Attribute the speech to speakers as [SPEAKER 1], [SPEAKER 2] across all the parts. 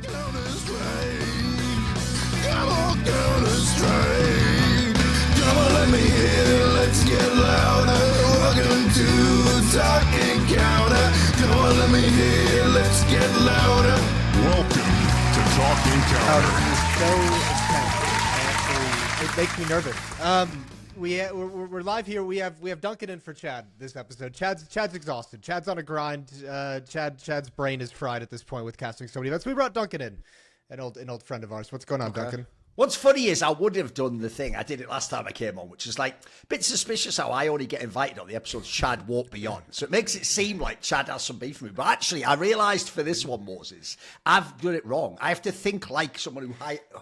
[SPEAKER 1] Come on, Counter-Strike. Come on, let me hear it. Let's get louder. Welcome to Talk Encounter. Come on, let me hear it. Let's get louder. Welcome to Talk Encounter.
[SPEAKER 2] It makes me nervous. We're live here. We have Duncan in for Chad this episode. Chad's exhausted. Chad's on a grind. Chad's brain is fried at this point with casting so many events. We brought Duncan in, an old friend of ours. What's going on, Duncan?
[SPEAKER 3] What's funny is I would have done the thing. I did it last time I came on, which is like a bit suspicious how I only get invited on the episodes Chad won't be on. So it makes it seem like Chad has some beef with me. But actually, I realised for this one, Moses, I've done it wrong. I have to think like someone who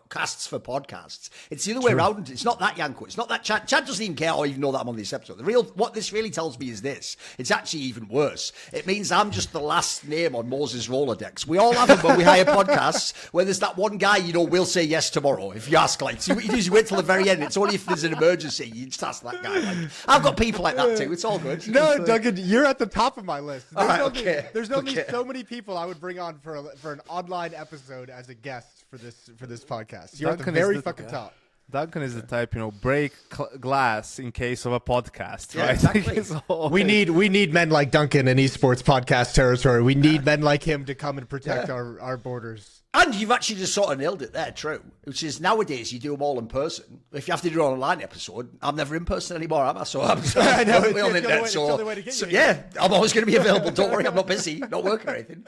[SPEAKER 3] casts for podcasts. It's the other way around. It's not that Yanko. It's not that Chad. Chad doesn't even care or even know that I'm on this episode. What this really tells me is this. It's actually even worse. It means I'm just the last name on Moses' Rolodex. We all have them when we hire podcasts where there's that one guy, will say yes tomorrow if you ask like. So you wait till the very end. It's only if there's an emergency you just ask that guy. Like, I've got people like that too. It's all good.
[SPEAKER 2] No, Duncan, you're at the top of my list. There's only
[SPEAKER 3] okay.
[SPEAKER 2] so many people I would bring on for an online episode as a guest for this podcast. You're
[SPEAKER 4] Duncan
[SPEAKER 2] at the very fucking top.
[SPEAKER 4] Duncan is the type, break glass in case of a podcast,
[SPEAKER 3] Yeah,
[SPEAKER 4] right?
[SPEAKER 3] exactly.
[SPEAKER 2] We need men like Duncan in esports podcast territory. We need men like him to come and protect our borders.
[SPEAKER 3] And you've actually just sort of nailed it there, true. Which is nowadays you do them all in person. If you have to do an online episode, I'm never in person anymore, am I? So I'm
[SPEAKER 2] I know,
[SPEAKER 3] on the
[SPEAKER 2] it's
[SPEAKER 3] internet.
[SPEAKER 2] the only way to get you.
[SPEAKER 3] Yeah, I'm always going to be available. Don't worry, I'm not busy, not working or anything.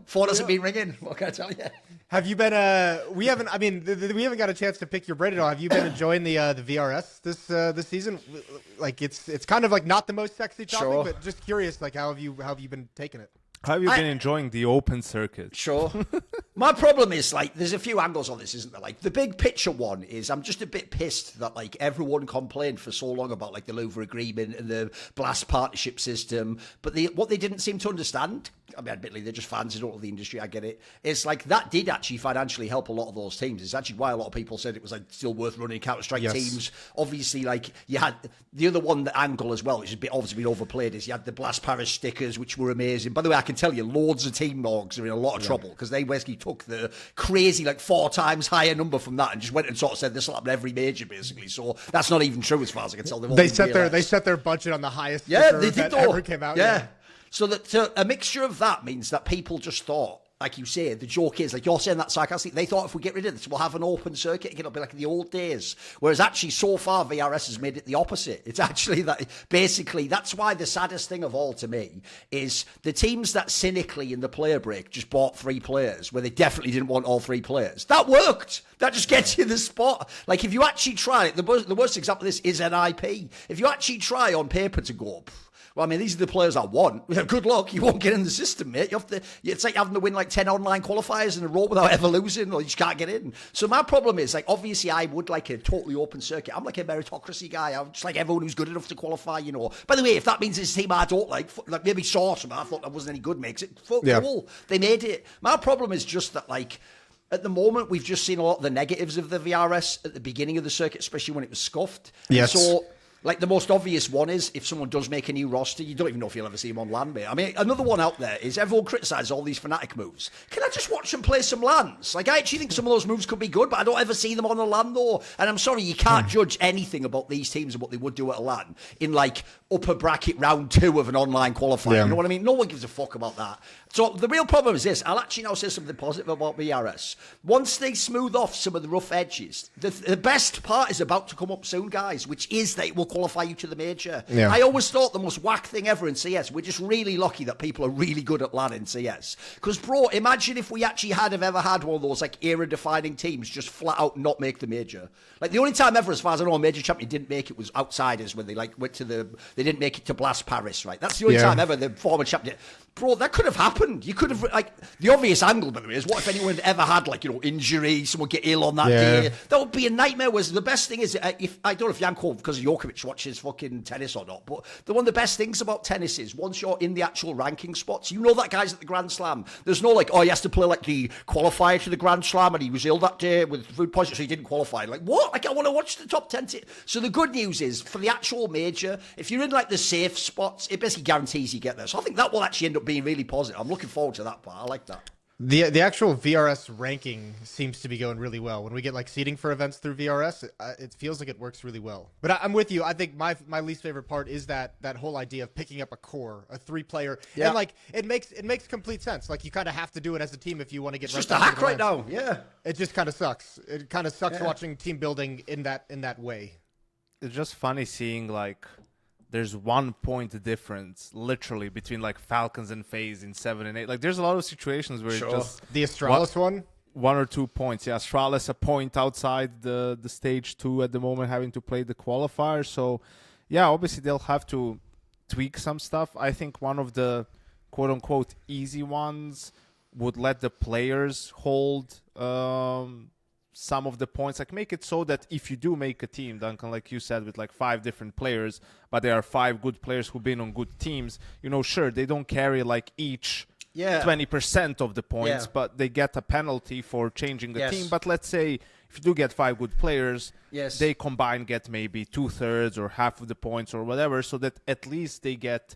[SPEAKER 3] Phone hasn't been ringing. What can I tell you?
[SPEAKER 2] Have you been? We haven't got a chance to pick your brain at all. Have you been enjoying the VRS this season? Like it's kind of like not the most sexy topic,
[SPEAKER 3] Sure.
[SPEAKER 2] but just curious. Like how have you been taking it?
[SPEAKER 4] How have you been enjoying the open circuit?
[SPEAKER 3] Sure. My problem is, there's a few angles on this, isn't there? Like, the big picture one is I'm just a bit pissed that, everyone complained for so long about, the Louvre Agreement and the Blast partnership system. But what they didn't seem to understand, admittedly, they're just fans, they don't know the industry, I get it. It's that did actually financially help a lot of those teams. It's actually why a lot of people said it was, still worth running Counter-Strike teams. Obviously, you had the other one, the angle as well, which has obviously been overplayed, is you had the Blast Paris stickers, which were amazing. By the way, I can tell you, loads of team logs are in a lot of trouble because they basically took the crazy 4 times higher number from that and just went and sort of said this will happen every major basically. So that's not even true as far as I can tell.
[SPEAKER 2] They set their budget on the highest.
[SPEAKER 3] Yeah, they did.
[SPEAKER 2] Ever came out.
[SPEAKER 3] Yeah. So a mixture of that means that people just thought, like you say, the joke is, you're saying that sarcastically, they thought if we get rid of this, we'll have an open circuit again. It'll be like in the old days. Whereas actually, so far, VRS has made it the opposite. It's actually that, basically, that's why the saddest thing of all to me is the teams that cynically in the player break just bought 3 players, where they definitely didn't want all 3 players. That worked. That just gets you the spot. If you actually try it, the worst example of this is an IP. If you actually try on paper to go up, well, these are the players I want. Good luck. You won't get in the system, mate. It's like having to win 10 online qualifiers in a row without ever losing, or you just can't get in. So my problem is, obviously I would like a totally open circuit. I'm like a meritocracy guy. I'm just like everyone who's good enough to qualify, By the way, if that means it's a team I don't like maybe Sauce, I thought that wasn't any good, makes it cool. They made it. My problem is just that, at the moment, we've just seen a lot of the negatives of the VRS at the beginning of the circuit, especially when it was scuffed.
[SPEAKER 2] Yes.
[SPEAKER 3] So, the most obvious one is if someone does make a new roster, you don't even know if you'll ever see him on LAN, mate. Another one out there is everyone criticises all these Fnatic moves. Can I just watch them play some LANs? I actually think some of those moves could be good, but I don't ever see them on a LAN, though. And I'm sorry, you can't judge anything about these teams and what they would do at a LAN in, upper bracket round 2 of an online qualifier. Yeah. You know what I mean? No one gives a fuck about that. So the real problem is this. I'll actually now say something positive about VRS. Once they smooth off some of the rough edges, the best part is about to come up soon, guys, which is that it will qualify you to the major. Yeah. I always thought the most whack thing ever in CS, we're just really lucky that people are really good at LAN in CS. Because, bro, imagine if we actually have ever had one of those, era-defining teams just flat out not make the major. The only time ever, as far as I know, a major champion didn't make it was Outsiders when they, went to they didn't make it to Blast Paris, right? That's the only time ever the former champion... Bro, that could have happened. You could have, the obvious angle, by the way, is what if anyone had ever had, injury, someone get ill on that day? That would be a nightmare. Whereas the best thing is, if I don't know if Yanko, because of Jokovic, watches fucking tennis or not, but one of the best things about tennis is once you're in the actual ranking spots, that guy's at the Grand Slam. There's no, he has to play, the qualifier to the Grand Slam, and he was ill that day with food poisoning, so he didn't qualify. What? I want to watch the top 10. So the good news is, for the actual major, if you're in, the safe spots, it basically guarantees you get there. So I think that will actually end up being really positive. I'm looking forward to that part. I like that.
[SPEAKER 2] The actual VRS ranking seems to be going really well. When we get like seating for events through VRS, it feels like it works really well. But I'm with you. I think my least favorite part is that whole idea of picking up a core, a 3-player, and like it makes complete sense. Like you kind of have to do it as a team if you want to get.
[SPEAKER 3] It's just a hack right now. Yeah,
[SPEAKER 2] it just kind of sucks. It kind of sucks watching team building in that way.
[SPEAKER 4] It's just funny seeing like there's 1 point difference literally between like Falcons and FaZe in 7 and 8. Like there's a lot of situations where it's just
[SPEAKER 2] the Astralis one.
[SPEAKER 4] 1 or 2 points. Yeah, Astralis a point outside the stage 2 at the moment, having to play the qualifier. So yeah, obviously they'll have to tweak some stuff. I think one of the quote unquote easy ones would let the players hold some of the points, like make it so that if you do make a team, Duncan, like you said, with like 5 different players, but there are 5 good players who've been on good teams, you know, sure, they don't carry like each 20% of the points, but they get a penalty for changing the team. But let's say if you do get 5 good players, they combine get maybe 2/3 or half of the points or whatever, so that at least they get,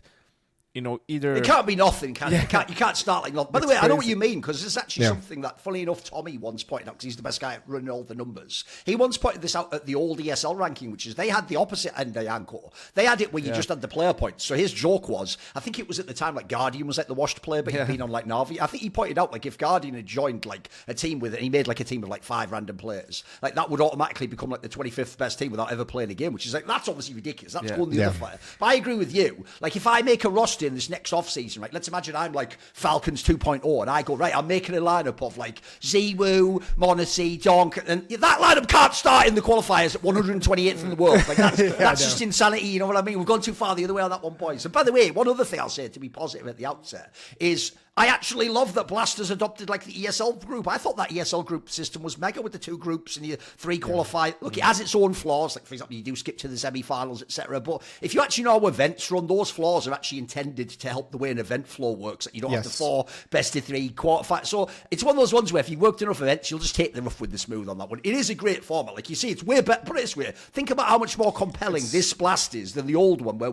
[SPEAKER 4] you know, either...
[SPEAKER 3] It can't be nothing, can it? You can't start like nothing. By the way, I know what you mean, because it's actually something that, funny enough, Tommy once pointed out, because he's the best guy at running all the numbers. He once pointed this out at the old ESL ranking, which is they had the opposite end of NiKo. They had it where you just had the player points. So his joke was, I think it was at the time, like, Guardian was like the washed player, but he'd been on, like, Na'Vi. I think he pointed out, like, if Guardian had joined, like, a team with it, and he made, like, a team of, like, 5 random players, like, that would automatically become, like, the 25th best team without ever playing a game, which is, like, that's obviously ridiculous. That's going the other player. But I agree with you. Like, if I make a roster in this next offseason, right? Let's imagine I'm like Falcons 2.0 and I go, right, I'm making a lineup of like Ziwu, Monacy, Donk, and that lineup can't start in the qualifiers at 128th in the world. Like that's just insanity, you know what I mean? We've gone too far the other way on that one point. So by the way, one other thing I'll say to be positive at the outset is I actually love that Blasters adopted like the ESL group. I thought that ESL group system was mega with the 2 groups and you 3 qualify. Look, it has its own flaws. Like, for example, you do skip to the semi-finals, etc. But if you actually know how events run, those flaws are actually intended to help the way an event flow works. Like, you don't have the 4 best of 3 quarterfinals. So it's one of those ones where if you worked enough events, you'll just take the rough with the smooth on that one. It is a great format. Like you see, it's way better. Put it this way. Think about how much more compelling this Blast is than the old one, where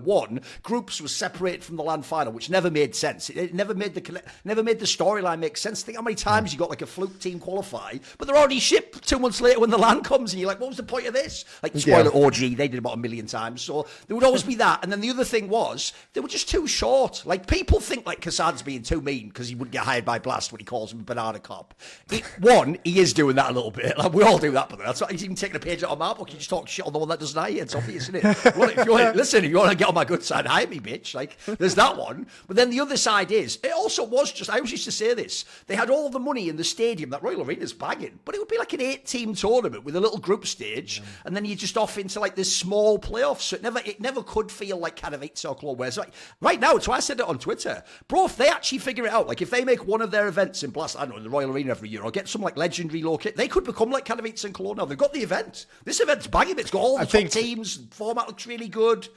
[SPEAKER 3] groups was separated from the LAN final, which never made sense. It never made the storyline makes sense. Think how many times you got like a fluke team qualify, but they're already shipped 2 months later when the LAN comes, and you're like, what was the point of this? Like, spoiler, OG, they did about 1 million times. So there would always be that. And then the other thing was, they were just too short. Like, people think like Kassad's being too mean because he wouldn't get hired by Blast when he calls him a banana cop. He is doing that a little bit. Like, we all do that, but that's what he's even taking a page out of my book. You just talk shit on the one that doesn't hire you. It's obvious, isn't it? If you want to get on my good side, hire me, bitch. Like, there's that one. But then the other side is, it also was just, I always used to say this, they had all the money in the stadium that Royal Arena's bagging, but it would be like an 8-team tournament with a little group stage, and then you just off into like this small playoffs. So it never could feel like kind of 8 or Claw. Whereas like right now, so I said it on Twitter, bro, if they actually figure it out, like if they make one of their events in Blast, I don't know, in the Royal Arena every year, or get some like legendary locate, they could become like kind of 8 and Claw now. They've got the event. This event's banging. It's got all the top teams. Format looks really good.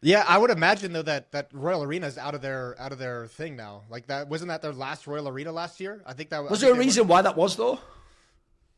[SPEAKER 2] Yeah, I would imagine though that Royal Arena is out of their thing now. Like that wasn't that their last Royal Arena last year? I think that
[SPEAKER 3] was there a reason why that was though.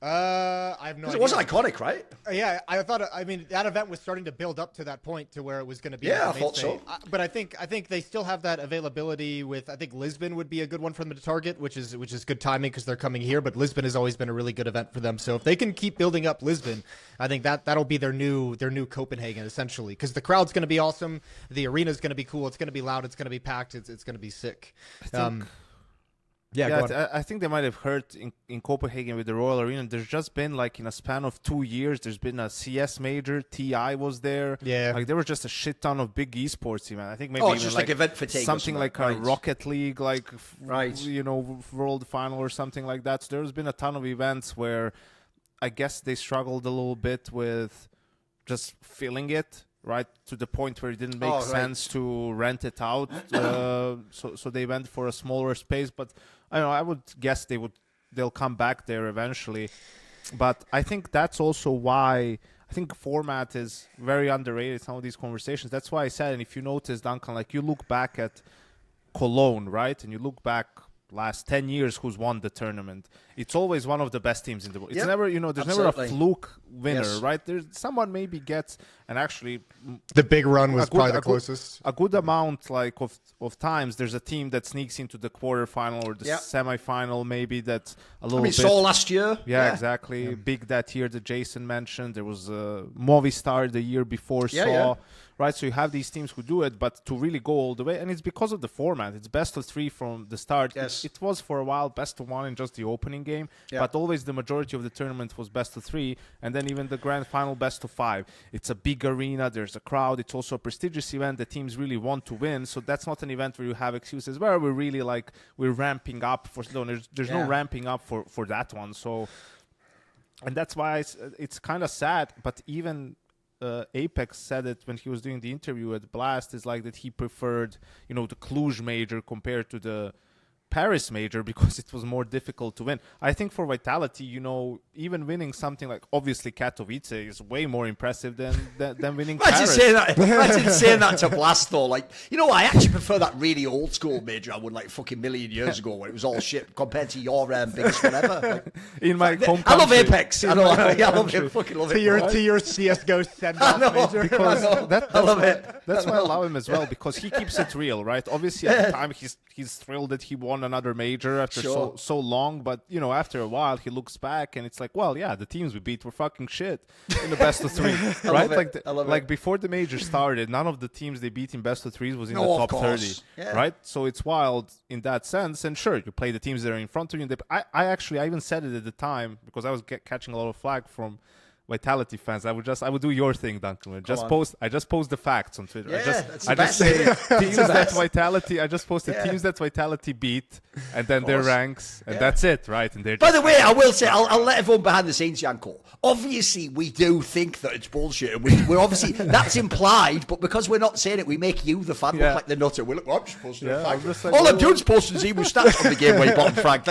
[SPEAKER 2] I have no idea.
[SPEAKER 3] It was iconic, right?
[SPEAKER 2] Yeah, I thought. I mean, that event was starting to build up to that point to where it was going to be.
[SPEAKER 3] Yeah, I thought so.
[SPEAKER 2] But I think they still have that availability with. I think Lisbon would be a good one for them to target, which is good timing because they're coming here. But Lisbon has always been a really good event for them. So if they can keep building up Lisbon, I think that'll be their new Copenhagen essentially, because the crowd's going to be awesome. The arena's going to be cool. It's going to be loud. It's going to be packed. It's going to be sick.
[SPEAKER 4] I think they might have heard in Copenhagen with the Royal Arena. There's just been like in a span of 2 years, there's been a CS major. TI was there.
[SPEAKER 2] Yeah,
[SPEAKER 4] like there was just a shit ton of big esports event. I think maybe
[SPEAKER 3] even just like event fatigue,
[SPEAKER 4] something like a Rocket League, like you know, World Final or something like that. So there's been a ton of events where I guess they struggled a little bit with just filling it. Right to the point where it didn't make sense to rent it out, so they went for a smaller space. But I don't know, I would guess they'll come back there eventually. But I think that's also why I think format is very underrated. Some of these conversations. That's why I said, and if you notice, Duncan, like you look back at Cologne, right, and you look back last 10 years who's won the tournament. It's always one of the best teams in the world. It's
[SPEAKER 3] Yep.
[SPEAKER 4] never, there's
[SPEAKER 3] Absolutely.
[SPEAKER 4] never a fluke winner,
[SPEAKER 3] Yes.
[SPEAKER 4] right? There's someone maybe gets, and actually
[SPEAKER 2] The big run was
[SPEAKER 4] a good-
[SPEAKER 2] probably the
[SPEAKER 4] a good-
[SPEAKER 2] closest.
[SPEAKER 4] a good amount like of times there's a team that sneaks into the quarterfinal or the
[SPEAKER 3] Yeah.
[SPEAKER 4] semifinal, maybe that's a little
[SPEAKER 3] I mean,
[SPEAKER 4] bit.
[SPEAKER 3] Saul last year.
[SPEAKER 4] Yeah, exactly. Big that year that Jason mentioned. There was Movistar the year before
[SPEAKER 3] Yeah,
[SPEAKER 4] Saw.
[SPEAKER 3] yeah.
[SPEAKER 4] Right, so you have these teams who do it, but to really go all the way, and it's because of the format. It's best of 3 from the start.
[SPEAKER 3] Yes.
[SPEAKER 4] It was for a while best of 1 in just the opening game,
[SPEAKER 3] Yeah.
[SPEAKER 4] but always the majority of the tournament was best of 3, and then even the grand final best of 5. It's a big arena. There's a crowd. It's also a prestigious event. The teams really want to win, so that's not an event where you have excuses. Where we're really we're ramping up for. No, there's no
[SPEAKER 3] Yeah.
[SPEAKER 4] ramping up for that one. So, and that's why it's kind of sad. But even Apex said it when he was doing the interview at Blast, is like that he preferred, the Cluj major compared to the Paris major because it was more difficult to win. I think for Vitality, even winning something like obviously Katowice is way more impressive than winning Paris.
[SPEAKER 3] Imagine saying that to Blast though. I actually prefer that really old school major I won like fucking million years ago when it was all shit compared to your biggest whatever.
[SPEAKER 4] In my home
[SPEAKER 3] I love
[SPEAKER 4] country.
[SPEAKER 3] Apex. I know. I love it. Fucking love it.
[SPEAKER 2] To your CS:GO send-off major.
[SPEAKER 4] Because
[SPEAKER 3] I love it.
[SPEAKER 4] That's why I love him as well, because he keeps it real, right? Obviously, at the time, he's thrilled that he won another major after
[SPEAKER 3] Sure.
[SPEAKER 4] so long, but after a while, he looks back and it's like, well, yeah, the teams we beat were fucking shit in the best of 3, right?
[SPEAKER 3] love it. I love it.
[SPEAKER 4] Before the major started, none of the teams they beat in best of 3s was in
[SPEAKER 3] No,
[SPEAKER 4] the
[SPEAKER 3] of
[SPEAKER 4] top
[SPEAKER 3] course.
[SPEAKER 4] 30,
[SPEAKER 3] Yeah.
[SPEAKER 4] right? So it's wild in that sense. And sure, you play the teams that are in front of you. I even said it at the time because I was catching a lot of flag from Vitality fans. I would do your thing, Duncan. I just post the facts on Twitter.
[SPEAKER 3] Yeah, that's
[SPEAKER 4] I
[SPEAKER 3] the
[SPEAKER 4] just
[SPEAKER 3] best
[SPEAKER 4] say
[SPEAKER 3] thing.
[SPEAKER 4] teams that Vitality. I just posted
[SPEAKER 3] Yeah.
[SPEAKER 4] teams that Vitality beat, and then their
[SPEAKER 3] course.
[SPEAKER 4] ranks, and
[SPEAKER 3] Yeah.
[SPEAKER 4] that's it, right? And they're
[SPEAKER 3] By
[SPEAKER 4] just,
[SPEAKER 3] the way, I will say, I'll let everyone behind the scenes, Janko. Obviously, we do think that it's bullshit. And we're obviously, that's implied, but because we're not saying it, we make you, the fan,
[SPEAKER 4] Yeah.
[SPEAKER 3] look like the nutter. We're like, well, I'm just posting
[SPEAKER 4] Yeah,
[SPEAKER 3] a
[SPEAKER 4] I'm
[SPEAKER 3] fact.
[SPEAKER 4] just like,
[SPEAKER 3] All I'm
[SPEAKER 4] well,
[SPEAKER 3] doing is posting zero stats on the game where you bottom fragged.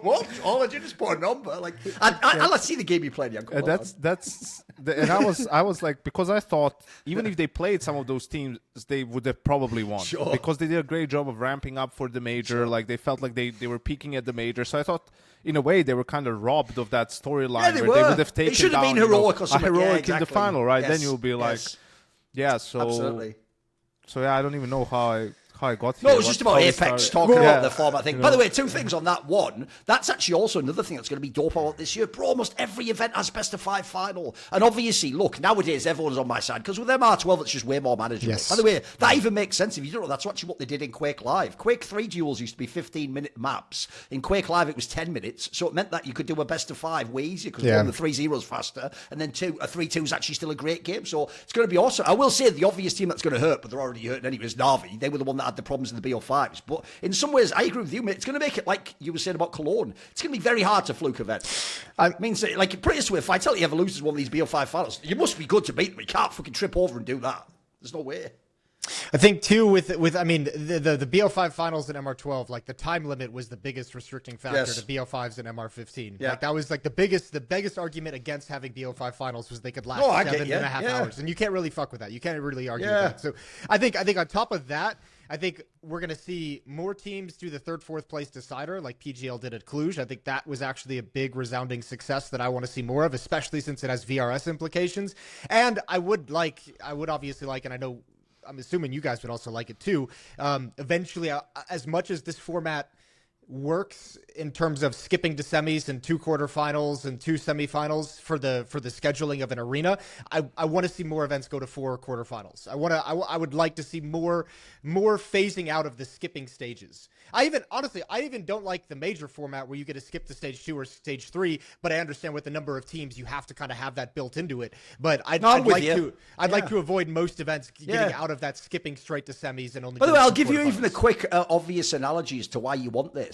[SPEAKER 3] What? All I did is put a number. Let's see the game you played, Janko.
[SPEAKER 4] and I was like, because I thought even if they played some of those teams, they would have probably won
[SPEAKER 3] Sure.
[SPEAKER 4] because they did a great job of ramping up for the major. Like they felt like they were peaking at the major. So I thought, in a way, they were kind of robbed of that storyline
[SPEAKER 3] Yeah, they
[SPEAKER 4] where they
[SPEAKER 3] were.
[SPEAKER 4] would have
[SPEAKER 3] It
[SPEAKER 4] taken
[SPEAKER 3] should have
[SPEAKER 4] down
[SPEAKER 3] been heroic or
[SPEAKER 4] a
[SPEAKER 3] something. Yeah,
[SPEAKER 4] heroic in
[SPEAKER 3] exactly.
[SPEAKER 4] the final, right? Then
[SPEAKER 3] Yes,
[SPEAKER 4] you'll be like,
[SPEAKER 3] yes.
[SPEAKER 4] yeah. So
[SPEAKER 3] Absolutely.
[SPEAKER 4] So yeah, I don't even know how I got here.
[SPEAKER 3] No, it was just about
[SPEAKER 4] how we
[SPEAKER 3] Apex
[SPEAKER 4] started.
[SPEAKER 3] talking
[SPEAKER 4] Yeah.
[SPEAKER 3] about the format thing. By the way, 2 things on that. One, that's actually also another thing that's going to be dope about this year. Bro, almost every event has best of 5 final. And obviously, look, nowadays everyone's on my side because with MR12, it's just way more manageable.
[SPEAKER 2] Yes.
[SPEAKER 3] By the way, that even makes sense if you don't know. That's actually what they did in Quake Live. Quake 3 duels used to be 15-minute maps. In Quake Live, it was 10 minutes. So it meant that you could do a best of 5 way easier because
[SPEAKER 2] Yeah.
[SPEAKER 3] one, the 3-0's faster, and then a 3-2 is actually still a great game. So it's going to be awesome. I will say the obvious team that's going to hurt, but they're already hurting anyway, is Na'Vi. They were the one that had the problems in the BO5s. But in some ways, I agree with you, mate. It's going to make it like you were saying about Cologne. It's going to be very hard to fluke event. I mean, like, pretty sure if Vitality ever loses one of these BO5 finals, you must be good to beat them. You can't fucking trip over and do that. There's no way.
[SPEAKER 2] I think too with I mean the BO5 finals in MR12, like the time limit was the biggest restricting factor
[SPEAKER 3] Yes.
[SPEAKER 2] to BO5s in MR15.
[SPEAKER 3] Yeah.
[SPEAKER 2] Like that was like the biggest argument against having BO5 finals was they could last
[SPEAKER 3] No, I get
[SPEAKER 2] 7.5
[SPEAKER 3] you. Yeah.
[SPEAKER 2] hours, and you can't really fuck with that. You can't really argue
[SPEAKER 3] Yeah.
[SPEAKER 2] with that. So I think on top of that, I think we're going to see more teams do the 3rd, 4th place decider like PGL did at Cluj. I think that was actually a big resounding success that I want to see more of, especially since it has VRS implications. And I would obviously like, and I know I'm assuming you guys would also like it too. Eventually, as much as this format works in terms of skipping to semis and 2 quarterfinals and 2 semifinals for the scheduling of an arena, I want to see more events go to 4 quarterfinals. I would like to see more phasing out of the skipping stages. I even don't like the major format where you get to skip to stage 2 or stage 3, but I understand with the number of teams you have to kind of have that built into it. But I'd like to avoid most events getting out of that skipping straight to semis and only.
[SPEAKER 3] By the way,
[SPEAKER 2] doing
[SPEAKER 3] I'll
[SPEAKER 2] some
[SPEAKER 3] give you even a
[SPEAKER 2] quarterfinals.
[SPEAKER 3] quick, obvious analogy as to why you want this.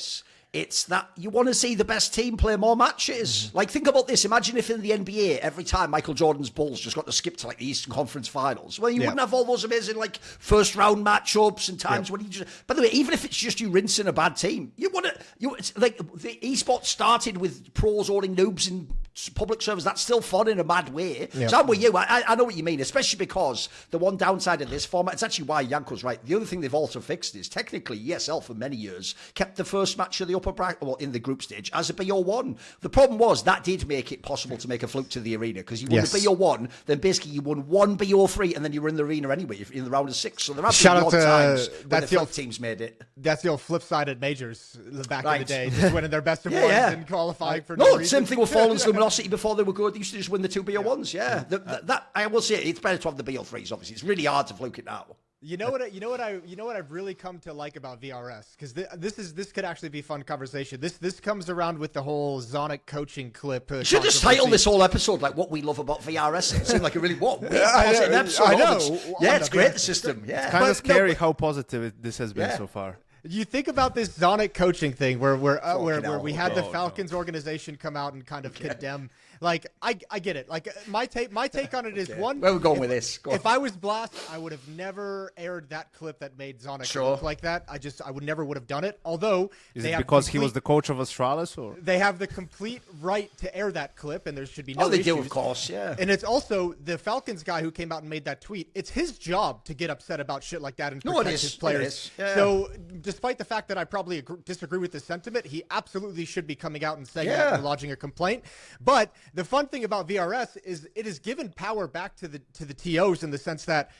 [SPEAKER 3] It's that you want to see the best team play more matches. Like, think about this. Imagine if in the NBA, every time Michael Jordan's Bulls just got to skip to, like, the Eastern Conference Finals. Well, you wouldn't have all those amazing, like, first-round matchups and times when you just... By the way, even if it's just you rinsing a bad team, you want to... It's like, the esports started with pros owning noobs in public servers, that's still fun in a mad way.
[SPEAKER 2] Yeah.
[SPEAKER 3] So I'm with you. I know what you mean, especially because the one downside of this format, it's actually why Yanko's right. The other thing they've also fixed is technically ESL for many years kept the first match of the upper bracket, well, in the group stage, as a BO1. The problem was that did make it possible to make a fluke to the arena because you won the BO1, then basically you won one BO3, and then you were in the arena anyway in the round of 6. So there have been odd times when the flip teams made it.
[SPEAKER 2] That's the old flip side at majors back in the day, just winning their best of ones and qualifying for
[SPEAKER 3] no
[SPEAKER 2] reason.
[SPEAKER 3] Same thing with Fallen's Luminosity before they were good. They used to just win the 2 BO1s. Yeah, that I will say it's better to have the BO3s. Obviously, it's really hard to fluke it now.
[SPEAKER 2] You know what I've really come to like about VRS, because this could actually be a fun conversation. This comes around with the whole Zonic coaching clip.
[SPEAKER 3] Should just title this whole episode like "What We Love About VRS." It seemed like a really positive episode.
[SPEAKER 2] I know.
[SPEAKER 3] It's great, the system. Yeah,
[SPEAKER 4] it's kind of scary how positive this has been so far.
[SPEAKER 2] You think about this Zonic coaching thing where we had the Falcons organization come out and kind of condemn. Like, I get it. Like, my take on it is one.
[SPEAKER 3] Where are we going with this?
[SPEAKER 2] If I was Blast, I would have never aired that clip that made Zonic look like that. I would never have done it. Although
[SPEAKER 4] is it because he was the coach of Astralis, or
[SPEAKER 2] they have the complete right to air that clip, and there should be no.
[SPEAKER 3] Oh, they
[SPEAKER 2] issues.
[SPEAKER 3] do, of course, yeah.
[SPEAKER 2] And it's also the Falcons guy who came out and made that tweet. It's his job to get upset about shit like that and protect his players.
[SPEAKER 3] Yeah.
[SPEAKER 2] So, despite the fact that I probably disagree with the sentiment, he absolutely should be coming out and saying that and lodging a complaint. But the fun thing about VRS is it has given power back to the TOs in the sense that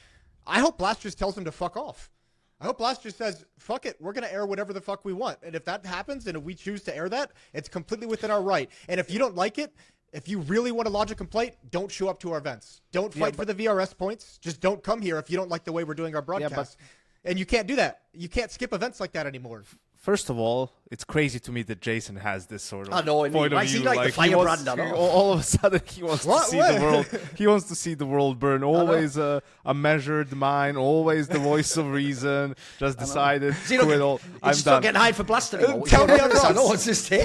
[SPEAKER 2] I hope Blast just tells them to fuck off. I hope Blast just says, fuck it, we're going to air whatever the fuck we want. And if that happens and if we choose to air that, it's completely within our right. And if you don't like it, if you really want to lodge a complaint, don't show up to our events. Don't fight for the VRS points. Just don't come here if you don't like the way we're doing our broadcast. And you can't do that. You can't skip events like that anymore.
[SPEAKER 4] First of all, it's crazy to me that Jason has this sort of
[SPEAKER 3] point of view. Like the firebrand,
[SPEAKER 4] all of a sudden, he wants to see the world. He wants to see the world burn. Always a measured mind. Always the voice of reason. Just decided. Quit all. I'm done.
[SPEAKER 3] Not getting high for Blast anymore.
[SPEAKER 2] Tell me I'm wrong.
[SPEAKER 3] I know what's this take.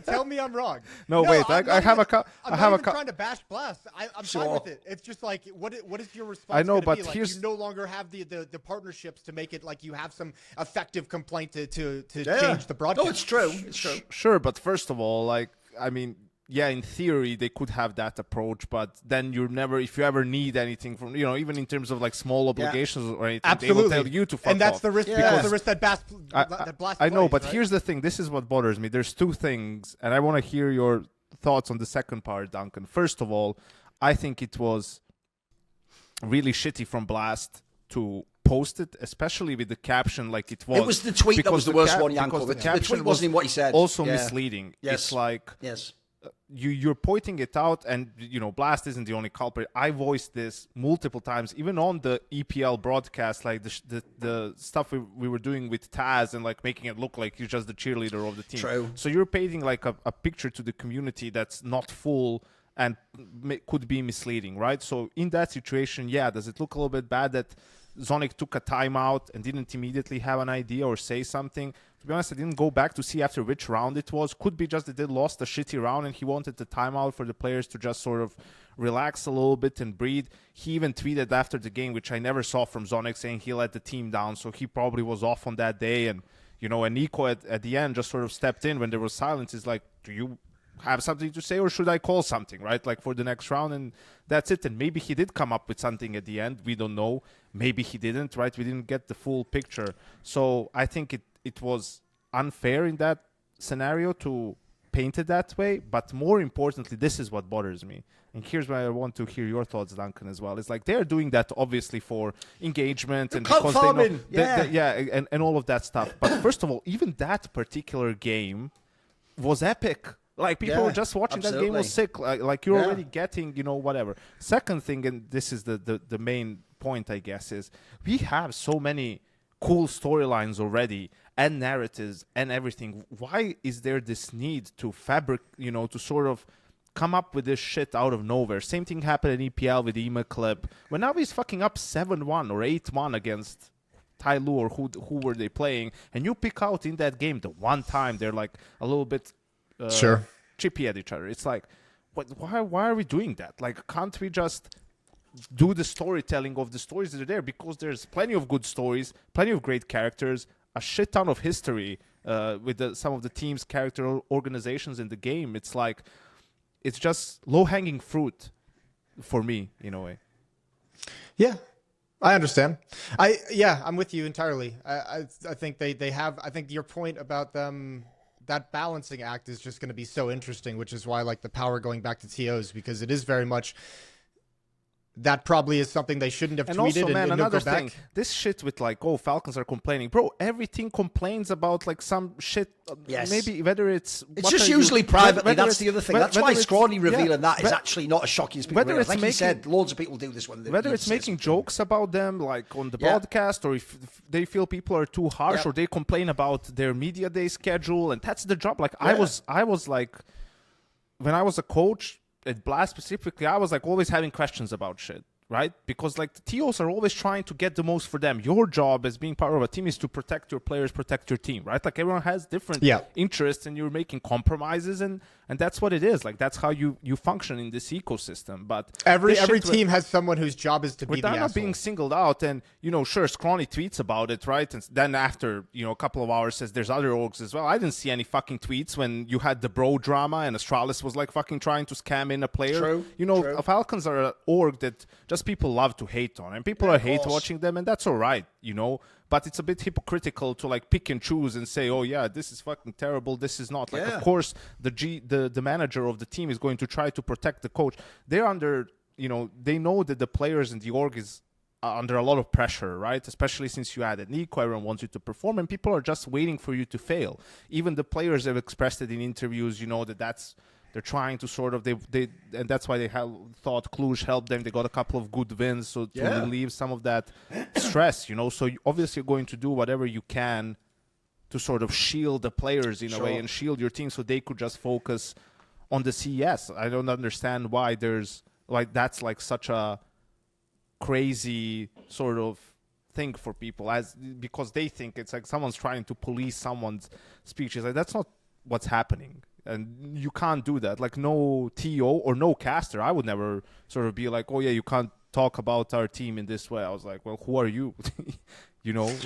[SPEAKER 2] Tell me I'm wrong.
[SPEAKER 4] No, wait. I have a.
[SPEAKER 2] I'm not even trying to bash Blast. I'm fine with it. It's just like, what is your response?
[SPEAKER 4] I know, but
[SPEAKER 2] be? Like,
[SPEAKER 4] here's
[SPEAKER 2] you no longer have the partnerships to make it like you have some effective complaint to change the broadcast.
[SPEAKER 3] No, it's true. It's true.
[SPEAKER 4] Sure, but first of all, like, I mean, yeah, in theory they could have that approach, but then you're never, if you ever need anything from, even in terms of like small obligations or anything,
[SPEAKER 2] absolutely,
[SPEAKER 4] they will tell you to fuck off.
[SPEAKER 2] And that's the risk, because the risk that Blast
[SPEAKER 4] I know,
[SPEAKER 2] plays,
[SPEAKER 4] but
[SPEAKER 2] right?
[SPEAKER 4] here's the thing. This is what bothers me. There's two things, and I want to hear your thoughts on the second part, Duncan. First of all, I think it was really shitty from Blast to post it, especially with the caption like it was.
[SPEAKER 3] It was the tweet that was the worst one, Yanko. The tweet wasn't in what he said.
[SPEAKER 4] Also misleading.
[SPEAKER 3] Yes.
[SPEAKER 4] It's like
[SPEAKER 3] yes.
[SPEAKER 4] You're pointing it out, and Blast isn't the only culprit. I voiced this multiple times, even on the EPL broadcast, like the stuff we were doing with Taz and like making it look like you're just the cheerleader of the team.
[SPEAKER 3] True.
[SPEAKER 4] So you're painting like a picture to the community that's not full and could be misleading, right? So in that situation, does it look a little bit bad that Zonic took a timeout and didn't immediately have an idea or say something? To be honest, I didn't go back to see after which round it was. Could be just that they lost a shitty round and he wanted the timeout for the players to just sort of relax a little bit and breathe. He even tweeted after the game, which I never saw from Zonic, saying he let the team down, so he probably was off on that day. And, and NiKo at the end just sort of stepped in when there was silence. He's like, do you have something to say or should I call something, right? Like for the next round, and that's it. And maybe he did come up with something at the end. We don't know. Maybe he didn't, right? We didn't get the full picture. So I think it was unfair in that scenario to paint it that way. But more importantly, this is what bothers me. And here's where I want to hear your thoughts, Duncan, as well. It's like they're doing that obviously for engagement and because they know, and all of that stuff. But first of all, even that particular game was epic. Like, people were just watching that game was sick. Like you're already getting, whatever. Second thing, and this is the main point, I guess, is we have so many cool storylines already and narratives and everything. Why is there this need to to sort of come up with this shit out of nowhere? Same thing happened in EPL with Ema Clip. When now he's fucking up 7-1 or 8-1 against Tai Lu, or who were they playing? And you pick out in that game the one time they're like a little bit chippy at each other. It's like, why are we doing that? Like, can't we just do the storytelling of the stories that are there? Because there's plenty of good stories, plenty of great characters, a shit ton of history with some of the team's character organizations in the game. It's like, it's just low-hanging fruit for me in a way.
[SPEAKER 2] Yeah, I understand. I'm with you entirely. I think they have. I think your point about them, that balancing act is just going to be so interesting, which is why I like the power going back to TOs, because it is very much. That probably is something they shouldn't have
[SPEAKER 4] and
[SPEAKER 2] tweeted.
[SPEAKER 4] Also, man,
[SPEAKER 2] and
[SPEAKER 4] another
[SPEAKER 2] go back.
[SPEAKER 4] thing, this shit with like, oh, Falcons are complaining, bro. Every team complains about like some shit.
[SPEAKER 3] Yes.
[SPEAKER 4] Maybe whether it's
[SPEAKER 3] just usually privately.
[SPEAKER 4] whether
[SPEAKER 3] That's the other thing. That's why Scrawny revealing that is actually not as shocking as people
[SPEAKER 4] whether
[SPEAKER 3] realize.
[SPEAKER 4] it's
[SPEAKER 3] Like you said, loads of people do this when they
[SPEAKER 4] whether it's making jokes about them, like on the broadcast, or if they feel people are too harsh, or they complain about their media day schedule, and that's the job. Like I was like, when I was a coach at Blast specifically, I was like always having questions about shit. Right? Because like the TOs are always trying to get the most for them. Your job as being part of a team is to protect your players, protect your team, right? Like everyone has different interests and you're making compromises and that's what it is. Like that's how you function in this ecosystem. But
[SPEAKER 2] every team has someone whose job is to be the asshole.
[SPEAKER 4] Without not being singled out, and sure, Scrawny tweets about it, right? And then after a couple of hours says there's other orgs as well. I didn't see any fucking tweets when you had the bro drama and Astralis was like fucking trying to scam in a player.
[SPEAKER 3] True.
[SPEAKER 4] Falcons are an org that just people love to hate on, and people are hate watching them, and that's all right, but it's a bit hypocritical to like pick and choose and say, oh yeah, this is fucking terrible, this is not. Like of course the manager of the team is going to try to protect the coach. They're under, they know that the players in the org is under a lot of pressure, right? Especially since you added NiKo, everyone wants you to perform, and people are just waiting for you to fail. Even the players have expressed it in interviews, that's they're trying to sort of and that's why they thought Cluj helped them. They got a couple of good wins, so to relieve some of that stress, So obviously you're going to do whatever you can to sort of shield the players in a way and shield your team, so they could just focus on the CES. I don't understand why there's like that's like such a crazy sort of thing for people, because they think it's like someone's trying to police someone's speech. It's like that's not what's happening. And you can't do that. Like no TO or no caster, I would never sort of be like, oh yeah, you can't talk about our team in this way. I was like, well, who are you? Like you don't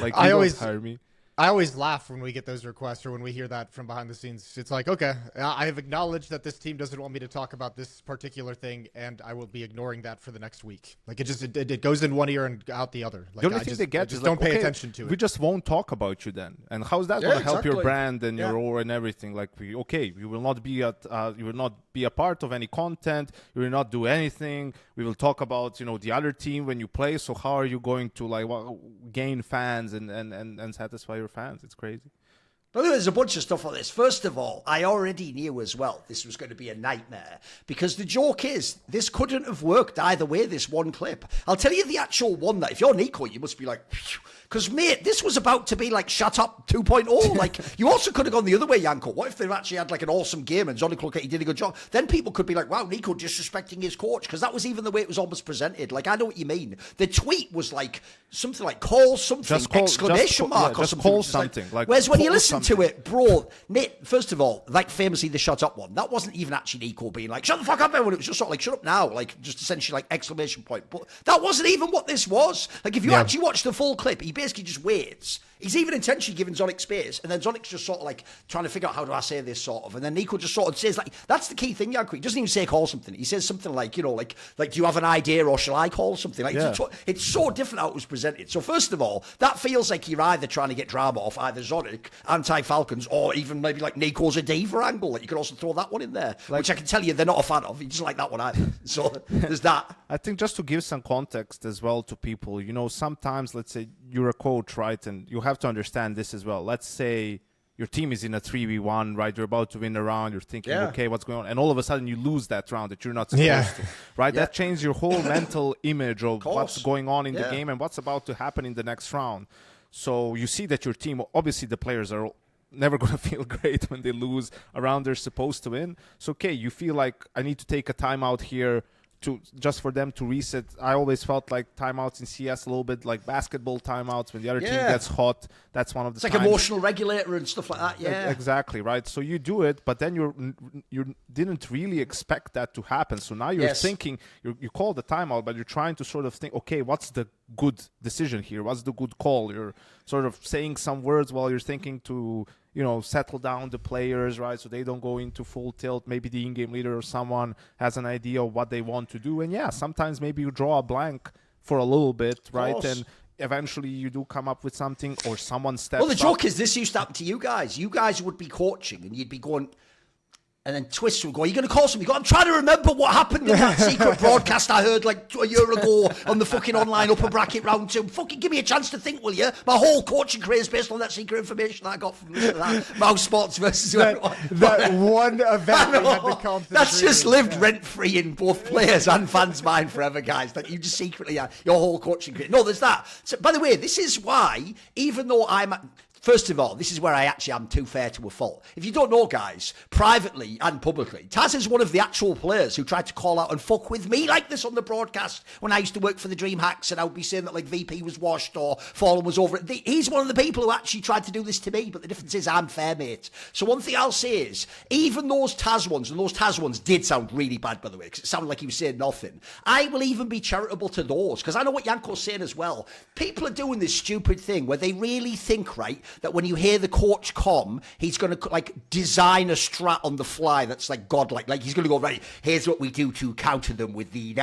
[SPEAKER 4] hire me.
[SPEAKER 2] I always laugh when we get those requests or when we hear that from behind the scenes. It's like, okay, I have acknowledged that this team doesn't want me to talk about this particular thing, and I will be ignoring that for the next week. Like it goes in one ear and out the other. Like
[SPEAKER 4] the only thing they get is
[SPEAKER 2] don't
[SPEAKER 4] like,
[SPEAKER 2] pay attention to it.
[SPEAKER 4] We just won't talk about you then. And how's that going to help your brand and your aura and everything? Like, you will not be a part of any content. You will not do anything. We will talk about the other team when you play. So how are you going to gain fans and satisfy your fans? It's crazy.
[SPEAKER 3] But there's a bunch of stuff on this. First of all, I already knew as well this was going to be a nightmare, because the joke is this couldn't have worked either way, this one clip. I'll tell you the actual one that if you're NiKo, you must be like, because mate, this was about to be like Shut Up 2.0. Like you also could have gone the other way, Yanko. What if they've actually had like an awesome game and Zonic looked like he did a good job? Then people could be like, wow, NiKo disrespecting his coach, because that was even the way it was almost presented. Like I know what you mean. The tweet was like something like call something exclamation mark or something.
[SPEAKER 4] Call something. Like
[SPEAKER 3] whereas when you listen to it, bro, Nate, first of all, like famously the Shut Up one, that wasn't even actually NiKo being like, shut the fuck up, everyone. It was just sort of like, shut up now, like just essentially like exclamation point. But that wasn't even what this was. Like if you actually watch the full clip, he basically just waits. He's even intentionally giving Zonic space, and then Zonic's just sort of like trying to figure out how do I say this sort of, and then NiKo just sort of says like, that's the key thing, Yanko. He doesn't even say call something. He says something like, do you have an idea or shall I call something? Like it's so different how it was presented. So first of all, that feels like you're either trying to get drama off either Zonic, anti-Falcons, or even maybe like NiKo's a diva angle. Like you could also throw that one in there, which I can tell you they're not a fan of. He doesn't like that one either. So there's that.
[SPEAKER 4] I think just to give some context as well to people, sometimes let's say you're a coach, right, and you have to understand this as well. Let's say your team is in a 3v1, right? You're about to win a round. You're thinking, okay, what's going on? And all of a sudden you lose that round that you're not supposed to, right? That changes your whole mental image of what's going on in the game and what's about to happen in the next round. So you see that your team, obviously the players are never going to feel great when they lose a round they're supposed to win. So, okay, you feel like I need to take a timeout here just for them to reset. I always felt like timeouts in CS a little bit like basketball timeouts when the other team gets hot. That's one of the
[SPEAKER 3] times. It's like emotional regulator and stuff like that. Yeah,
[SPEAKER 4] exactly, right. So you do it, but then you didn't really expect that to happen. So now you're thinking you call the timeout, but you're trying to sort of think, okay, what's the good decision here? What's the good call? You're sort of saying some words while you're thinking to settle down the players, right? So they don't go into full tilt. Maybe the in-game leader or someone has an idea of what they want to do. And yeah, sometimes maybe you draw a blank for a little bit, right? And eventually you do come up with something, or someone steps up.
[SPEAKER 3] Well, the joke is this used to happen to you guys. You guys would be coaching and you'd be going, and then Twist would go, are you going to call something? I'm trying to remember what happened in that secret broadcast I heard like a year ago on the fucking online upper bracket round 2. Fucking give me a chance to think, will you? My whole coaching career is based on that secret information that I got from that Mouse Sports versus
[SPEAKER 2] that one event we had to come to.
[SPEAKER 3] That's just lived rent-free in both players and fans' mind forever, guys. That you just secretly have your whole coaching career. No, there's that. So, by the way, this is why, even though first of all, this is where I actually am too fair to a fault. If you don't know, guys, privately and publicly, Taz is one of the actual players who tried to call out and fuck with me like this on the broadcast when I used to work for the Dream Hacks, and I would be saying that like VP was washed or Fallen was over it. He's one of the people who actually tried to do this to me, but the difference is I'm fair, mate. So one thing I'll say is, even those Taz ones, and those Taz ones did sound really bad, by the way, because it sounded like he was saying nothing. I will even be charitable to those, because I know what Yanko's saying as well. People are doing this stupid thing where they really think, right, that when you hear the coach come, he's going to like design a strat on the fly that's like godlike. Like he's going to go, right, here's what we do to counter them with the...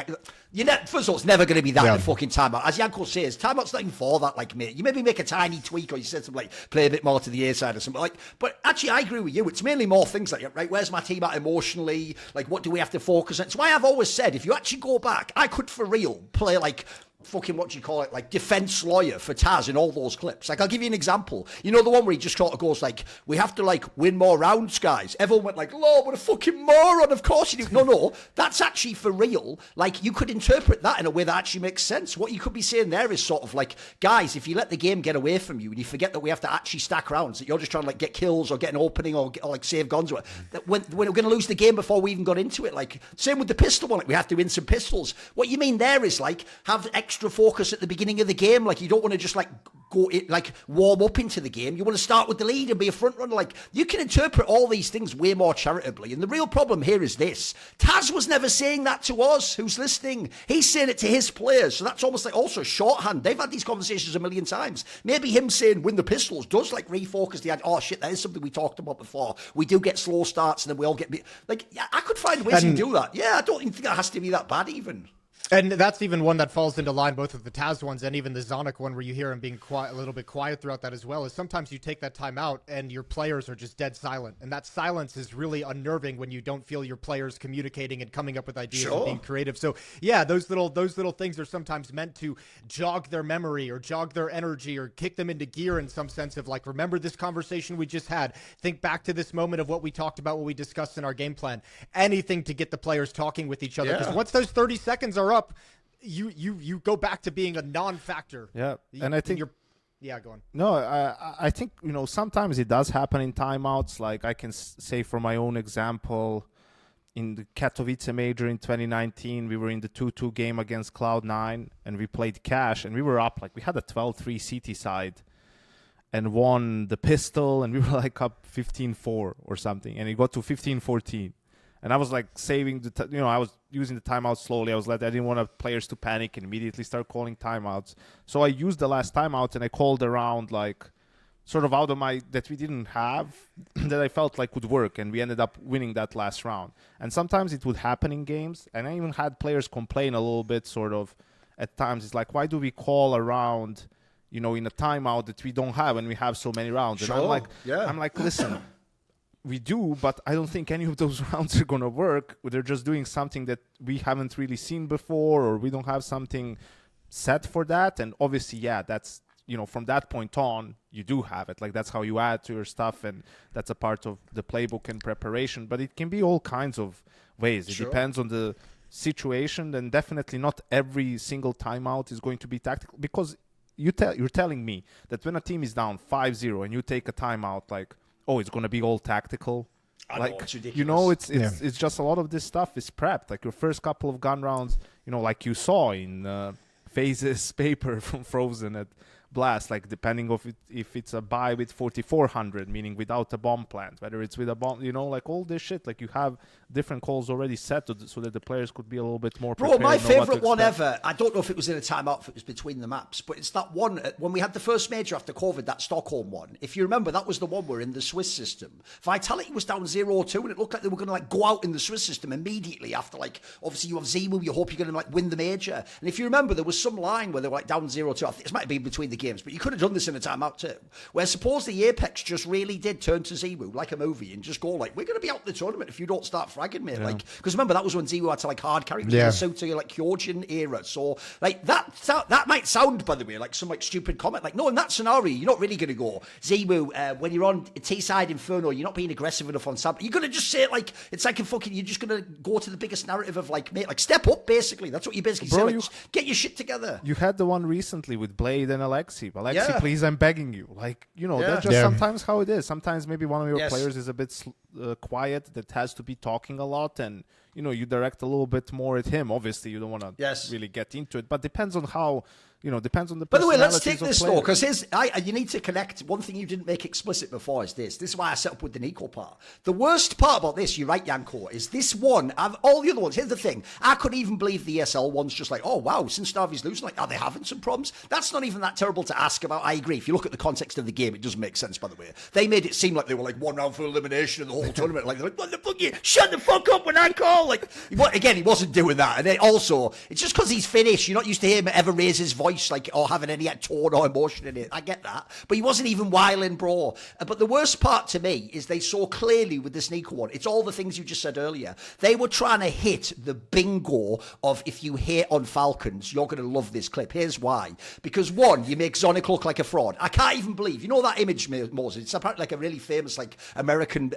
[SPEAKER 3] first of all, it's never going to be that in the fucking timeout. As Yanko says, timeout's not even for that, like, mate. You maybe make a tiny tweak, or you said something like, play a bit more to the A side or something like... But actually, I agree with you. It's mainly more things like, right, where's my team at emotionally? Like, what do we have to focus on? It's why I've always said, if you actually go back, I could, for real, play like... fucking, what do you call it, like defense lawyer for Taz in all those clips. Like, I'll give you an example. You know the one where he just sort of goes like, we have to like win more rounds, guys. Everyone went like, Lord, what a fucking moron. Of course you do. No, that's actually for real. Like, you could interpret that in a way that actually makes sense. What you could be saying there is sort of like, guys, if you let the game get away from you and you forget that we have to actually stack rounds, that you're just trying to like get kills or get an opening or like save guns, or that when we're going to lose the game before we even got into it. Like, same with the pistol one, like we have to win some pistols. What you mean there is like, have extra focus at the beginning of the game. Like, you don't want to just like go like warm up into the game. You want to start with the lead and be a front runner. Like, you can interpret all these things way more charitably. And the real problem here is this: Taz was never saying that to us who's listening. He's saying it to his players. So that's almost like also shorthand. They've had these conversations a million times. Maybe him saying win the pistols does like refocus the idea. Oh shit, that is something we talked about before. We do get slow starts and then we all get like, yeah, I could find ways to do that. Yeah, I don't even think that has to be that bad even.
[SPEAKER 2] And that's even one that falls into line, both of the Taz ones and even the Zonic one, where you hear him being quiet, a little bit quiet throughout that as well, is sometimes you take that time out and your players are just dead silent. And that silence is really unnerving when you don't feel your players communicating and coming up with ideas and being creative. So yeah, those little things are sometimes meant to jog their memory or jog their energy or kick them into gear in some sense of like, remember this conversation we just had. Think back to this moment of what we talked about, what we discussed in our game plan. Anything to get the players talking with each other. Because once those 30 seconds are up, you go back to being a non-factor.
[SPEAKER 4] Yeah, and I think
[SPEAKER 2] go on.
[SPEAKER 4] No, I think sometimes it does happen in timeouts. Like, I can say for my own example, in the Katowice major in 2019, we were in the 2-2 game against Cloud9, and we played Cash, and we were up, like, we had a 12-3 CT side and won the pistol, and we were like up 15-4 or something, and it got to 15-14. And I was like saving I was using the timeout slowly. I didn't want players to panic and immediately start calling timeouts. So I used the last timeout and I called around like sort of out of that we didn't have that I felt like would work. And we ended up winning that last round. And sometimes it would happen in games. And I even had players complain a little bit sort of at times. It's like, why do we call around, in a timeout that we don't have when we have so many rounds?
[SPEAKER 3] Sure.
[SPEAKER 4] And I'm like, listen, we do, but I don't think any of those rounds are going to work. They're just doing something that we haven't really seen before, or we don't have something set for that. And obviously, that's, from that point on, you do have it. Like, that's how you add to your stuff, and that's a part of the playbook and preparation. But it can be all kinds of ways. It depends on the situation, and definitely not every single timeout is going to be tactical, because you're telling me that when a team is down 5-0 and you take a timeout, like, oh, it's going to be all tactical.
[SPEAKER 3] It's ridiculous.
[SPEAKER 4] It's just a lot of this stuff is prepped. Like, your first couple of gun rounds, like you saw in FaZe's paper from Frozen at blast, like depending of if it's a buy with 4400, meaning without a bomb plant, whether it's with a bomb, like all this shit, like you have different calls already set so that the players could be a little bit more prepared.
[SPEAKER 3] Bro, my favourite one ever, I don't know if it was in a timeout, if it was between the maps, but it's that one, when we had the first major after COVID, that Stockholm one. If you remember, that was the one where in the Swiss system, Vitality was down 0-2, and it looked like they were going to like go out in the Swiss system immediately after, like, obviously you have Zemu, you hope you're going to like win the major. And if you remember, there was some line where they were like down 0-2. I think this might have been between the games, but you could have done this in a timeout too, where suppose the Apex just really did turn to Zemu like a movie and just go like, we're going to be out in the tournament if you don't start fragging, mate. Like, because remember, that was when Zemu had to like hard carry the suit to like Kyojian era. So like that might sound, by the way, like some like stupid comment. Like, no, in that scenario, you're not really going to go Zemu when you're on T-side Inferno, you're not being aggressive enough on Sam. You're going to just say it like, it's like a fucking, you're just going to go to the biggest narrative of like, mate, like step up, basically. That's what you basically say. Like, get your shit together.
[SPEAKER 4] You had the one recently with Blade and Alexi. Alexi, please, I'm begging you. Like, that's just sometimes how it is. Sometimes maybe one of your players is a bit quiet, that has to be talking a lot, and you direct a little bit more at him. Obviously, you don't want to really get into it, but depends on how. Depends on the.
[SPEAKER 3] By the way, let's take this though, because you need to connect. One thing you didn't make explicit before is this. This is why I set up with the NiKo part. The worst part about this, you're right, Yanko, is this one. All the other ones. Here's the thing. I couldn't even believe the ESL one's just like, oh wow, since Starvy's losing, like, are they having some problems? That's not even that terrible to ask about. I agree. If you look at the context of the game, it doesn't make sense. By the way, they made it seem like they were like one round for elimination of the whole tournament. Like, they're like, what the fuck? Shut the fuck up when I call. Like, again, he wasn't doing that. And then also, it's just because he's Finnish. You're not used to him ever raise his voice, like, or having any tone or emotion in it. I get that. But he wasn't even whiling, bro. But the worst part to me is they saw clearly with this NiKo one, it's all the things you just said earlier. They were trying to hit the bingo of, if you hate on Falcons, you're going to love this clip. Here's why. Because one, you make Zonic look like a fraud. I can't even believe, that image, Moses? It's apparently like a really famous like American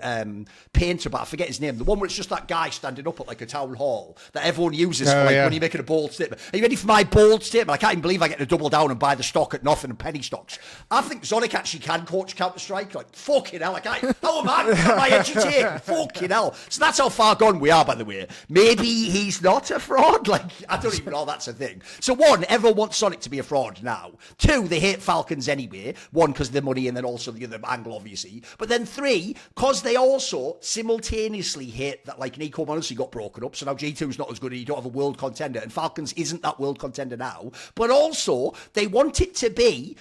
[SPEAKER 3] painter, but I forget his name. The one where it's just that guy standing up at like a town hall that everyone uses for like when you're making a bold statement. Are you ready for my bold statement? I can't even believe I get to double down and buy the stock at nothing and penny stocks. I think Zonic actually can coach Counter-Strike. Like, fucking hell. Like, how am I educated? Fucking hell. So that's how far gone we are, by the way. Maybe he's not a fraud. Like, I don't even know that's a thing. So one, everyone wants Zonic to be a fraud now. Two, they hate Falcons anyway. One, because of the money, and then also the other angle, obviously. But then three, because they also simultaneously hate that, like, NiKo honestly got broken up, so now G2's not as good and you don't have a world contender, and Falcons isn't that world contender now. But also, they want it to be,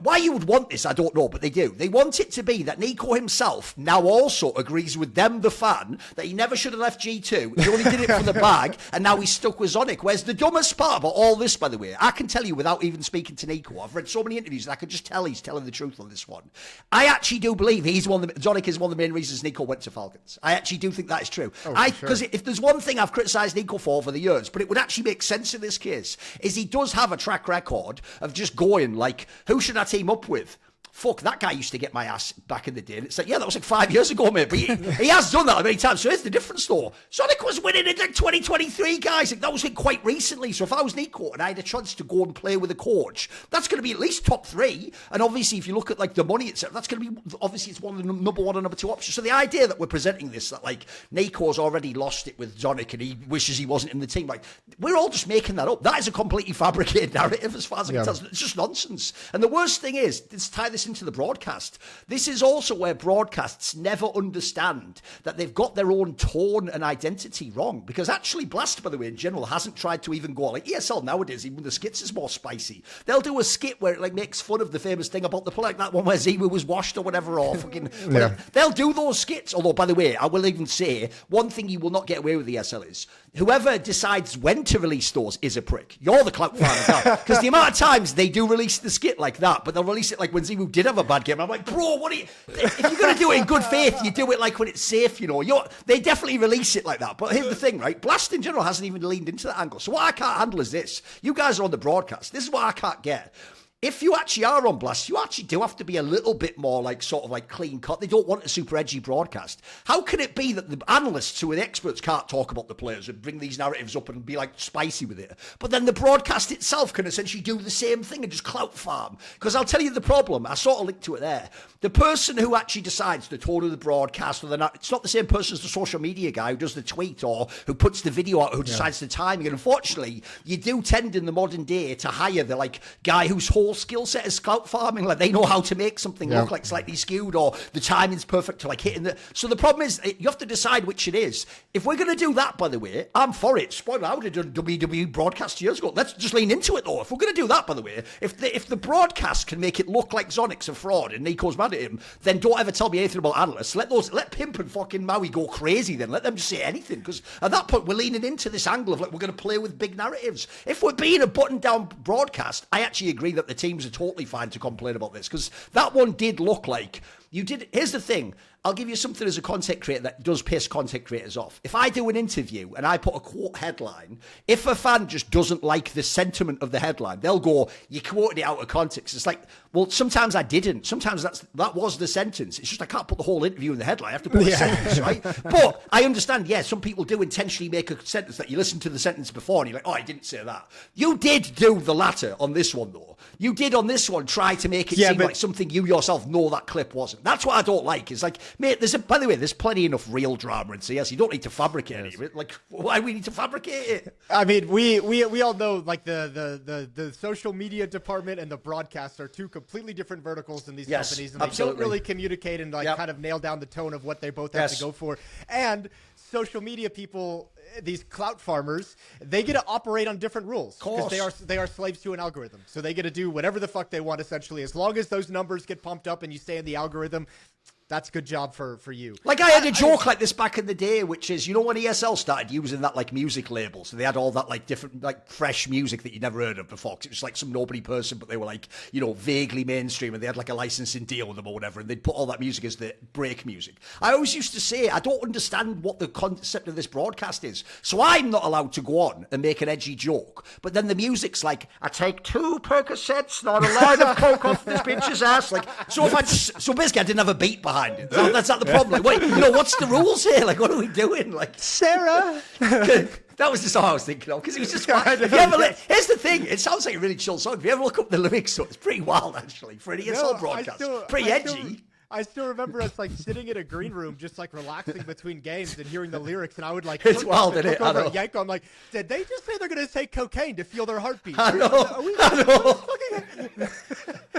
[SPEAKER 3] why you would want this, I don't know, but they do. They want it to be that NiKo himself now also agrees with them, the fan, that he never should have left G2. He only did it for the bag, and now he's stuck with Zonic. Whereas the dumbest part about all this, by the way, I can tell you without even speaking to NiKo, I've read so many interviews that I can just tell he's telling the truth on this one. I actually do believe Zonic is one of the main reasons NiKo went to Falcons. I actually do think that is true. Because if there's one thing I've criticised NiKo for over the years, but it would actually make sense in this case, is he does have a track record of just going like, who should I team up with? Fuck, that guy used to get my ass back in the day. And it's like, yeah, that was like 5 years ago, mate. But he has done that many times. So here's the difference, though. Zonic was winning in like 2023, guys. Like, that was like quite recently. So if I was NiKo and I had a chance to go and play with a coach, that's going to be at least top three. And obviously, if you look at like the money itself, that's going to be, obviously, it's one of the number one and number two options. So the idea that we're presenting this, that like NiKo's already lost it with Zonic and he wishes he wasn't in the team, like, we're all just making that up. That is a completely fabricated narrative as far as I can tell. It's just nonsense. And the worst thing is, let's tie this into the broadcast. This is also where broadcasts never understand that they've got their own tone and identity wrong. Because actually, Blast, by the way, in general, hasn't tried to even go like ESL nowadays. Even the skits is more spicy. They'll do a skit where it like makes fun of the famous thing about the play, like that one where Zemu was washed or whatever, or fucking. They'll do those skits. Although, by the way, I will even say one thing you will not get away with ESL is whoever decides when to release those is a prick. You're the clout fan of that. Because the amount of times they do release the skit like that, but they'll release it like when Zemu did have a bad game. I'm like, bro, what are you? If you're going to do it in good faith, you do it like when it's safe, they definitely release it like that. But here's the thing, right? Blast in general hasn't even leaned into that angle. So what I can't handle is this. You guys are on the broadcast. This is what I can't get. If you actually are on Blast, you actually do have to be a little bit more like sort of like clean cut. They don't want a super edgy broadcast. How can it be that the analysts who are the experts can't talk about the players and bring these narratives up and be like spicy with it? But then the broadcast itself can essentially do the same thing and just clout farm. Because I'll tell you the problem. I sort of linked to it there. The person who actually decides the tone of the broadcast, it's not the same person as the social media guy who does the tweet or who puts the video out, who decides the timing. And unfortunately, you do tend in the modern day to hire the like guy whose whole core skill set is scout farming. Like they know how to make something look like slightly skewed, or the timing's perfect to like hitting the. So the problem is you have to decide which it is. If we're going to do that, by the way, I'm for it. Spoiler, I would have done WWE broadcast years ago. Let's just lean into it though. If we're going to do that, by the way, if the broadcast can make it look like Zonic's a fraud and NiKo's mad at him, then don't ever tell me anything about analysts. Let Pimp and fucking Maui go crazy. Then let them just say anything, because at that point we're leaning into this angle of like we're going to play with big narratives. If we're being a button-down broadcast, I actually agree that the teams are totally fine to complain about this, because that one did look like you did. Here's the thing. I'll give you something as a content creator that does piss content creators off. If I do an interview and I put a quote headline, if a fan just doesn't like the sentiment of the headline, they'll go, you quoted it out of context. It's like, well, sometimes I didn't. Sometimes that was the sentence. It's just I can't put the whole interview in the headline. I have to put a sentence, right? But I understand, some people do intentionally make a sentence that you listen to the sentence before and you're like, oh, I didn't say that. You did do the latter on this one, though. You did on this one try to make it seem like something you yourself know that clip wasn't. That's what I don't like. It's like, mate, by the way, there's plenty enough real drama in CS. You don't need to fabricate any of it. Like, why do we need to fabricate it?
[SPEAKER 2] I mean, we all know, like, the social media department and the broadcast are two completely different verticals in these companies, and they don't really communicate and kind of nail down the tone of what they both have to go for. And social media people, these clout farmers, they get to operate on different rules because they are slaves to an algorithm. So they get to do whatever the fuck they want, essentially. As long as those numbers get pumped up and you stay in the algorithm, that's a good job for you.
[SPEAKER 3] Like, I had a joke like this back in the day, which is, you know, when ESL started using that, like, music label, so they had all that, like, different, like, fresh music that you never heard of before, because it was, like, some nobody person, but they were, like, you know, vaguely mainstream, and they had, like, a licensing deal with them or whatever, and they'd put all that music as the break music. I always used to say, I don't understand what the concept of this broadcast is, so I'm not allowed to go on and make an edgy joke, but then the music's like, I take 2 Percocets, not a line of coke off this bitch's ass, like, so basically I didn't have a beat behind it. That's not the problem. Like, wait, you know, what's the rules here? Like, what are we doing? Like,
[SPEAKER 2] Sarah.
[SPEAKER 3] That was the song I was thinking of, because it was just. Here's the thing. It sounds like a really chill song. If you ever look up the lyrics, so it's pretty wild actually for an ESL broadcast. Pretty edgy.
[SPEAKER 2] I still remember us like sitting in a green room, just like relaxing between games and hearing the lyrics, and I would like
[SPEAKER 3] it's wild, isn't it?
[SPEAKER 2] Look over at Yanko. I'm like, did they just say they're going to take cocaine to feel their heartbeat?
[SPEAKER 3] I know.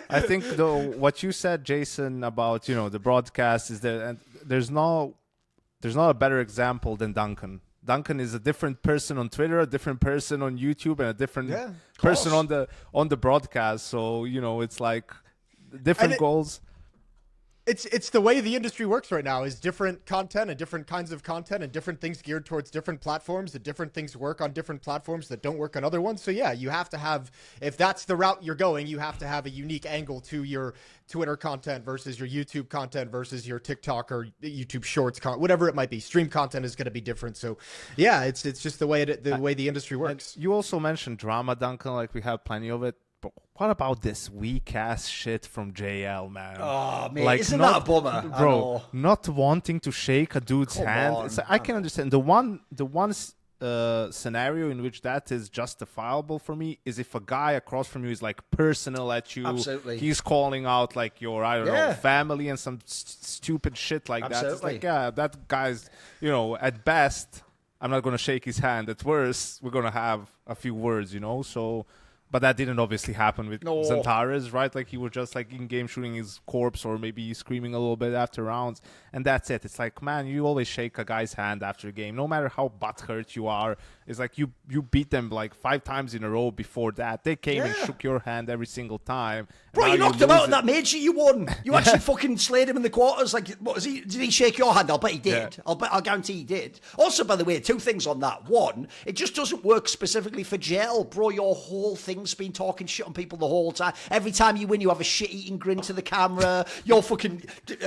[SPEAKER 4] I think though what you said, Jason, about the broadcast is that there's not a better example than Duncan. Duncan is a different person on Twitter, a different person on YouTube, and a different person on the broadcast. So it's like different goals.
[SPEAKER 2] It's the way the industry works right now, is different content and different kinds of content and different things geared towards different platforms, and different things work on different platforms that don't work on other ones. So yeah, you have to have, if that's the route you're going, you have to have a unique angle to your Twitter content versus your YouTube content versus your TikTok or YouTube Shorts content, whatever it might be. Stream content is going to be different. So yeah, it's just the way the industry works.
[SPEAKER 4] You also mentioned drama, Duncan, like we have plenty of it. But what about this weak ass shit from JL, man?
[SPEAKER 3] Oh man, like, isn't that a bummer,
[SPEAKER 4] bro? Not wanting to shake a dude's hand. I can understand the one scenario in which that is justifiable for me is if a guy across from you is like personal at you.
[SPEAKER 3] Absolutely.
[SPEAKER 4] He's calling out like your family and some stupid shit like that. It's like, that guy's at best I'm not gonna shake his hand. At worst we're gonna have a few words, so. But that didn't obviously happen with Xantares, right? Like, he was just like in-game shooting his corpse or maybe screaming a little bit after rounds. And that's it. It's like, man, you always shake a guy's hand after a game. No matter how butthurt you are. It's like you beat them like 5 times in a row before that. They came and shook your hand every single time.
[SPEAKER 3] Bro, you knocked him out in that major. You won. You actually fucking slayed him in the quarters. Like, what is he? Did he shake your hand? I'll bet he did. Yeah. I'll guarantee he did. Also, by the way, 2 things on that. One, it just doesn't work specifically for JL, bro. Your whole thing's been talking shit on people the whole time. Every time you win, you have a shit-eating grin to the camera. You're fucking.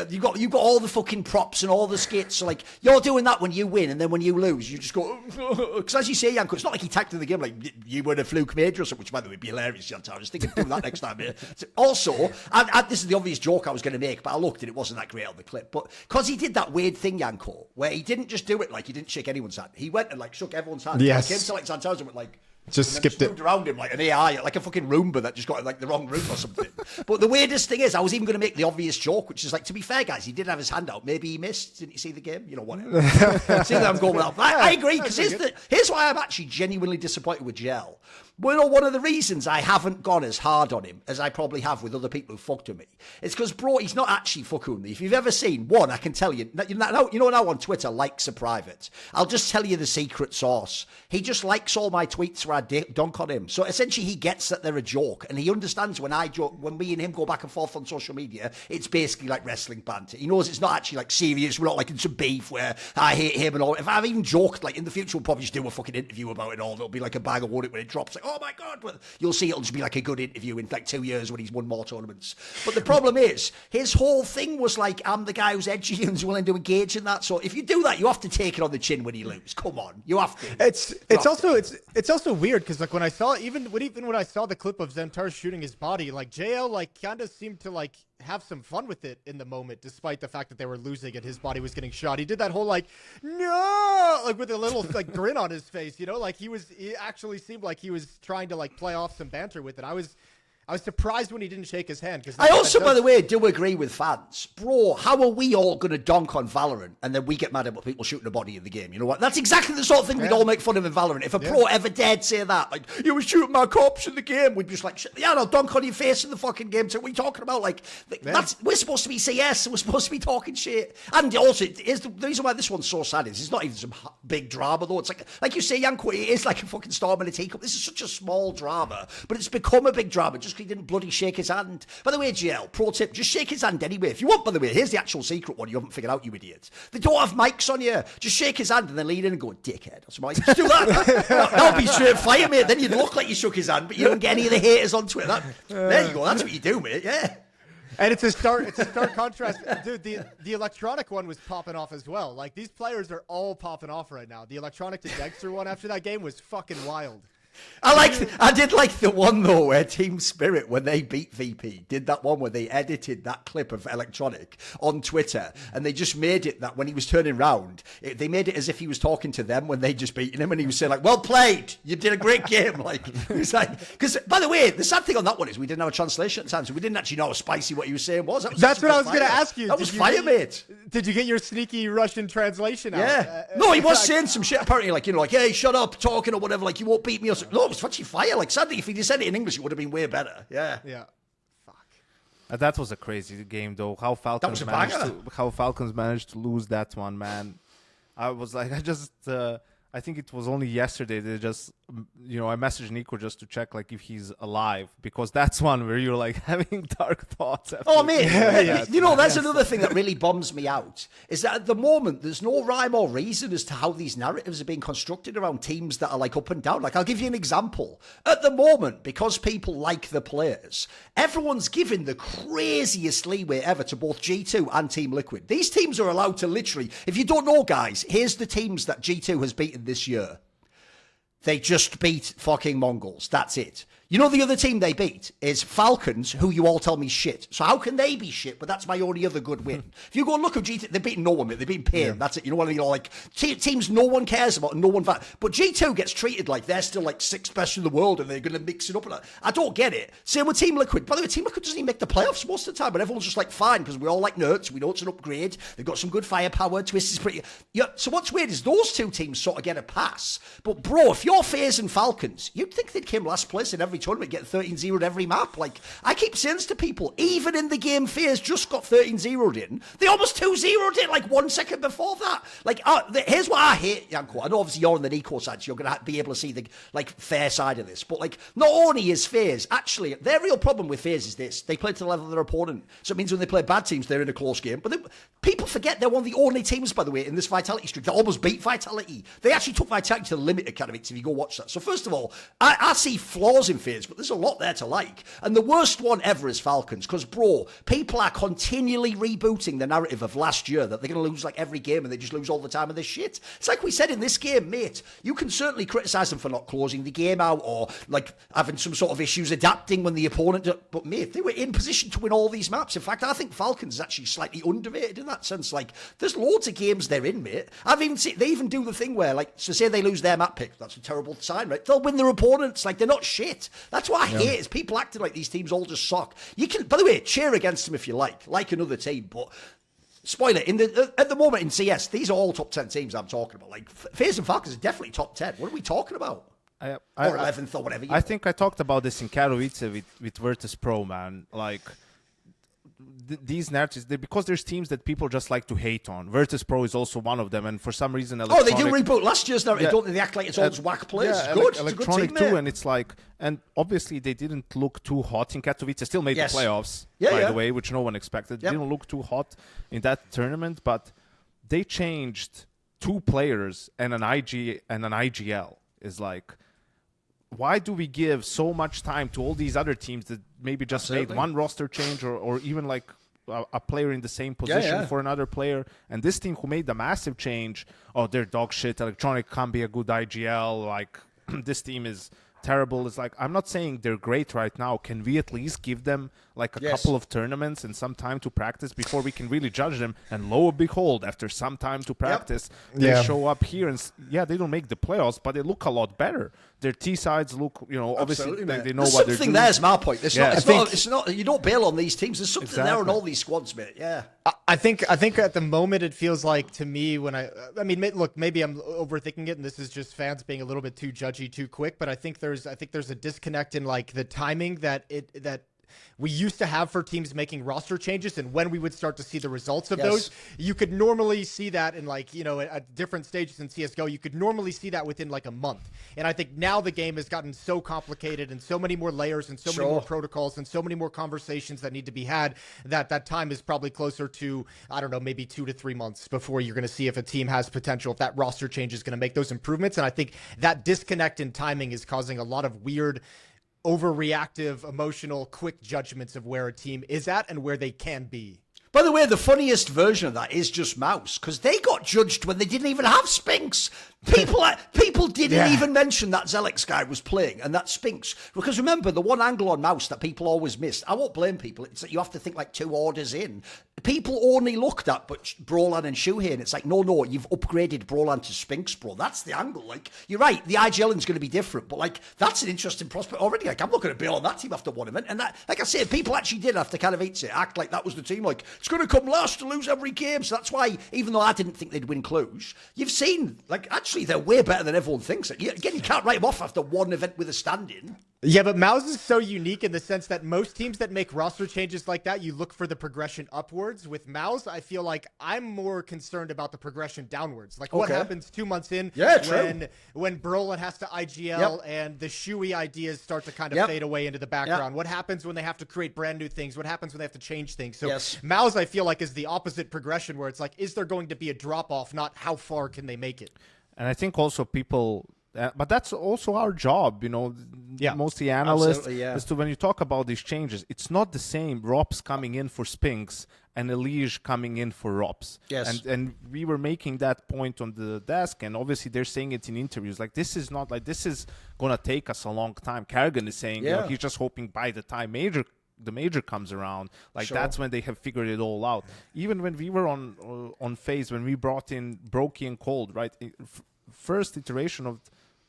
[SPEAKER 3] You got all the fucking props and all the skits. So like, you're doing that when you win, and then when you lose, you just go. Because as you say, Yanko, it's not like he tagged in the game like you win a fluke major or something, which by the way would be hilarious. I was thinking do that next time. Yeah. Also, this is the obvious joke I was going to make, but I looked and it wasn't that great on the clip. But because he did that weird thing, Yanko, where he didn't just do it like he didn't shake anyone's hand. He went and like shook everyone's hand.
[SPEAKER 2] Yes.
[SPEAKER 3] He came to like Xantares and went like.
[SPEAKER 2] Just skipped it.
[SPEAKER 3] Moved around him like an AI, like a fucking Roomba that just got in like the wrong room or something. But the weirdest thing is, I was even going to make the obvious joke, which is like, to be fair, guys, he did have his hand out. Maybe he missed. Didn't you see the game? Whatever. See that I'm going with that. I agree, because here's why I'm actually genuinely disappointed with Gel. Well, one of the reasons I haven't gone as hard on him as I probably have with other people who fucked with me is because, bro, he's not actually fucking with me. If you've ever seen one, I can tell you, now on Twitter, likes are private. I'll just tell you the secret sauce. He just likes all my tweets where I dunk on him. So essentially, he gets that they're a joke, and he understands when I joke, when me and him go back and forth on social media, it's basically like wrestling banter. He knows it's not actually like serious. We're not like in some beef where I hate him and all. If I've even joked, like in the future, we'll probably just do a fucking interview about it all. There'll be like a bag of water when it drops. Like, oh my God. But you'll see it'll just be like a good interview in like 2 years when he's won more tournaments. But the problem is, his whole thing was like, I'm the guy who's edgy and willing to engage in that. So if you do that, you have to take it on the chin when you lose. Come on, you have to.
[SPEAKER 2] It's also weird because like when I saw even when I saw the clip of Xantares shooting his body, like JL like kind of seemed to like have some fun with it in the moment, despite the fact that they were losing and his body was getting shot. He did that whole like no, like with a little like grin on his face, you know, like he actually seemed like he was trying to like play off some banter with it. I was surprised when he didn't shake his hand. Because
[SPEAKER 3] I also, by the way, do agree with fans. Bro, how are we all going to donk on Valorant and then we get mad about people shooting a body in the game? You know what? That's exactly the sort of thing we'd all make fun of in Valorant. If a pro ever dared say that, like, you were shooting my cops in the game, we'd be just like, yeah, I'll donk on your face in the fucking game. So what are you talking about? Like, we're supposed to be CS, we're supposed to be talking shit. And also, the reason why this one's so sad is it's not even some big drama, though. It's like you say, Yanko, it is like a fucking storm in a teacup. This is such a small drama, but it's become a big drama just because he didn't bloody shake his hand. By the way, GL, pro tip, just shake his hand anyway. If you want, by the way, here's the actual secret one you haven't figured out, you idiot. They don't have mics on you. Just shake his hand and then lean in and go, dickhead. Or something. Just do that. That'll be straight fire, mate. Then you'd look like you shook his hand, but you don't get any of the haters on Twitter. There you go. That's what you do, mate. Yeah.
[SPEAKER 2] And it's a stark contrast. Dude, the electronic one was popping off as well. Like, these players are all popping off right now. The electronic to Dexter one after that game was fucking wild.
[SPEAKER 3] I did like the one though where Team Spirit, when they beat VP, did that one where they edited that clip of Electronic on Twitter and they just made it that when he was turning round, they made it as if he was talking to them when they just beaten him and he was saying like, well played, you did a great game. Like, it was like, because by the way, the sad thing on that one is we didn't have a translation at the time, so we didn't actually know how spicy what he was saying was.
[SPEAKER 2] That's what I was going to ask you.
[SPEAKER 3] That was fire, mate.
[SPEAKER 2] Did you get your sneaky Russian translation out?
[SPEAKER 3] Yeah. No, he was saying some shit apparently, like, you know, like, hey, shut up, talking or whatever, like, you won't beat me or something. No, it was actually fire. Like, sadly, if he'd said it in English, it would have been way better. Yeah.
[SPEAKER 2] Yeah. Fuck.
[SPEAKER 4] That was a crazy game, though. How Falcons managed to lose that one, man. I was like, I think it was only yesterday they just, you know, I messaged NiKo just to check like if he's alive, because that's one where you're like having dark thoughts.
[SPEAKER 3] Oh, man. You know, that's another thing that really bums me out is that at the moment there's no rhyme or reason as to how these narratives are being constructed around teams that are like up and down. Like, I'll give you an example. At the moment, because people like the players, everyone's giving the craziest leeway ever to both G2 and Team Liquid. These teams are allowed to literally, if you don't know, guys, here's the teams that G2 has beaten this year. They just beat fucking Mongols. That's it. You know, the other team they beat is Falcons, who you all tell me shit. So how can they be shit? But that's my only other good win. If you go and look at G2, they've beaten no one, mate. They've beaten Pain. Yeah. That's it. You know what I mean? Like, teams no one cares about and no one... But G2 gets treated like they're still like sixth best in the world and they're going to mix it up. I don't get it. Same with Team Liquid. By the way, Team Liquid doesn't even make the playoffs most of the time, but everyone's just like, fine, because we're all like nerds. We know it's an upgrade. They've got some good firepower. Twist is pretty... Yeah. So what's weird is those two teams sort of get a pass. But bro, if you're FaZe and Falcons, you'd think they'd came last place in every tournament, get 13-0 at every map. Like, I keep saying this to people, even in the game FaZe just got 13-0'd in. They almost 2-0'd it like 1 second before that. Like, here's what I hate, Yanko. I know obviously you're on the NiKo side, so you're going to be able to see the like fair side of this. But like, not only is FaZe, actually, their real problem with FaZe is this. They play to the level of their opponent. So it means when they play bad teams, they're in a close game. But people forget they're one of the only teams, by the way, in this Vitality streak that almost beat Vitality. They actually took Vitality to the limit academics if you go watch that. So first of all, I see flaws in FaZe, but there's a lot there to like. And the worst one ever is Falcons, because, bro, people are continually rebooting the narrative of last year that they're going to lose like every game and they just lose all the time of this shit. It's like we said in this game, mate, you can certainly criticise them for not closing the game out or like having some sort of issues adapting when the opponent... But, mate, they were in position to win all these maps. In fact, I think Falcons is actually slightly underrated in that sense. Like, there's loads of games they're in, mate. I've even seen... They even do the thing where, like, so say they lose their map pick. That's a terrible sign, right? They'll win their opponents. Like, they're not shit. That's what I hate, is people acting like these teams all just suck. You can, by the way, cheer against them if you like another team, but spoiler, at the moment in CS, these are all top 10 teams I'm talking about. Like, FaZe and Falcons are definitely top 10. What are we talking about? or 11th or whatever.
[SPEAKER 4] I think I talked about this in Katowice with Virtus Pro, man. Like, these narratives, because there's teams that people just like to hate on. Virtus Pro is also one of them, and for some reason,
[SPEAKER 3] Electronic... Oh, they do reboot last year's narrative, don't they? They act like it's all wack players.
[SPEAKER 4] Yeah,
[SPEAKER 3] Good.
[SPEAKER 4] Electronic
[SPEAKER 3] it's a good team,
[SPEAKER 4] too, and it's like, and obviously they didn't look too hot in Katowice. Still made the playoffs, by the way, which no one expected. Didn't look too hot in that tournament, but they changed 2 players and an IGL. Is like, why do we give so much time to all these other teams that maybe just made one roster change or even like a player in the same position for another player? And this team who made the massive change, oh, they're dog shit. Electronic can't be a good IGL. Like, this team is terrible. It's like, I'm not saying they're great right now. Can we at least give them like a couple of tournaments and some time to practice before we can really judge them? And lo and behold, after some time to practice, they show up here and they don't make the playoffs, but they look a lot better. Their T sides look, obviously like they know what they're doing.
[SPEAKER 3] There's my point. It's not. You don't bail on these teams. There's something there on all these squads, mate. Yeah.
[SPEAKER 2] I think at the moment it feels like to me when I mean, look, maybe I'm overthinking it, and this is just fans being a little bit too judgy too quick. But I think there's a disconnect in like the timing that we used to have for teams making roster changes, and when we would start to see the results of those. You could normally see that in like, at different stages in CSGO, you could normally see that within like a month. And I think now the game has gotten so complicated and so many more layers and so many more protocols and so many more conversations that need to be had that time is probably closer to, I don't know, maybe 2 to 3 months before you're going to see if a team has potential, if that roster change is going to make those improvements. And I think that disconnect in timing is causing a lot of weird, overreactive, emotional, quick judgments of where a team is at and where they can be.
[SPEAKER 3] By the way, the funniest version of that is just Mouse, because they got judged when they didn't even have Spinks. People didn't even mention that Zelix guy was playing and that Spinks. Because remember, the one angle on Mouse that people always missed, I won't blame people, it's that you have to think like 2 orders in. People only looked at Brolan and Shuhei, and it's like, no, you've upgraded Brolan to Spinks, bro. That's the angle. Like, you're right, the IGLing's going to be different, but like, that's an interesting prospect already. Like, I'm not going to bail on that team after one event. And that, like I said, people actually did have to kind of act like that was the team. Like, it's going to come last to lose every game. So that's why, even though I didn't think they'd win Cluj, you've seen, like, actually, they're way better than everyone thinks. Again, you can't write them off after one event with a stand-in.
[SPEAKER 2] Yeah, but Mouse is so unique in the sense that most teams that make roster changes like that, you look for the progression upwards. With Mouse, I feel like I'm more concerned about the progression downwards. Like what happens 2 months in when Brolan has to IGL and the Shui ideas start to kind of fade away into the background. What happens when they have to create brand new things? What happens when they have to change things? So Mouse, I feel like, is the opposite progression where it's like, is there going to be a drop-off, not how far can they make it?
[SPEAKER 4] And I think also people... but that's also our job, mostly analysts, as to when you talk about these changes, it's not the same ROPS coming in for Spinks and Elige coming in for ROPS.
[SPEAKER 3] Yes.
[SPEAKER 4] And we were making that point on the desk, and obviously they're saying it in interviews. Like, this is not like, this is going to take us a long time. Kerrigan is saying, he's just hoping by the time the major comes around, like that's when they have figured it all out. Even when we were on FaZe, when we brought in Brokey and Cold, right? First iteration of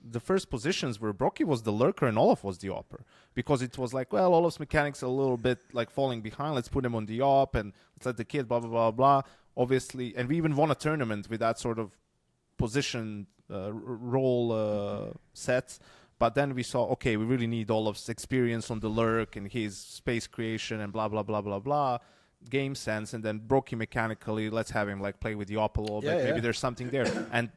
[SPEAKER 4] the first positions where Brokey was the lurker and Olaf was the AWPer, because it was like, well, Olaf's mechanics are a little bit like falling behind. Let's put him on the AWP and let's let the kid blah blah blah blah. Obviously, and we even won a tournament with that sort of position role set. But then we saw, okay, we really need Olaf's experience on the lurk and his space creation and blah blah blah blah blah. Game sense, and then Brokey mechanically, let's have him like play with the AWP a little bit. Maybe there's something there. And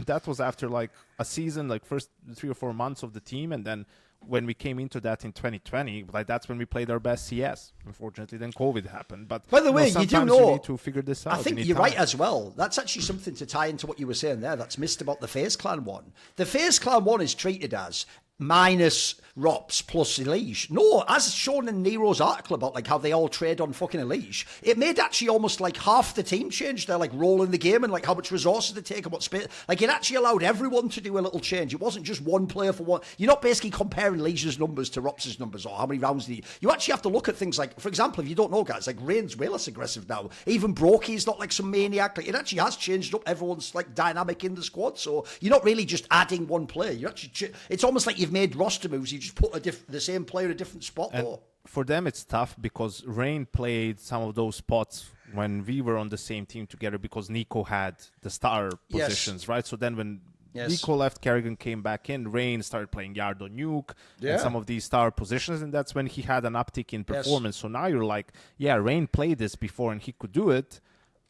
[SPEAKER 4] that was after like a season, like first 3 or 4 months of the team, and then when we came into that in 2020, like that's when we played our best CS. Unfortunately, then COVID happened. But
[SPEAKER 3] by the way, you do know,
[SPEAKER 4] you need to figure this out.
[SPEAKER 3] I think you're right as well. That's actually something to tie into what you were saying there. That's missed about the FaZe Clan one. The FaZe Clan one is treated as minus ROPS plus Elige. No, as shown in Nero's article about like how they all trade on fucking Elige, it made actually almost like half the team change their like role in the game and like how much resources they take and what space. Like it actually allowed everyone to do a little change. It wasn't just one player for one. You're not basically comparing Elige's numbers to ROPS's numbers or how many rounds you actually have to look at things like, for example, if you don't know, guys, like Rain's way less aggressive now. Even Brokey's not like some maniac. Like it actually has changed up everyone's like dynamic in the squad. So you're not really just adding one player. You actually, it's almost like you've made roster moves. You just put the same player in a different spot.
[SPEAKER 4] And
[SPEAKER 3] though.
[SPEAKER 4] For them, it's tough because Rain played some of those spots when we were on the same team together because NiKo had the star positions, right? So then when NiKo left, Kerrigan came back in, Rain started playing Yard on Nuke, and some of these star positions, and that's when he had an uptick in performance. So now you're like, yeah, Rain played this before and he could do it,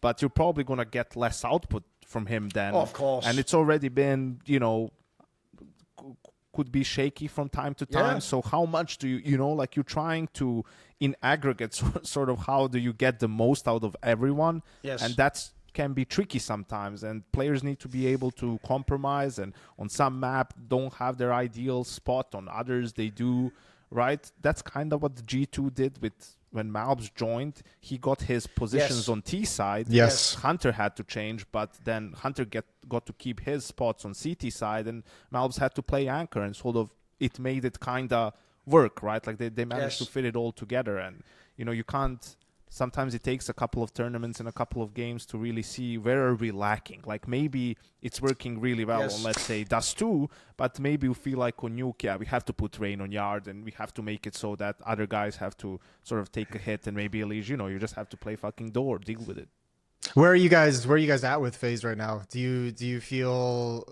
[SPEAKER 4] but you're probably going to get less output from him then.
[SPEAKER 3] Oh, of course.
[SPEAKER 4] And it's already been, could be shaky from time to time. So how much do you're trying to, in aggregate, sort of how do you get the most out of everyone?
[SPEAKER 3] Yes.
[SPEAKER 4] And that's can be tricky sometimes, and players need to be able to compromise, and on some map don't have their ideal spot, on others they do, right? That's kind of what the G2 did with when malbs joined. He got his positions on T side.
[SPEAKER 2] Yes.
[SPEAKER 4] Hunter had to change, but then Hunter got to keep his spots on CT side, and malbs had to play anchor, and sort of it made it kind of work, right? Like they managed to fit it all together, and you can't. Sometimes it takes a couple of tournaments and a couple of games to really see where are we lacking. Like maybe it's working really well on, let's say, Dust 2, but maybe we feel like on Nuke, we have to put Rain on Yard, and we have to make it so that other guys have to sort of take a hit, and maybe Elise, you just have to play fucking door, deal with it.
[SPEAKER 2] Where are you guys at with FaZe right now? Do you feel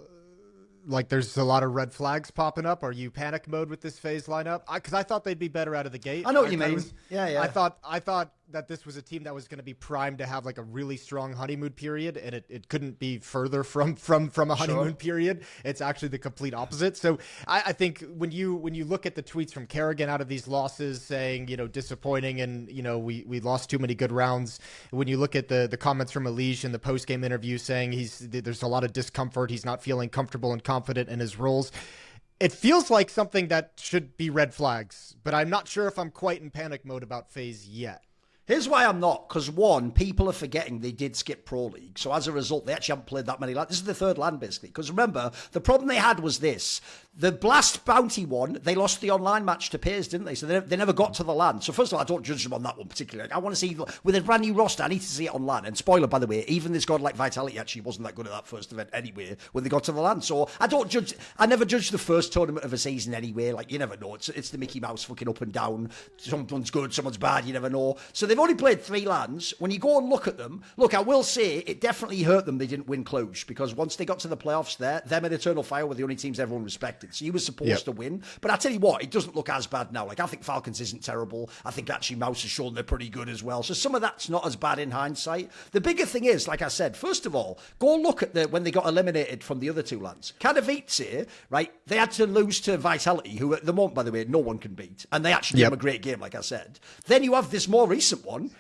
[SPEAKER 2] like there's a lot of red flags popping up? Are you panic mode with this FaZe lineup? Because I thought they'd be better out of the gate.
[SPEAKER 3] I know what you mean. I
[SPEAKER 2] thought that this was a team that was going to be primed to have like a really strong honeymoon period, and it couldn't be further from a honeymoon period. It's actually the complete opposite. So I think when you look at the tweets from Kerrigan out of these losses saying, disappointing, and we lost too many good rounds. When you look at the comments from Elise in the post-game interview saying there's a lot of discomfort, he's not feeling comfortable and confident in his roles. It feels like something that should be red flags, but I'm not sure if I'm quite in panic mode about FaZe yet.
[SPEAKER 3] Here's why I'm not, because one, people are forgetting they did skip Pro League, so as a result, they actually haven't played that many LAN. This is the third LAN, basically, because remember, the problem they had was this. The Blast Bounty one, they lost the online match to Peers, didn't they? So they never got to the LAN. So first of all, I don't judge them on that one particularly. I want to see, with a brand new roster, I need to see it on LAN. And spoiler, by the way, even this god like Vitality actually wasn't that good at that first event anyway, when they got to the LAN. So I never judge the first tournament of a season anyway. Like, you never know. It's the Mickey Mouse fucking up and down. Someone's good, someone's bad, you never know. So they've only played 3 LANs. When you go and look at them, look, I will say it definitely hurt them they didn't win Cluj, because once they got to the playoffs them and Eternal Fire were the only teams everyone respected. So you were supposed to win. But I tell you what, it doesn't look as bad now. Like, I think Falcons isn't terrible. I think actually Mouse has shown they're pretty good as well. So some of that's not as bad in hindsight. The bigger thing is, like I said, first of all, go look at when they got eliminated from the other 2 LANs. Katowice, right, they had to lose to Vitality, who at the moment, by the way, no one can beat. And they actually have a great game, like I said. Then you have this more recent one.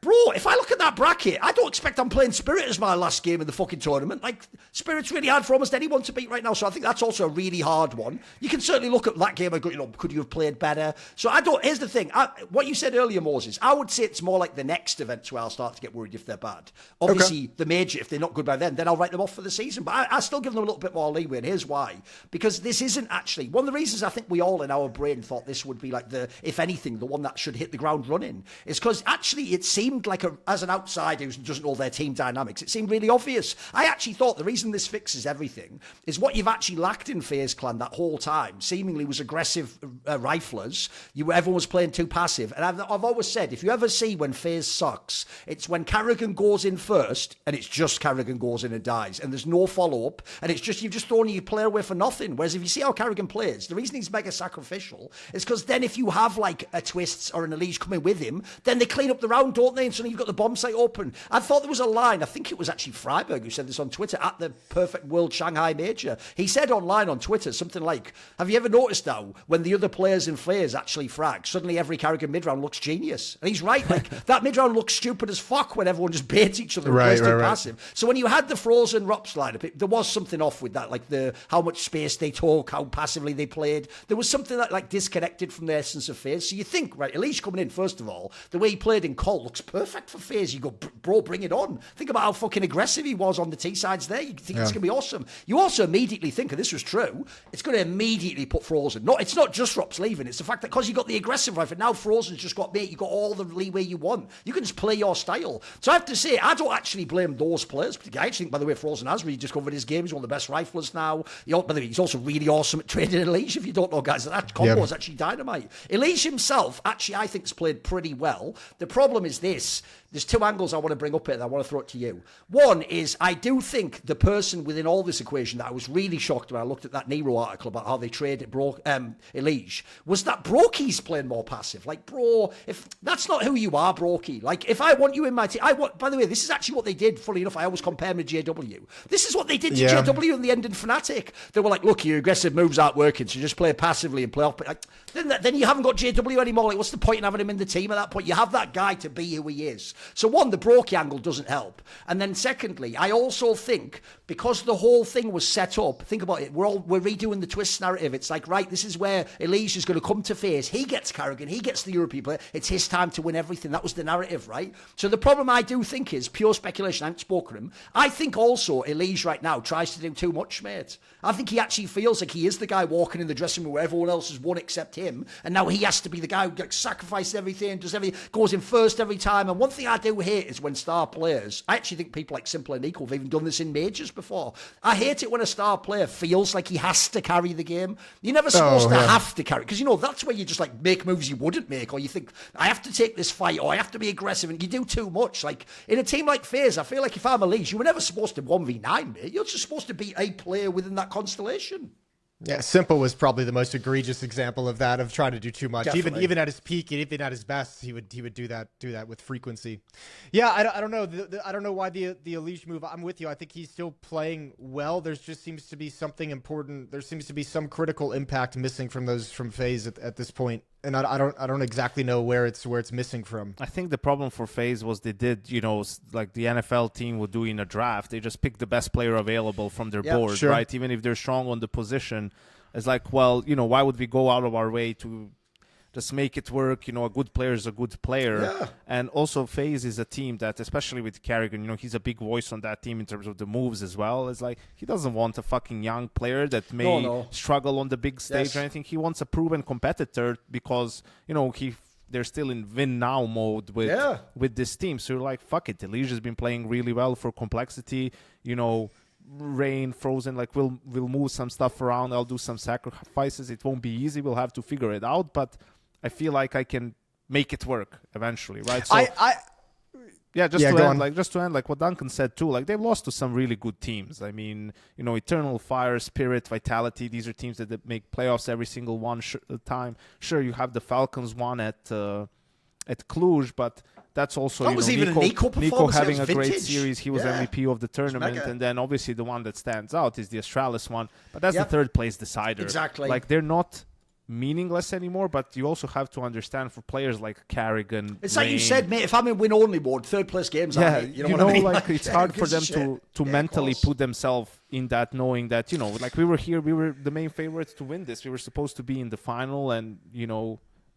[SPEAKER 3] Bro, if I look at that bracket, I don't expect I'm playing Spirit as my last game in the fucking tournament. Like, Spirit's really hard for almost anyone to beat right now, so I think that's also a really hard one. You can certainly look at that game and go, could you have played better? So here's the thing. What you said earlier, Moses, I would say it's more like the next events where I'll start to get worried if they're bad. Obviously, the major, if they're not good by then I'll write them off for the season. But I still give them a little bit more leeway, and here's why. Because this isn't actually, one of the reasons I think we all in our brain thought this would be like if anything, the one that should hit the ground running, is because actually it seemed like as an outsider who doesn't know their team dynamics, it seemed really obvious. I actually thought the reason this fixes everything is what you've actually lacked in FaZe Clan that whole time, seemingly, was aggressive riflers. Everyone was playing too passive. And I've always said, if you ever see when FaZe sucks, it's when Kerrigan goes in first, and it's just Kerrigan goes in and dies, and there's no follow-up, and it's just, you've just thrown your player away for nothing. Whereas if you see how Kerrigan plays, the reason he's mega sacrificial is because then if you have like a Twists or an Elise coming with him, then they clean up the round, don't they? And suddenly you've got the bomb site open. I thought there was a line, I think it was actually Freiberg who said this on Twitter at the Perfect World Shanghai Major. He said online on Twitter something like, have you ever noticed now when the other players in FaZe actually frag, suddenly every Kerrigan mid-round looks genius? And he's right, like that mid-round looks stupid as fuck when everyone just baits each other and plays too passive. So when you had the Frozen Rops lineup, there was something off with that, like how much space they took, how passively they played. There was something that like disconnected from the essence of FaZe. So you think, right, Elise coming in, first of all, the way he played in Col looks perfect for FaZe. You go, bro, bring it on. Think about how fucking aggressive he was on the T-sides there. You think it's going to be awesome. You also immediately think, and this was true, it's going to immediately put Frozen. It's not just Rops leaving. It's the fact that because you got the aggressive rifle, now Frozen's just got mate. You got all the leeway you want. You can just play your style. So I have to say, I don't actually blame those players. I actually think, by the way, Frozen has rediscovered his game. He's one of the best riflers now. By the way, he's also really awesome at trading Elise. If you don't know, guys, that combo is actually dynamite. Elise himself, actually, I think, has played pretty well. The problem is this. there's two angles I want to bring up here that I want to throw it to you. One is I do think the person within all this equation that I was really shocked when I looked at that Nero article about how they traded Elige was that Brokey's playing more passive. Like, bro, if that's not who you are, Brokey. Like, if I want you in my team, by the way, this is actually what they did. Funny enough, I always compare him to JW. This is what they did to JW in the end in Fnatic. They were like, look, your aggressive moves aren't working, so just play passively and play off. But like, then you haven't got JW anymore. Like, what's the point in having him in the team at that point? You have that guy to be who he is. So one, the Brokey angle doesn't help. And then secondly, I also think because the whole thing was set up, think about it, we're redoing the Twist narrative. It's like, right, this is where Elige is going to come to FaZe. He gets Carrigan, he gets the European player. It's his time to win everything. That was the narrative, right? So the problem I do think is pure speculation. I haven't spoken to him. I think also Elige right now tries to do too much, mate. I think he actually feels like he is the guy walking in the dressing room where everyone else has won except him, and now he has to be the guy who like, sacrifices everything, does everything, goes in first every time. And one thing I do hate is when star players, I actually think people like Simple and NiKo have even done this in majors before. I hate it when a star player feels like he has to carry the game. You're never supposed to have to carry, because you know that's where you just like make moves you wouldn't make, or you think I have to take this fight, or I have to be aggressive, and you do too much. Like in a team like FaZe, I feel like if I'm Elige, you were never supposed to 1v9 me. You're just supposed to be a player within that constellation.
[SPEAKER 2] Yeah, Simple was probably the most egregious example of that, of trying to do too much.
[SPEAKER 3] Definitely.
[SPEAKER 2] Even at his peak, and even at his best, he would do that with frequency. Yeah, I don't know. I don't know why the Elige move. I'm with you. I think he's still playing well. There just seems to be something important. There seems to be some critical impact missing from FaZe at this point. And I don't exactly know where it's missing from.
[SPEAKER 4] I think the problem for FaZe was they did, like the NFL team would do in a draft. They just pick the best player available from their board,
[SPEAKER 2] sure.
[SPEAKER 4] right? Even if they're strong on the position. It's like, well, why would we go out of our way to just make it work? A good player is a good player.
[SPEAKER 3] Yeah.
[SPEAKER 4] And also FaZe is a team that, especially with Carrigan, he's a big voice on that team in terms of the moves as well. It's like he doesn't want a fucking young player that may struggle on the big stage or anything. He wants a proven competitor because, they're still in win now mode with this team. So you're like, fuck it. Elige has been playing really well for complexity, Rain, Frozen, like we'll move some stuff around. I'll do some sacrifices. It won't be easy. We'll have to figure it out, but I feel like I can make it work eventually, right? So, just to end, like what Duncan said too, like they've lost to some really good teams. I mean, Eternal, Fire, Spirit, Vitality. These are teams that make playoffs every single time. Sure, you have the Falcons one at Cluj, but that's also
[SPEAKER 3] that was even a
[SPEAKER 4] NiKo having a great
[SPEAKER 3] vintage.
[SPEAKER 4] series. He was MVP of the tournament, and then obviously the one that stands out is the Astralis one. But that's the third place decider.
[SPEAKER 3] Exactly.
[SPEAKER 4] Like they're not meaningless anymore, but you also have to understand for players like Carrigan.
[SPEAKER 3] It's
[SPEAKER 4] Rain,
[SPEAKER 3] like you said, mate. If I'm in win only mode, third place games. You know what I mean?
[SPEAKER 4] Like it's hard for them to mentally put themselves in that, knowing that like we were here, we were the main favorites to win this. We were supposed to be in the final, and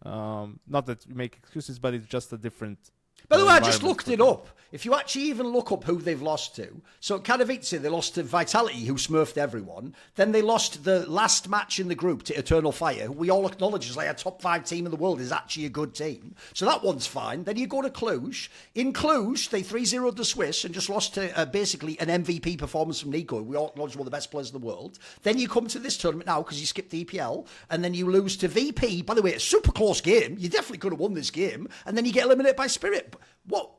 [SPEAKER 4] not that we make excuses, but it's just a different.
[SPEAKER 3] By the way, I just looked it up. If you actually even look up who they've lost to, so Katowice, they lost to Vitality, who smurfed everyone. Then they lost the last match in the group to Eternal Fire, who we all acknowledge is like a top 5 team in the world, is actually a good team. So that one's fine. Then you go to Cluj. In Cluj, they 3-0'd the Swiss and just lost to basically an MVP performance from NiKo, who we all acknowledge one of the best players in the world. Then you come to this tournament now because you skipped the EPL, and then you lose to VP. By the way, it's a super close game. You definitely could have won this game, and then you get eliminated by Spirit.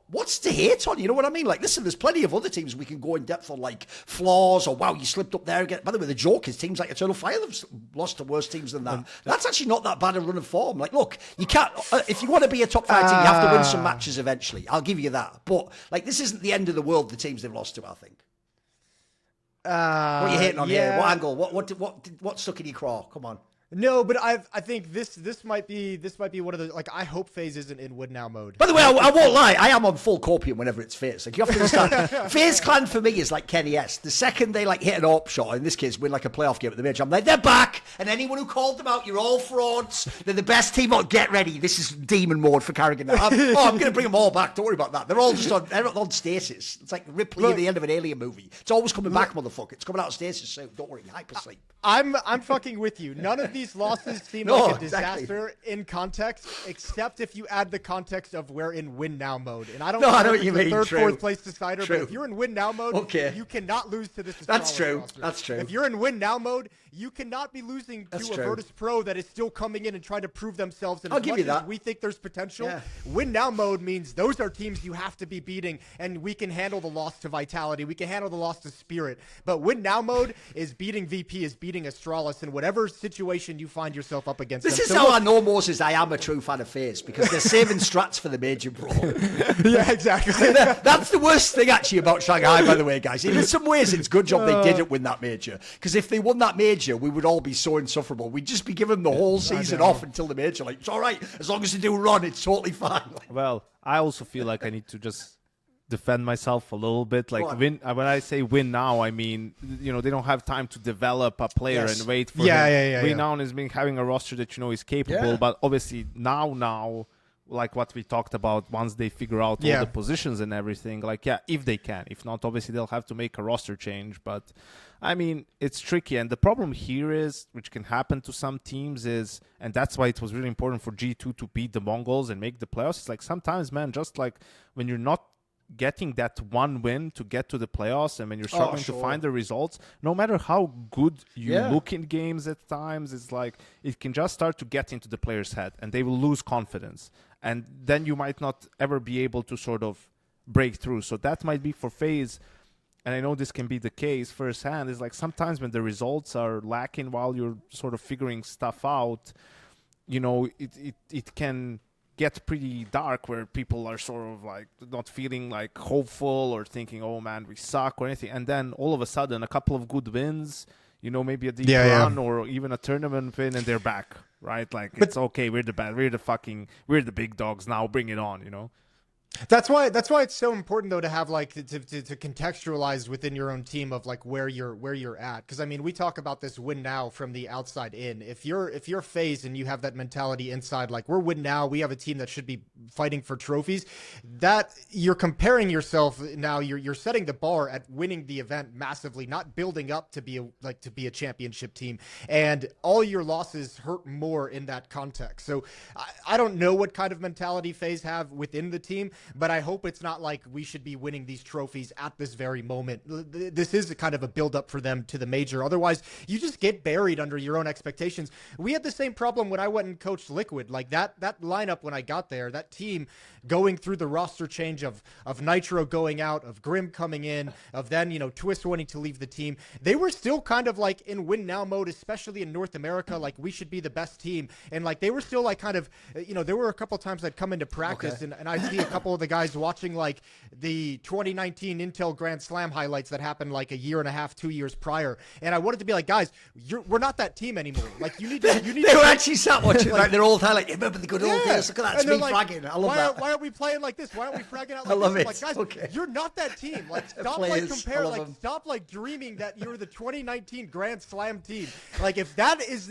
[SPEAKER 3] What's to hate on? You know what I mean? Like, listen, there's plenty of other teams we can go in depth on, like flaws or wow, you slipped up there again. By the way, the joke is teams like Eternal Fire have lost to worse teams than that. That's actually not that bad a run of form. Like, look, you can't. If you want to be a top 5 team, you have to win some matches eventually. I'll give you that. But like, this isn't the end of the world. The teams they've lost to, I think. What are you hating on here? What angle? What stuck in your craw? Come on.
[SPEAKER 2] No, but I think this might be one of the, like, I hope FaZe isn't in win now mode.
[SPEAKER 3] By the way, I won't lie, I am on full copium whenever it's FaZe. Like, you have to understand, FaZe clan for me is like Kenny S. The second they like hit an AWP shot, in this case win like a playoff game at the major, I'm like, they're back, and anyone who called them out, you're all frauds. They're the best team. Get ready. This is demon mode for Carrigan now. I'm going to bring them all back. Don't worry about that. They're all just on stasis. It's like Ripley at the end of an Alien movie. It's always coming back, motherfucker. It's coming out of stasis soon. Don't worry, hypersleep.
[SPEAKER 2] I'm fucking with you. None of these losses seem
[SPEAKER 3] No,
[SPEAKER 2] like a
[SPEAKER 3] exactly.
[SPEAKER 2] disaster in context, except if you add the context of we're in win now mode. And I don't
[SPEAKER 3] No,
[SPEAKER 2] know
[SPEAKER 3] I know
[SPEAKER 2] if
[SPEAKER 3] what you
[SPEAKER 2] it's a
[SPEAKER 3] mean.
[SPEAKER 2] third,
[SPEAKER 3] True.
[SPEAKER 2] fourth place decider,
[SPEAKER 3] True.
[SPEAKER 2] but if you're in win now mode,
[SPEAKER 3] Okay.
[SPEAKER 2] you cannot lose to this.
[SPEAKER 3] That's
[SPEAKER 2] Astralis
[SPEAKER 3] true.
[SPEAKER 2] roster.
[SPEAKER 3] That's true.
[SPEAKER 2] If you're in win now mode, you cannot be losing
[SPEAKER 3] That's
[SPEAKER 2] to a
[SPEAKER 3] true.
[SPEAKER 2] Virtus Pro that is still coming in and trying to prove themselves. And
[SPEAKER 3] I'll
[SPEAKER 2] as
[SPEAKER 3] give
[SPEAKER 2] much
[SPEAKER 3] you that.
[SPEAKER 2] as we think there's potential,
[SPEAKER 3] Yeah.
[SPEAKER 2] win now mode means those are teams you have to be beating, and we can handle the loss to Vitality. We can handle the loss to Spirit. But win now mode is beating VP, is beating Astralis in whatever situation you find yourself up against.
[SPEAKER 3] This
[SPEAKER 2] them.
[SPEAKER 3] is
[SPEAKER 2] So
[SPEAKER 3] how
[SPEAKER 2] look-
[SPEAKER 3] I know, Moses, I am a true fan of FaZe, because they're saving strats for the major, bro.
[SPEAKER 2] Yeah, exactly.
[SPEAKER 3] That's the worst thing, actually, about Shanghai, by the way, guys. In some ways, it's a good job they didn't win that major. Because if they won that major, we would all be so insufferable. We'd just be giving them the whole season off until the major. Like, it's all right. As long as they do run, it's totally fine.
[SPEAKER 4] Well, I also feel like I need to just defend myself a little bit. Like,
[SPEAKER 3] Go on.
[SPEAKER 4] when I say win now, I mean, they don't have time to develop a player
[SPEAKER 3] Yes.
[SPEAKER 4] and wait for
[SPEAKER 2] Yeah,
[SPEAKER 4] him.
[SPEAKER 2] yeah, yeah,
[SPEAKER 4] Win
[SPEAKER 2] yeah.
[SPEAKER 4] now is being having a roster that is capable,
[SPEAKER 3] Yeah.
[SPEAKER 4] but obviously now, like what we talked about, once they figure out all
[SPEAKER 2] Yeah.
[SPEAKER 4] the positions and everything, like, yeah, if they can. If not, obviously they'll have to make a roster change. But I mean, it's tricky. And the problem here is, which can happen to some teams, is, and that's why it was really important for G2 to beat the Mongols and make the playoffs. It's like sometimes, man, just like when you're not getting that one win to get to the playoffs, and when you're struggling to find the results, no matter how good you look in games at times, it's like it can just start to get into the player's head and they will lose confidence, and then you might not ever be able to sort of break through. So that might be for FaZe, and I know this can be the case firsthand, is like sometimes when the results are lacking while you're sort of figuring stuff out, it can get pretty dark, where people are sort of like not feeling like hopeful or thinking, oh man, we suck or anything. And then all of a sudden, a couple of good wins, maybe a deep run or even a tournament win, and they're back, right? Like, it's okay. We're the big dogs now. Bring it on,
[SPEAKER 2] That's why it's so important, though, to have like to contextualize within your own team of like where you're at. Because I mean, we talk about this win now from the outside in. If you're FaZe and you have that mentality inside, like we're win now, we have a team that should be fighting for trophies. That you're comparing yourself now. You're setting the bar at winning the event massively, not building up to be a championship team. And all your losses hurt more in that context. So I don't know what kind of mentality FaZe have within the team, but I hope it's not like we should be winning these trophies at this very moment. This is a kind of a build-up for them to the major. Otherwise, you just get buried under your own expectations. We had the same problem when I went and coached Liquid. Like that lineup when I got there, that team going through the roster change of Nitro going out, of Grim coming in, of then, Twist wanting to leave the team. They were still kind of like in win now mode, especially in North America. Like, we should be the best team. And like, they were still like kind of, there were a couple times I'd come into practice and I'd see a couple of the guys watching like the 2019 Intel Grand Slam highlights that happened like a year and a half, 2 years prior. And I wanted to be like, guys, we're not that team anymore. Like, you need to.
[SPEAKER 3] They were actually sat watching like their old highlight. Remember the good old days? Look at that,
[SPEAKER 2] And
[SPEAKER 3] it's me
[SPEAKER 2] they're like,
[SPEAKER 3] fragging. I love that.
[SPEAKER 2] Why aren't we playing like this? Why aren't we fragging out like
[SPEAKER 3] I love
[SPEAKER 2] this?
[SPEAKER 3] it.
[SPEAKER 2] Like, guys,
[SPEAKER 3] Okay.
[SPEAKER 2] you're not that team. Like, stop
[SPEAKER 3] Players,
[SPEAKER 2] like
[SPEAKER 3] I
[SPEAKER 2] compare.
[SPEAKER 3] love
[SPEAKER 2] Like,
[SPEAKER 3] them.
[SPEAKER 2] stop like dreaming that you're the 2019 Grand Slam team. Like, if that is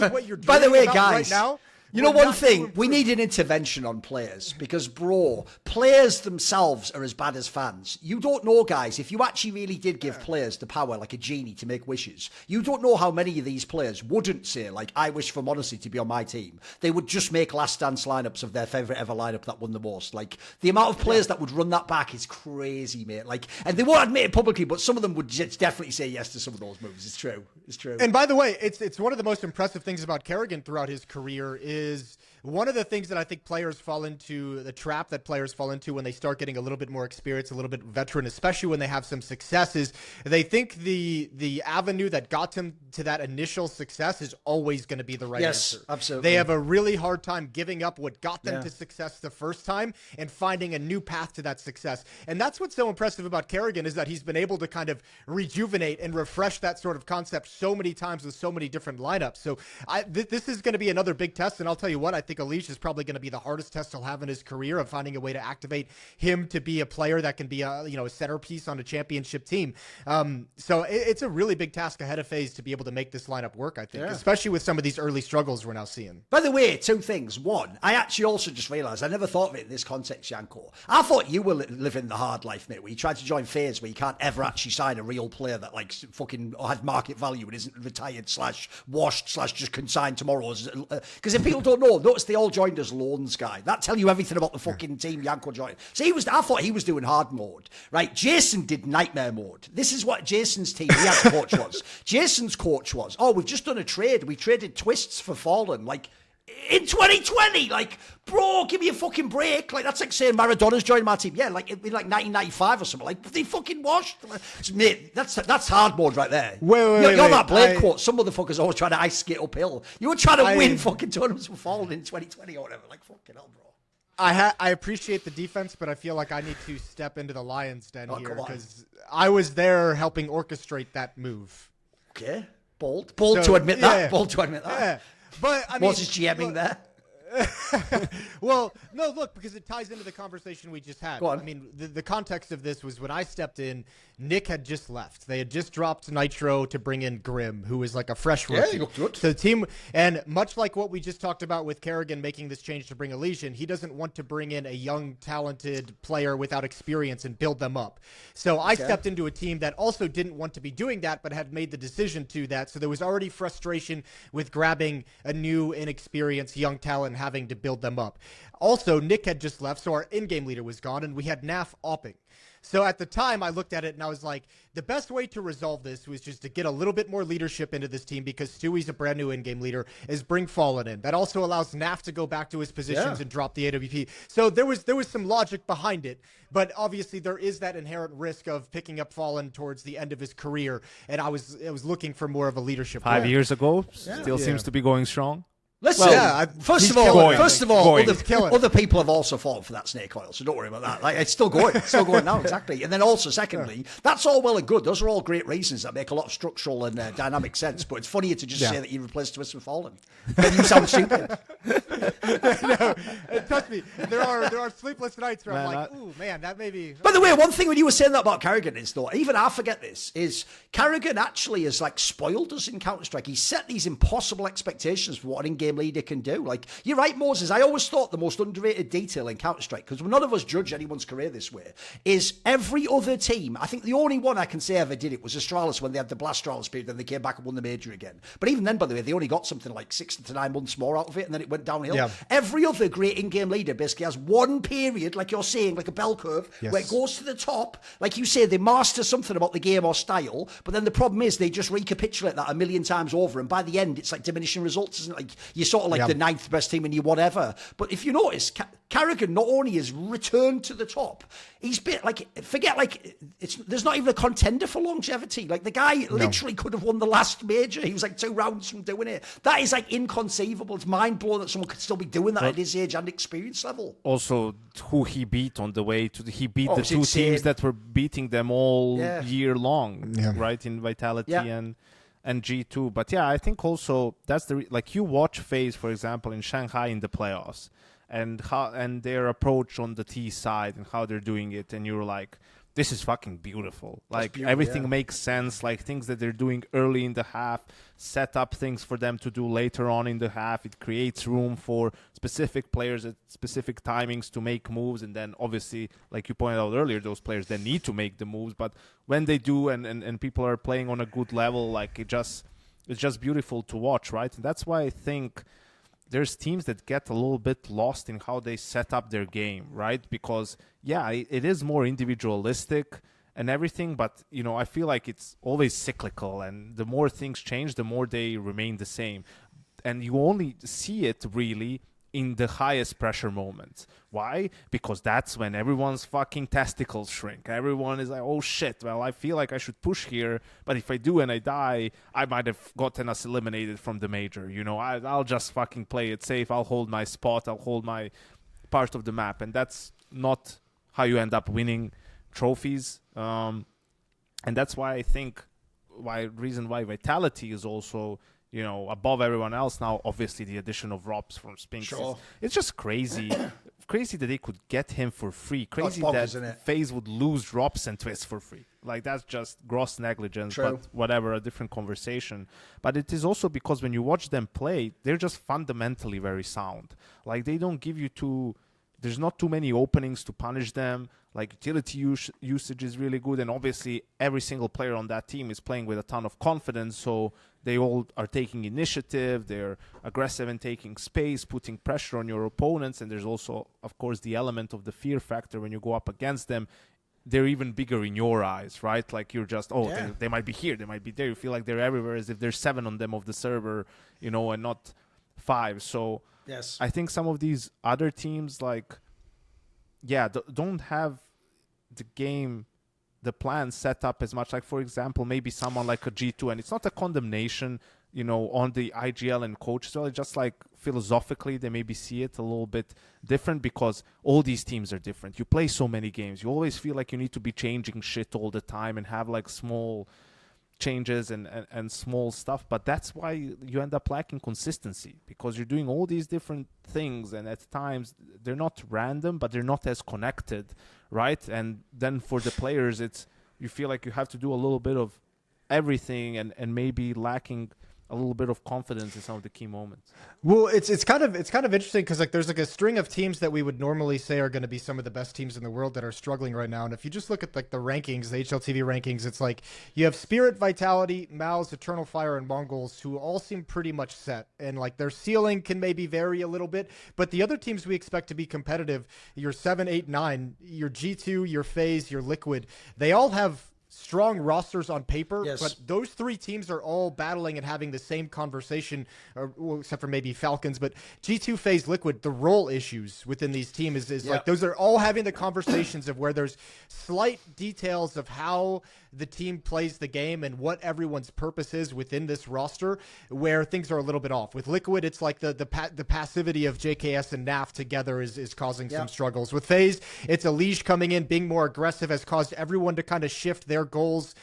[SPEAKER 2] what you're dreaming
[SPEAKER 3] By the way,
[SPEAKER 2] about
[SPEAKER 3] guys,
[SPEAKER 2] right now.
[SPEAKER 3] you know
[SPEAKER 2] we're
[SPEAKER 3] one
[SPEAKER 2] not
[SPEAKER 3] thing,
[SPEAKER 2] doing
[SPEAKER 3] we
[SPEAKER 2] proof.
[SPEAKER 3] need an intervention on players because, bro, players themselves are as bad as fans. You don't know, guys, if you actually really did give players the power like a genie to make wishes, you don't know how many of these players wouldn't say, like, I wish for Modesty to be on my team. They would just make last dance lineups of their favourite ever lineup that won the most. Like, the amount of players that would run that back is crazy, mate. Like, and they won't admit it publicly, but some of them would just definitely say yes to some of those moves. It's true. It's true.
[SPEAKER 2] And by the way, it's one of the most impressive things about Kerrigan throughout his career is one of the things that I think players fall into, the trap that players fall into when they start getting a little bit more experience, a little bit veteran, especially when they have some successes, they think the avenue that got them to that initial success is always going to be the right answer.
[SPEAKER 3] Absolutely.
[SPEAKER 2] They have a really hard time giving up what got them to success the first time and finding a new path to that success. And that's what's so impressive about Kerrigan is that he's been able to kind of rejuvenate and refresh that sort of concept so many times with so many different lineups. So this is going to be another big test, and I'll tell you what, I think Alish is probably going to be the hardest test he'll have in his career of finding a way to activate him to be a player that can be a centerpiece on a championship team. So it's a really big task ahead of FaZe to be able able to make this lineup work, I think, especially with some of these early struggles we're now seeing.
[SPEAKER 3] By the way, two things. One, I actually also just realised, I never thought of it in this context, Janko. I thought you were living the hard life, mate, where you tried to join FaZe where you can't ever actually sign a real player that, like, fucking has market value and isn't retired / washed / just consigned tomorrow. Because if people don't know, notice they all joined as loans guy. That tell you everything about the fucking team Janko joined. So I thought he was doing hard mode, right? Jason did nightmare mode. This is what Jason's team, he had coach was. Jason's coach was, we've just done a trade. We traded Twists for Fallen. Like, in 2020, like, bro, give me a fucking break. Like, that's like saying Maradona's joined my team. Yeah, like, it'd be like 1995 or something. Like, they fucking washed. Mate, that's hard mode right there. You're that Blade quote. Some motherfuckers always trying to ice skate uphill. You were trying to win fucking tournaments for Fallen in 2020 or whatever. Like, fucking hell, bro.
[SPEAKER 2] I appreciate the defense, but I feel like I need to step into the lion's den here because I was there helping orchestrate that move.
[SPEAKER 3] Okay. Bold to admit that. Bold to admit that.
[SPEAKER 2] Yeah. But I mean,
[SPEAKER 3] Moses GMing there.
[SPEAKER 2] Well, no, look, because it ties into the conversation we just had.
[SPEAKER 3] Go on.
[SPEAKER 2] I mean, the context of this was when I stepped in, Nick had just left. They had just dropped Nitro to bring in Grim, who was like a fresh rookie.
[SPEAKER 3] Yeah, he looked good.
[SPEAKER 2] So the team, and much like what we just talked about with Kerrigan making this change to bring Elysian, he doesn't want to bring in a young, talented player without experience and build them up. So I stepped into a team that also didn't want to be doing that, but had made the decision to that. So there was already frustration with grabbing a new, inexperienced young talent and having to build them up. Also, Nick had just left, so our in-game leader was gone, and we had Naf opping. So at the time, I looked at it and I was like, the best way to resolve this was just to get a little bit more leadership into this team because Stewie's a brand new in-game leader, is bring Fallen in. That also allows Naf to go back to his positions and drop the AWP. So there was some logic behind it, but obviously there is that inherent risk of picking up Fallen towards the end of his career, and I was looking for more of a leadership.
[SPEAKER 4] 5 years ago, still seems to be going strong.
[SPEAKER 3] Listen, first of all, other people have also fallen for that snake oil, so don't worry about that. Like, it's still going. It's still going now, exactly. And then also, secondly, that's all well and good. Those are all great reasons that make a lot of structural and dynamic sense, but it's funnier to just say that you replaced Twist with Fallen. Then you sound stupid.
[SPEAKER 2] No, trust me, there are sleepless nights where I'm like, ooh, man, that may be...
[SPEAKER 3] By the way, one thing when you were saying that about Kerrigan is, though, even I forget this, is Kerrigan actually has, like, spoiled us in Counter-Strike. He set these impossible expectations for what an in-game leader can do. Like, you're right, Moses. I always thought the most underrated detail in Counter-Strike, because none of us judge anyone's career this way, is every other team. I think the only one I can say ever did it was Astralis when they had the Blast Astralis period, then they came back and won the major again. But even then, by the way, they only got something like 6 to 9 months more out of it, and then it went downhill. Yeah. Every other great in-game leader basically has one period, like you're saying, like a bell curve, where it goes to the top. Like you say, they master something about the game or style, but then the problem is they just recapitulate that a million times over, and by the end, it's like diminishing results, isn't it? Like, you're sort of like the 9th best team and you whatever. But if you notice, Kerrigan not only has returned to the top, he's been like, there's not even a contender for longevity. Like, the guy literally could have won the last major. He was like 2 rounds from doing it. That is like inconceivable. It's mind blowing that someone could still be doing that at his age and experience level.
[SPEAKER 4] Also, who he beat on the way to he beat the 2 teams that were beating them all year long, right? In Vitality and G2. But yeah, I think also that's like you watch FaZe, for example, in Shanghai in the playoffs, and their approach on the T side and how they're doing it, and you're like, this is fucking beautiful. Like, everything makes sense. Like, things that they're doing early in the half set up things for them to do later on in the half. It creates room for specific players at specific timings to make moves, and then obviously, like you pointed out earlier, those players then need to make the moves. But when they do, and people are playing on a good level, like, it's just beautiful to watch, right? And that's why I think there's teams that get a little bit lost in how they set up their game, right? Because, it is more individualistic and everything, but, I feel like it's always cyclical, and the more things change, the more they remain the same. And you only see it, really, in the highest pressure moments. Why? Because that's when everyone's fucking testicles shrink. Everyone is like, oh shit, well, I feel like I should push here, but if I do and I die, I might have gotten us eliminated from the major. I'll just fucking play it safe. I'll hold my spot. I'll hold my part of the map. And that's not how you end up winning trophies. And that's why I think reason why Vitality is also above everyone else now. Obviously, the addition of Robs from Spinks, it's just crazy crazy that they could get him for free. Crazy
[SPEAKER 3] bonkers,
[SPEAKER 4] that
[SPEAKER 3] isn't it?
[SPEAKER 4] FaZe would lose drops and twists for free. Like, that's just gross negligence.
[SPEAKER 3] True.
[SPEAKER 4] But whatever, a different conversation. But it is also because when you watch them play, they're just fundamentally very sound. Like, they don't give you there's not too many openings to punish them. Like, utility usage is really good, and obviously every single player on that team is playing with a ton of confidence, so they all are taking initiative, they're aggressive and taking space, putting pressure on your opponents, and there's also, of course, the element of the fear factor when you go up against them. They're even bigger in your eyes, right? Like, you're just, they might be here, they might be there. You feel like they're everywhere as if there's 7 on them of the server, you know, and not 5. So
[SPEAKER 3] yes,
[SPEAKER 4] I think some of these other teams, like, don't have the plan set up as much. Like, for example, maybe someone like a G2, and it's not a condemnation, you know, on the IGL and coaches. Well, just like philosophically, they maybe see it a little bit different because all these teams are different. You play so many games. You always feel like you need to be changing shit all the time and have like small changes and small stuff, but that's why you end up lacking consistency, because you're doing all these different things, and at times they're not random, but they're not as connected, right? And then for the players, you feel like you have to do a little bit of everything, and maybe lacking a little bit of confidence in some of the key moments.
[SPEAKER 2] Well, it's kind of interesting because like there's like a string of teams that we would normally say are going to be some of the best teams in the world that are struggling right now. And if you just look at like the rankings, the HLTV rankings, it's like you have Spirit, Vitality, malbs, Eternal Fire, and Mongols, who all seem pretty much set, and like their ceiling can maybe vary a little bit. But the other teams we expect to be competitive, your 7, 8, 9, your G2, your FaZe, your Liquid, they all have strong rosters on paper,
[SPEAKER 3] yes,
[SPEAKER 2] but those 3 teams are all battling and having the same conversation, except for maybe Falcons. But G2, FaZe, Liquid, the role issues within these teams is like those are all having the conversations of where there's slight details of how the team plays the game and what everyone's purpose is within this roster, where things are a little bit off. With Liquid, it's like the passivity of JKS and NAF together is causing some struggles. With FaZe, it's Elige coming in, being more aggressive, has caused everyone to kind of shift their goals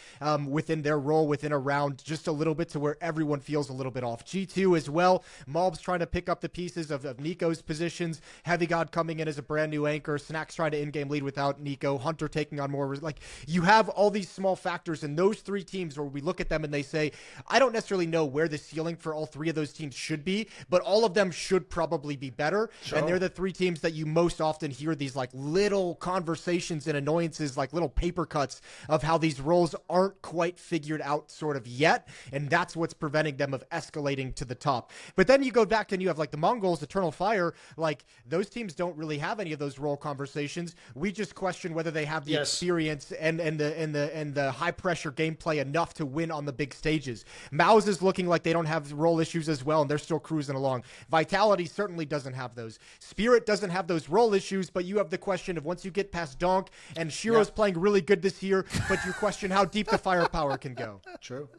[SPEAKER 2] within their role within a round just a little bit to where everyone feels a little bit off. G2 as well, malbs trying to pick up the pieces of NiKo's positions, heavygod coming in as a brand new anchor, Snacks trying to in-game lead without NiKo, Hunter taking on more. Like, you have all these small factors in those 3 teams where we look at them and they say, I don't necessarily know where the ceiling for all 3 of those teams should be, but all of them should probably be better. Sure. And they're the 3 teams that you most often hear these like little conversations and annoyances, like little paper cuts of how these roles aren't quite figured out sort of yet, and that's what's preventing them of escalating to the top. But then you go back and you have like the Mongols, Eternal Fire, like those teams don't really have any of those role conversations. We just question whether they have the experience and the high pressure gameplay enough to win on the big stages. Mouse is looking like they don't have role issues as well, and they're still cruising along. Vitality certainly doesn't have those. Spirit doesn't have those role issues, but you have the question of once you get past Donk, and Shiro's playing really good this year, but you question how deep the firepower can go.
[SPEAKER 3] True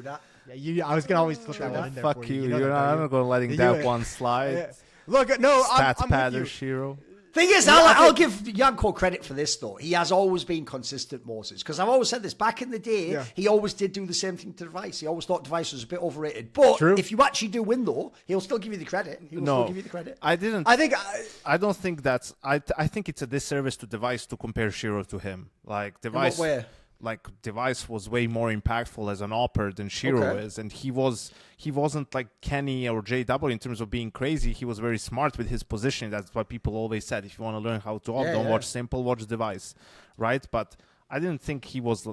[SPEAKER 3] that.
[SPEAKER 2] Yeah, I was gonna always slip that one in there.
[SPEAKER 4] Fuck
[SPEAKER 2] for
[SPEAKER 4] you.
[SPEAKER 2] You know
[SPEAKER 4] I'm
[SPEAKER 2] that,
[SPEAKER 4] not going to letting that one slide.
[SPEAKER 2] Look, no,
[SPEAKER 4] Stats
[SPEAKER 2] I'm
[SPEAKER 4] padder,
[SPEAKER 2] with you.
[SPEAKER 4] Shiro.
[SPEAKER 3] Thing is, I'll give Janko credit for this, though. He has always been consistent, Moses. Because I've always said this. Back in the day, he always did do the same thing to Device. He always thought Device was a bit overrated. But if you actually do win, though, he'll still give you the credit. Still give you the credit.
[SPEAKER 4] I didn't. I don't think that's... I think it's a disservice to Device to compare Shiro to him. Like, Device...
[SPEAKER 3] In what way?
[SPEAKER 4] Like, Device was way more impactful as an AWPer than Shiro is, and he wasn't like Kenny or JW in terms of being crazy. He was very smart with his positioning. That's what people always said. If you want to learn how to AWP, don't watch Simple, watch Device, right? But I didn't think he was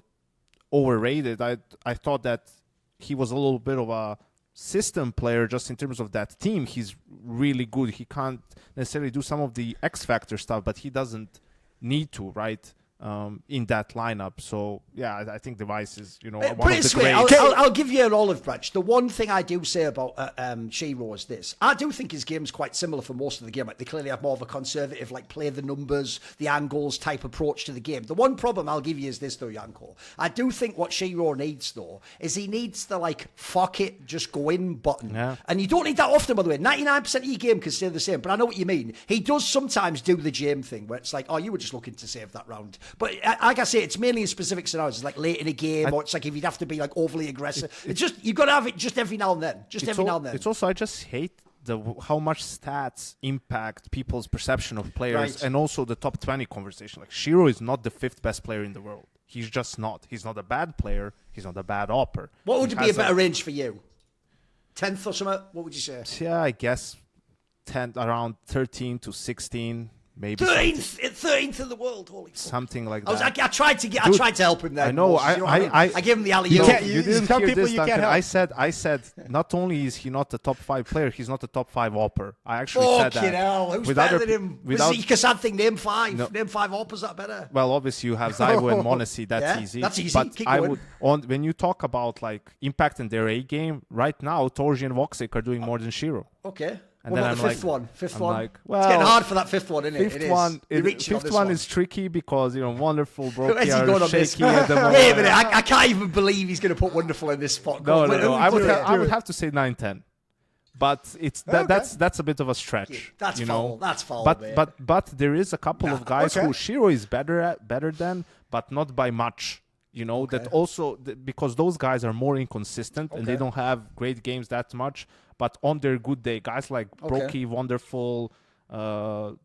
[SPEAKER 4] overrated. I thought that he was a little bit of a system player just in terms of that team. He's really good. He can't necessarily do some of the X Factor stuff, but he doesn't need to, right? In that lineup. So yeah, I think Device is, one of the great.
[SPEAKER 3] I'll give you an olive branch. The one thing I do say about Shiro is this: I do think his game's quite similar for most of the game. Like, they clearly have more of a conservative, like, play the numbers, the angles type approach to the game. The one problem I'll give you is this, though, Janko. I do think what Shiro needs, though, is he needs the like fuck it, just go in button. Yeah. And you don't need that often, by the way. 99% of your game can stay the same, but I know what you mean. He does sometimes do the Jame thing where it's like, oh, you were just looking to save that round. But like I say, it's mainly in specific scenarios. It's like late in a game, or it's like if you'd have to be like overly aggressive. It's just, you've got to have it just every now and then. Just every now and then.
[SPEAKER 4] It's also, I just hate how much stats impact people's perception of players, and also the top 20 conversation. Like Shiro is not the 5th best player in the world. He's just not. He's not a bad player. He's not a bad AWPer.
[SPEAKER 3] What would be a better range for you? 10th or something? What would you say?
[SPEAKER 4] Yeah, I guess around 13 to 16. Maybe
[SPEAKER 3] 13th in the world, holy fuck.
[SPEAKER 4] Something like that.
[SPEAKER 3] I tried to help him there.
[SPEAKER 4] I know.
[SPEAKER 3] I gave him the alley.
[SPEAKER 2] You can't-
[SPEAKER 4] You didn't
[SPEAKER 2] some
[SPEAKER 4] hear
[SPEAKER 2] people
[SPEAKER 4] this,
[SPEAKER 2] you
[SPEAKER 4] Duncan.
[SPEAKER 2] can't
[SPEAKER 4] I said not only is he not a top 5 player, he's not a top 5 AWPer. I actually said that.
[SPEAKER 3] Fucking hell. Who's better than him? Because I think name 5.
[SPEAKER 4] No.
[SPEAKER 3] Name 5 AWPers that better.
[SPEAKER 4] Well, obviously you have Zyvo and Monesi. That's
[SPEAKER 3] Yeah,
[SPEAKER 4] easy.
[SPEAKER 3] that's easy.
[SPEAKER 4] But
[SPEAKER 3] Keep
[SPEAKER 4] I
[SPEAKER 3] going.
[SPEAKER 4] would when you talk about like impact in their A game right now, Torji and Voxic are doing more than Shiro.
[SPEAKER 3] Okay.
[SPEAKER 4] And
[SPEAKER 3] What
[SPEAKER 4] then
[SPEAKER 3] about
[SPEAKER 4] I'm
[SPEAKER 3] the 5th
[SPEAKER 4] like-
[SPEAKER 3] one? 5th
[SPEAKER 4] I'm
[SPEAKER 3] one?
[SPEAKER 4] like,
[SPEAKER 3] It's
[SPEAKER 4] well,
[SPEAKER 3] getting hard for that 5th one, isn't it?
[SPEAKER 4] Fifth one,
[SPEAKER 3] You're reaching on
[SPEAKER 4] fifth
[SPEAKER 3] this
[SPEAKER 4] one is tricky because wonderful
[SPEAKER 3] Where's
[SPEAKER 4] Brokey
[SPEAKER 3] he
[SPEAKER 4] are
[SPEAKER 3] going on this?
[SPEAKER 4] shaky at the moment.
[SPEAKER 3] Wait a minute. I can't even believe he's going to put wonderful in this spot.
[SPEAKER 4] No. I
[SPEAKER 3] Do
[SPEAKER 4] would
[SPEAKER 3] it.
[SPEAKER 4] have to say 9-10, but it's that's a bit of a stretch.
[SPEAKER 3] That's
[SPEAKER 4] you
[SPEAKER 3] foul.
[SPEAKER 4] know?
[SPEAKER 3] That's foul,
[SPEAKER 4] But
[SPEAKER 3] mate.
[SPEAKER 4] but there is a couple of guys
[SPEAKER 2] okay.
[SPEAKER 4] who Shiro is better than, but not by much. You know that also because those guys are more inconsistent and they don't have great games that much. But on their good day, guys like Brokey, wonderful.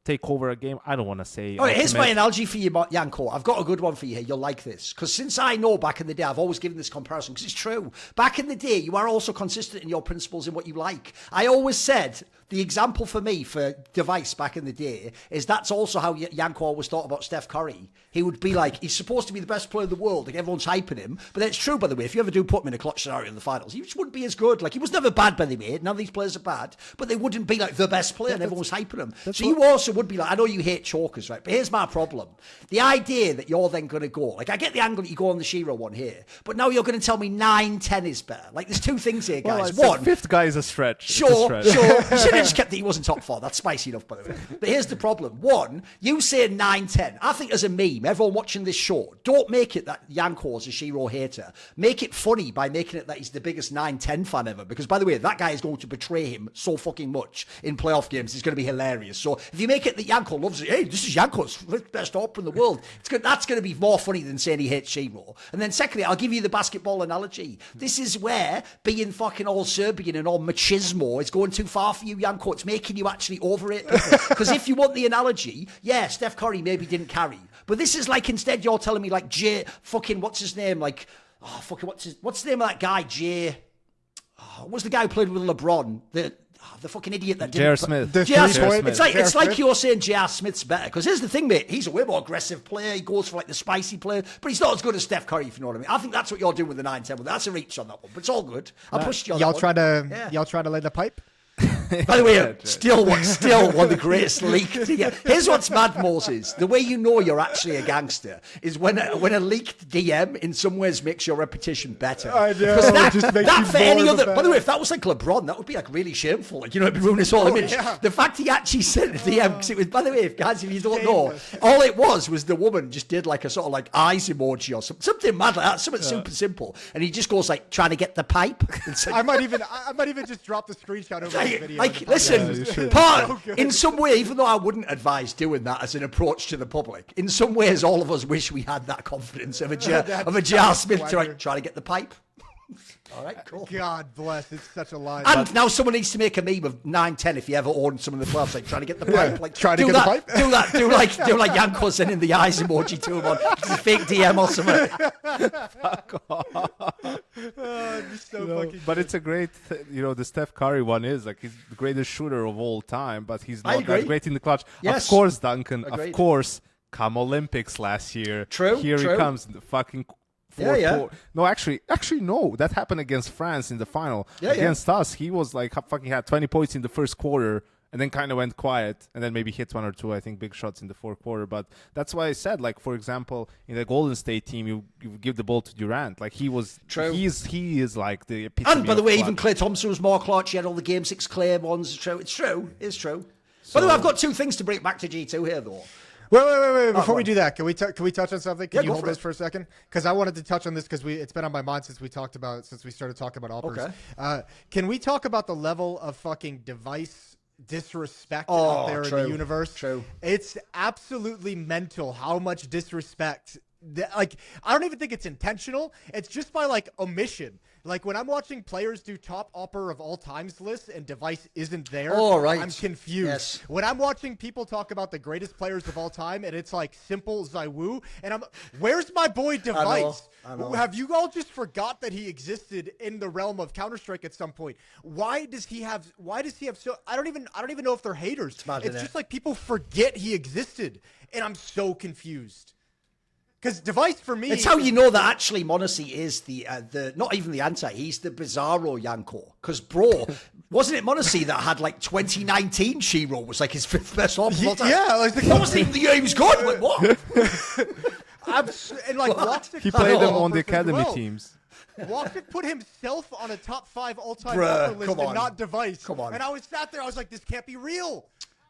[SPEAKER 4] Take over a game. I don't want to say.
[SPEAKER 3] All right, here's my
[SPEAKER 4] ultimate.
[SPEAKER 3] analogy for you, Yanko. I've got a good one for you here. You'll like this. Because since I know back in the day, I've always given this comparison because it's true. Back in the day, you are also consistent in your principles in what you like. I always said the example for me for Device back in the day is that's also how Yanko always thought about Steph Curry. He would be like, he's supposed to be the best player in the world. Like everyone's hyping him. But that's true, by the way. If you ever do put him in a clutch scenario in the finals, he just wouldn't be as good. Like he was never bad, by the way. None of these players are bad. But they wouldn't be like the best player and everyone was hyping him. So you also would be like, I know you hate chokers, right? But here's my problem. The idea that you're then going to go, like I get the angle that you go on the Shiro one here, but now you're going to tell me 9-10 is better. Like there's 2 things here, guys.
[SPEAKER 4] Well,
[SPEAKER 3] One,
[SPEAKER 4] 5th guy is a stretch.
[SPEAKER 3] Sure. You should have just kept that he wasn't top 4. That's spicy enough, by the way. But here's the problem. One, you say 9-10. I think as a meme, everyone watching this show, don't make it that Yanko's a Shiro hater. Make it funny by making it that he's the biggest 9-10 fan ever. Because, by the way, that guy is going to betray him so fucking much in playoff games. It's going to be hilarious. So if you make it that Yanko loves it, hey, this is Yanko's best AWPer in the world, that's going to be more funny than saying he hates Shiro. And then secondly, I'll give you the basketball analogy. This is where being fucking all Serbian and all machismo is going too far for you, Yanko. It's making you actually overrate people. Because if you want the analogy, yeah, Steph Curry maybe didn't carry. But this is like instead you're telling me like what's his name? Like, what's the name of that guy? What was the guy who played with LeBron? The fucking idiot that did
[SPEAKER 4] J.R. Smith.
[SPEAKER 3] J.R.
[SPEAKER 4] J.R.
[SPEAKER 3] Smith.
[SPEAKER 4] Smith.
[SPEAKER 3] It's like you're saying J.R. Smith's better. Because here's the thing, mate. He's a way more aggressive player. He goes for like the spicy player. But he's not as good as Steph Curry, if you know what I mean. I think that's what you're doing with the 9-10. That's a reach on that one. But it's all good. I pushed you on
[SPEAKER 2] Y'all
[SPEAKER 3] that
[SPEAKER 2] try
[SPEAKER 3] one.
[SPEAKER 2] to y'all try to lay the pipe.
[SPEAKER 3] By the way, still one of the greatest leaked. Here's what's mad, Moses. The way you know you're actually a gangster is when a leaked DM in some ways makes your reputation better.
[SPEAKER 2] I know.
[SPEAKER 3] Because that,
[SPEAKER 2] It just makes
[SPEAKER 3] that
[SPEAKER 2] you
[SPEAKER 3] for
[SPEAKER 2] more
[SPEAKER 3] any
[SPEAKER 2] of a
[SPEAKER 3] other. By the way, if that was like LeBron, that would be like really shameful. Like, you know, it'd be ruining his whole image.
[SPEAKER 2] Yeah.
[SPEAKER 3] The fact he actually sent a DM because it was. By the way, guys, if you don't know,
[SPEAKER 2] Shameless.
[SPEAKER 3] all it was the woman just did like a sort of like eyes emoji or something mad like that, something super simple, and he just goes like trying to get the pipe. And said,
[SPEAKER 2] I might even just drop the screenshot over this video.
[SPEAKER 3] like listen,
[SPEAKER 4] you should.
[SPEAKER 3] in some way, even though I wouldn't advise doing that as an approach to the public, in some ways, all of us wish we had that confidence of a J.R. Smith try to get the pipe. All right, cool.
[SPEAKER 2] God bless. It's such a lie.
[SPEAKER 3] And now someone needs to make a meme of 9-10 if you ever own some of the playoffs, like trying to get the pipe. Like,
[SPEAKER 2] trying to
[SPEAKER 3] do
[SPEAKER 2] get the
[SPEAKER 3] that,
[SPEAKER 2] pipe?
[SPEAKER 3] Do like Yanko sending the eyes emoji to him on it's a fake DM or something.
[SPEAKER 2] Just so fucking
[SPEAKER 4] But it's a great, the Steph Curry one is like he's the greatest shooter of all time, but he's
[SPEAKER 3] I
[SPEAKER 4] not
[SPEAKER 3] agree.
[SPEAKER 4] that great in the clutch.
[SPEAKER 3] Yes.
[SPEAKER 4] Of course, Duncan.
[SPEAKER 3] Agreed.
[SPEAKER 4] Of course, come Olympics last year.
[SPEAKER 3] True,
[SPEAKER 4] Here
[SPEAKER 3] true.
[SPEAKER 4] he comes in the fucking fourth
[SPEAKER 3] Yeah.
[SPEAKER 4] quarter. No, actually, no. That happened against France in the final.
[SPEAKER 3] Yeah.
[SPEAKER 4] Against us, he was like fucking had 20 points in the first quarter. And then kind of went quiet, and then maybe hit 1 or 2, I think, big shots in the fourth quarter. But that's why I said, like, for example, in the Golden State team, you give the ball to Durant. Like, he was,
[SPEAKER 3] True.
[SPEAKER 4] he is like the epitome
[SPEAKER 3] And by the
[SPEAKER 4] of
[SPEAKER 3] way,
[SPEAKER 4] clutch.
[SPEAKER 3] even Clay Thompson was more clutch. He had all the Game 6 Clay ones. It's true. By the way, I've got 2 things to bring back to G2 here, though.
[SPEAKER 2] Wait! Before
[SPEAKER 3] go
[SPEAKER 2] we
[SPEAKER 3] on.
[SPEAKER 2] do that, can we touch on something? Can
[SPEAKER 3] Yeah,
[SPEAKER 2] you
[SPEAKER 3] go
[SPEAKER 2] hold
[SPEAKER 3] for
[SPEAKER 2] this
[SPEAKER 3] it.
[SPEAKER 2] for a second? Because I wanted to touch on this because it's been on my mind since we started talking about AWPers.
[SPEAKER 3] Okay.
[SPEAKER 2] Can we talk about the level of fucking device disrespect
[SPEAKER 3] Oh,
[SPEAKER 2] out there in
[SPEAKER 3] true,
[SPEAKER 2] the universe?
[SPEAKER 3] true.
[SPEAKER 2] It's absolutely mental how much disrespect. I don't even think it's intentional. It's just by like omission. Like when I'm watching players do top AWPer of all times lists and Device isn't there,
[SPEAKER 3] Oh, right.
[SPEAKER 2] I'm confused.
[SPEAKER 3] Yes.
[SPEAKER 2] When I'm watching people talk about the greatest players of all time and it's like simple Zywoo, and I'm, where's my boy Device?
[SPEAKER 3] I know.
[SPEAKER 2] Have you all just forgot that he existed in the realm of Counter-Strike at some point? Why does he have so, I don't even know if they're haters.
[SPEAKER 3] mad,
[SPEAKER 2] It's
[SPEAKER 3] isn't
[SPEAKER 2] just
[SPEAKER 3] it?
[SPEAKER 2] like people forget he existed, and I'm so confused. Because Device for me,
[SPEAKER 3] It's how you know that actually Monacy is the not even the anti, he's the bizarro Yanko. Because bro, wasn't it Monacy that had like 2019 Shiro was like his 5th best AWP of all time?
[SPEAKER 2] Yeah, like
[SPEAKER 3] that wasn't even the year he was good. Like what?
[SPEAKER 2] and like Waxic
[SPEAKER 4] He played them on the
[SPEAKER 2] as
[SPEAKER 4] academy
[SPEAKER 2] well.
[SPEAKER 4] teams.
[SPEAKER 2] Waxic put himself on a top 5 all-time
[SPEAKER 3] Bruh,
[SPEAKER 2] AWPer list
[SPEAKER 3] come
[SPEAKER 2] and
[SPEAKER 3] on.
[SPEAKER 2] not Device.
[SPEAKER 3] Come on.
[SPEAKER 2] And I was sat there, I was like, this can't be real.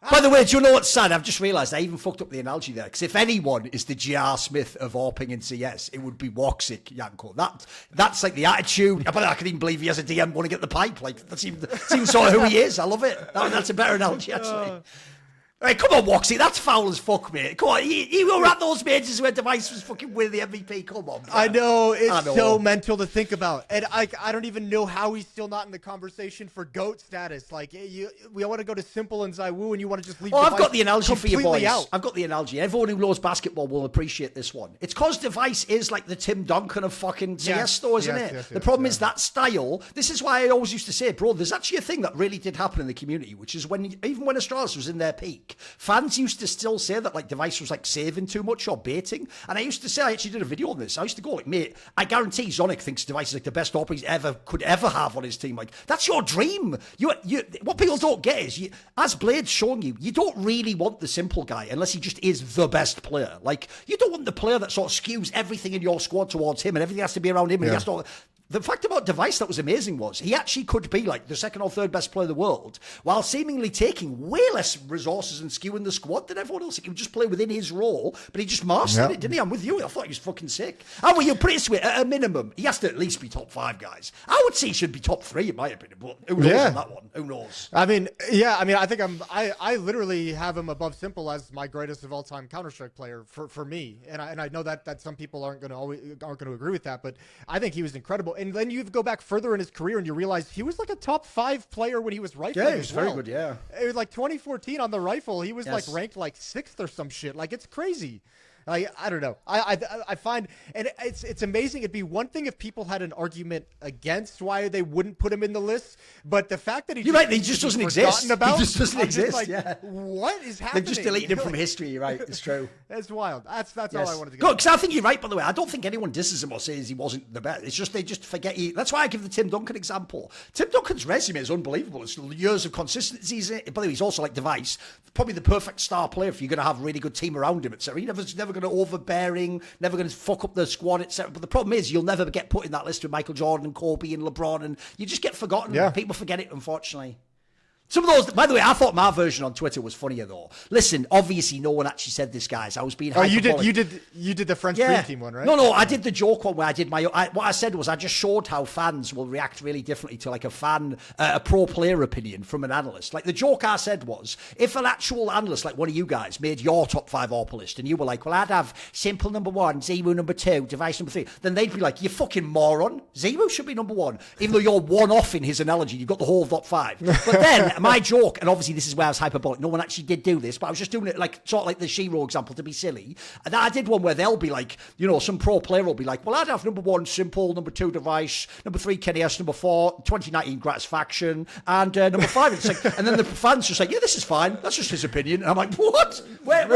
[SPEAKER 3] By the way, do you know what's sad? I've just realised I even fucked up the analogy there. Because if anyone is the J.R. Smith of AWPing in CS, it would be Waxic Yanko. That's like the attitude. I can't even believe he has a DM want to get the pipe. Like that's even sort of who he is. I love it. That's a better analogy actually. Hey, come on, Woxy, that's foul as fuck, mate. Come on, you were at those majors where Device was fucking winning the MVP. Come on.
[SPEAKER 2] I know, it's
[SPEAKER 3] I know.
[SPEAKER 2] so mental to think about. And I don't even know how he's still not in the conversation for GOAT status. Like, we want to go to Simple and Zywoo, and you want to just leave
[SPEAKER 3] Oh, I've
[SPEAKER 2] Device
[SPEAKER 3] got the analogy for you
[SPEAKER 2] completely
[SPEAKER 3] boys.
[SPEAKER 2] out.
[SPEAKER 3] I've got the analogy. Everyone who knows basketball will appreciate this one. It's because Device is like the Tim Duncan of fucking CS though, isn't it?
[SPEAKER 2] Yes,
[SPEAKER 3] the problem is that style. This is why I always used to say, bro, there's actually a thing that really did happen in the community, which is even when Astralis was in their peak, fans used to still say that like Device was like saving too much or baiting. And I used to say, I actually did a video on this. I used to go like, mate, I guarantee Zonic thinks Device is like the best AWPer he's could ever have on his team. Like that's your dream. What people don't get is, as Blade's showing you don't really want the simple guy unless he just is the best player. Like you don't want the player that sort of skews everything in your squad towards him and everything has to be around him. And he has to. The fact about Device that was amazing was he actually could be like the 2nd or 3rd best player in the world while seemingly taking way less resources and skewing the squad than everyone else. He would just play within his role, but he just mastered it, didn't he? I'm with you. I thought he was fucking sick. And well, you're pretty sweet. At a minimum, he has to at least be top 5, guys. I would say he should be top 3 in my opinion, but who knows on that one? Who knows?
[SPEAKER 2] I think I literally have him above Simple as my greatest of all time Counter-Strike player for me. And I know that some people aren't going to agree with that, but I think he was incredible. And then you go back further in his career and you realize he was like a top 5 player when he was rifling.
[SPEAKER 3] Yeah, he was very good, yeah.
[SPEAKER 2] It was like 2014 on the rifle. He was like
[SPEAKER 3] Yes.
[SPEAKER 2] ranked like 6th or some shit. Like it's crazy. Like, I don't know. I find, and it's amazing. It'd be one thing if people had an argument against why they wouldn't put him in the list, but the fact that he
[SPEAKER 3] just doesn't exist.
[SPEAKER 2] About,
[SPEAKER 3] He just doesn't
[SPEAKER 2] I'm just
[SPEAKER 3] exist.
[SPEAKER 2] like,
[SPEAKER 3] Yeah,
[SPEAKER 2] what is happening?
[SPEAKER 3] they've just deleted him from history. You're right. It's true.
[SPEAKER 2] That's wild. That's all I wanted to
[SPEAKER 3] go.
[SPEAKER 2] go.
[SPEAKER 3] Because I think you're right. By the way, I don't think anyone disses him or says he wasn't the best. It's just they just forget. That's why I give the Tim Duncan example. Tim Duncan's resume is unbelievable. It's years of consistency. By the way, he's also like Device, probably the perfect star player if you're going to have a really good team around him, etc. He's never going to overbearing, never going to fuck up the squad, etc. But the problem is you'll never get put in that list with Michael Jordan and Kobe and LeBron, and you just get forgotten.
[SPEAKER 2] Yeah.
[SPEAKER 3] People forget it, unfortunately. Some of those, by the way, I thought my version on Twitter was funnier though. Listen, obviously no one actually said this, guys. I was being hyperbolic.
[SPEAKER 2] You did the French Dream Team one, right?
[SPEAKER 3] No, I did the joke one where I did what I said was I just showed how fans will react really differently to like a pro player opinion from an analyst. Like the joke I said was, if an actual analyst like one of you guys made your top 5 AWPer list and you were like, well, I'd have Simple number 1, Zero number 2, Device number 3, then they'd be like, you fucking moron. Zero should be number 1, even though you're one off in his analogy. You've got the whole top 5. But then my joke, and obviously this is where I was hyperbolic, no one actually did do this, but I was just doing it like sort of like the Shiro example to be silly. And I did one where they'll be like, some pro player will be like, well, I'd have number 1 Simple, number 2 Device, number 3 Kenny S, number 4 2019 Gratisfaction, and number 5. It's like, and then the fans just like, yeah, this is fine. That's just his opinion. And I'm like, what? Where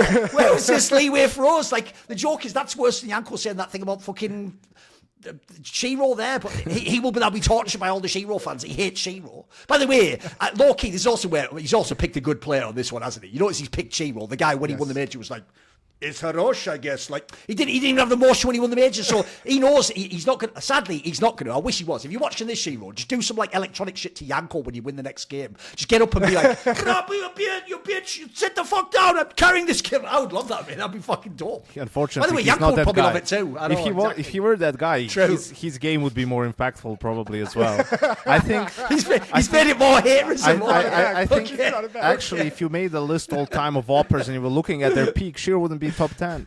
[SPEAKER 3] was this leeway for us? Like the joke is that's worse than Yanko saying that thing about fucking Shiro there, but he will be tortured by all the Shiro fans. He hates Shiro. By the way, low key, this is also where he's also picked a good player on this one, hasn't he? You notice he's picked Shiro. The guy when he won the major was like, it's Harosh, I guess. Like he didn't even have the motion when he won the major, so he knows he's not going. Sadly, he's not going to. I wish he was. If you're watching this, Shiro, just do some like electronic shit to Yanko when you win the next game. Just get up and be like, "Crap, you bitch! Sit the fuck down! I'm carrying this kill." I would love that, man. That'd be fucking dope.
[SPEAKER 4] Unfortunately,
[SPEAKER 3] by the way,
[SPEAKER 4] he's
[SPEAKER 3] Yanko
[SPEAKER 4] not
[SPEAKER 3] would
[SPEAKER 4] that
[SPEAKER 3] probably
[SPEAKER 4] guy.
[SPEAKER 3] love it too. I know,
[SPEAKER 4] If he were that guy, his game would be more impactful probably as well. I think
[SPEAKER 3] he's made it more haterism.
[SPEAKER 4] I think actually, if you made a list all time of AWPers and you were looking at their peak, Sheer wouldn't be top 10.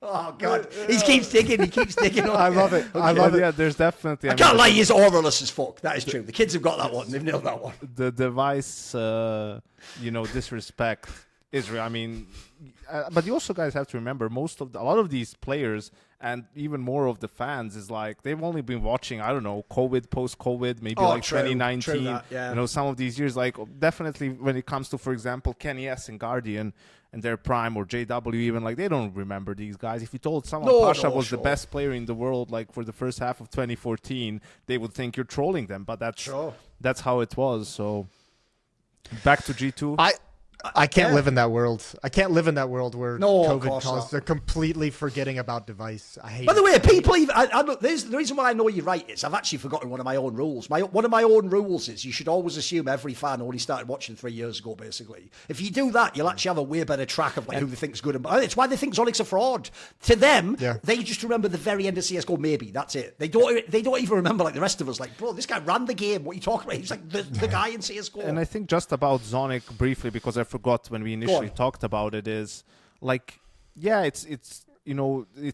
[SPEAKER 3] Oh God, he keeps digging.
[SPEAKER 2] I love it. I love it.
[SPEAKER 4] Yeah, there's definitely.
[SPEAKER 3] I can't lie, he's auraless as fuck. That is true. The kids have got that one. They've nailed that one.
[SPEAKER 4] The device, disrespect is real. I mean, but you also guys have to remember a lot of these players and even more of the fans is like they've only been watching, I don't know, post-COVID, maybe
[SPEAKER 3] true,
[SPEAKER 4] 2019.
[SPEAKER 3] true that, yeah.
[SPEAKER 4] Some of these years, like definitely when it comes to, for example, Kenny S and Guardian and their prime, or JW even, like they don't remember these guys. If you told someone Pasha was the best player in the world, like for the first half of 2014, they would think you're trolling them. But that's how it was. So back to G2.
[SPEAKER 2] I can't live in that world. I can't live in that world where COVID caused. They're completely forgetting about device. I hate it.
[SPEAKER 3] By the way, people even... the reason why I know you're right is I've actually forgotten one of my own rules. One of my own rules is you should always assume every fan only started watching 3 years ago, basically. If you do that, you'll actually have a way better track of who they think's good. And it's why they think Zonic's a fraud. To them, they just remember the very end of CSGO, maybe. That's it. They don't even remember like the rest of us. Like, bro, this guy ran the game. What are you talking about? He's like the guy in CSGO.
[SPEAKER 4] And I think just about Zonic briefly, because I forgot when we initially talked about it, is like, it's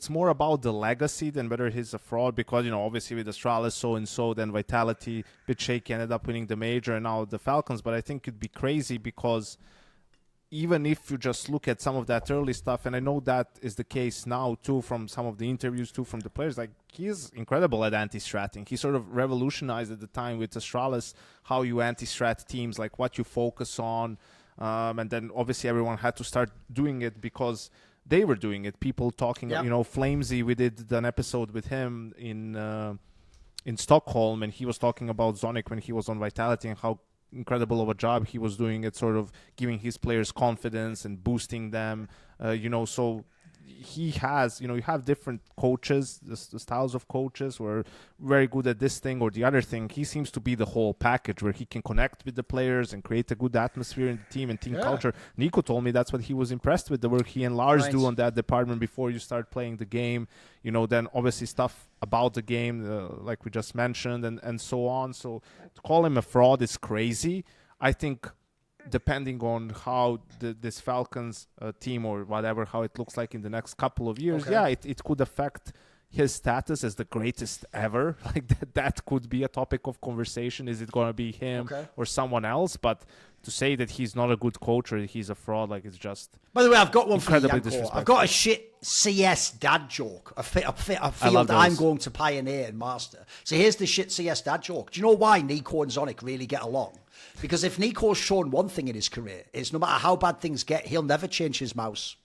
[SPEAKER 4] more about the legacy than whether he's a fraud, because obviously with Astralis so then Vitality, bit shaky, ended up winning the major, and now the Falcons. But I think it'd be crazy because even if you just look at some of that early stuff, and I know that is the case now too from some of the interviews too from the players, like he's incredible at anti-stratting. He sort of revolutionized at the time with Astralis how you anti-strat teams, like what you focus on. And then obviously everyone had to start doing it because they were doing it. People talking, Flamesy, we did an episode with him in Stockholm, and he was talking about Zonic when he was on Vitality and how incredible of a job he was doing at sort of giving his players confidence and boosting them. So he has, you have different coaches, the styles of coaches who are very good at this thing or the other thing. He seems to be the whole package where he can connect with the players and create a good atmosphere in the team and team culture. NiKo told me that's what he was impressed with, the work he and Lars do on that department before you start playing the game. Then obviously stuff about the game, like we just mentioned, and so on. So to call him a fraud is crazy. I think depending on how this Falcons team or whatever, how it looks like in the next couple of years, it could affect his status as the greatest ever. Like that could be a topic of conversation. Is it going to be him or someone else? But to say that he's not a good coach or he's a fraud, like it's just... By the way, I've got one for you, Yanko. I've got a shit CS dad joke, a field I'm going to pioneer and master. So here's the shit CS dad joke. Do you know why NiKo and Zonic really get along? Because if NiKo's shown one thing in his career, is no matter how bad things get, he'll never change his mouse.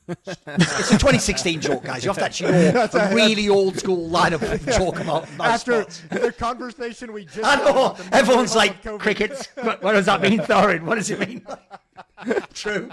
[SPEAKER 4] It's a 2016 joke, guys. You have to actually know a really old school line of joke about mouse spots.
[SPEAKER 2] The conversation we just
[SPEAKER 3] I know. Everyone's like, crickets. What does that mean, Thorin? What does it mean? True.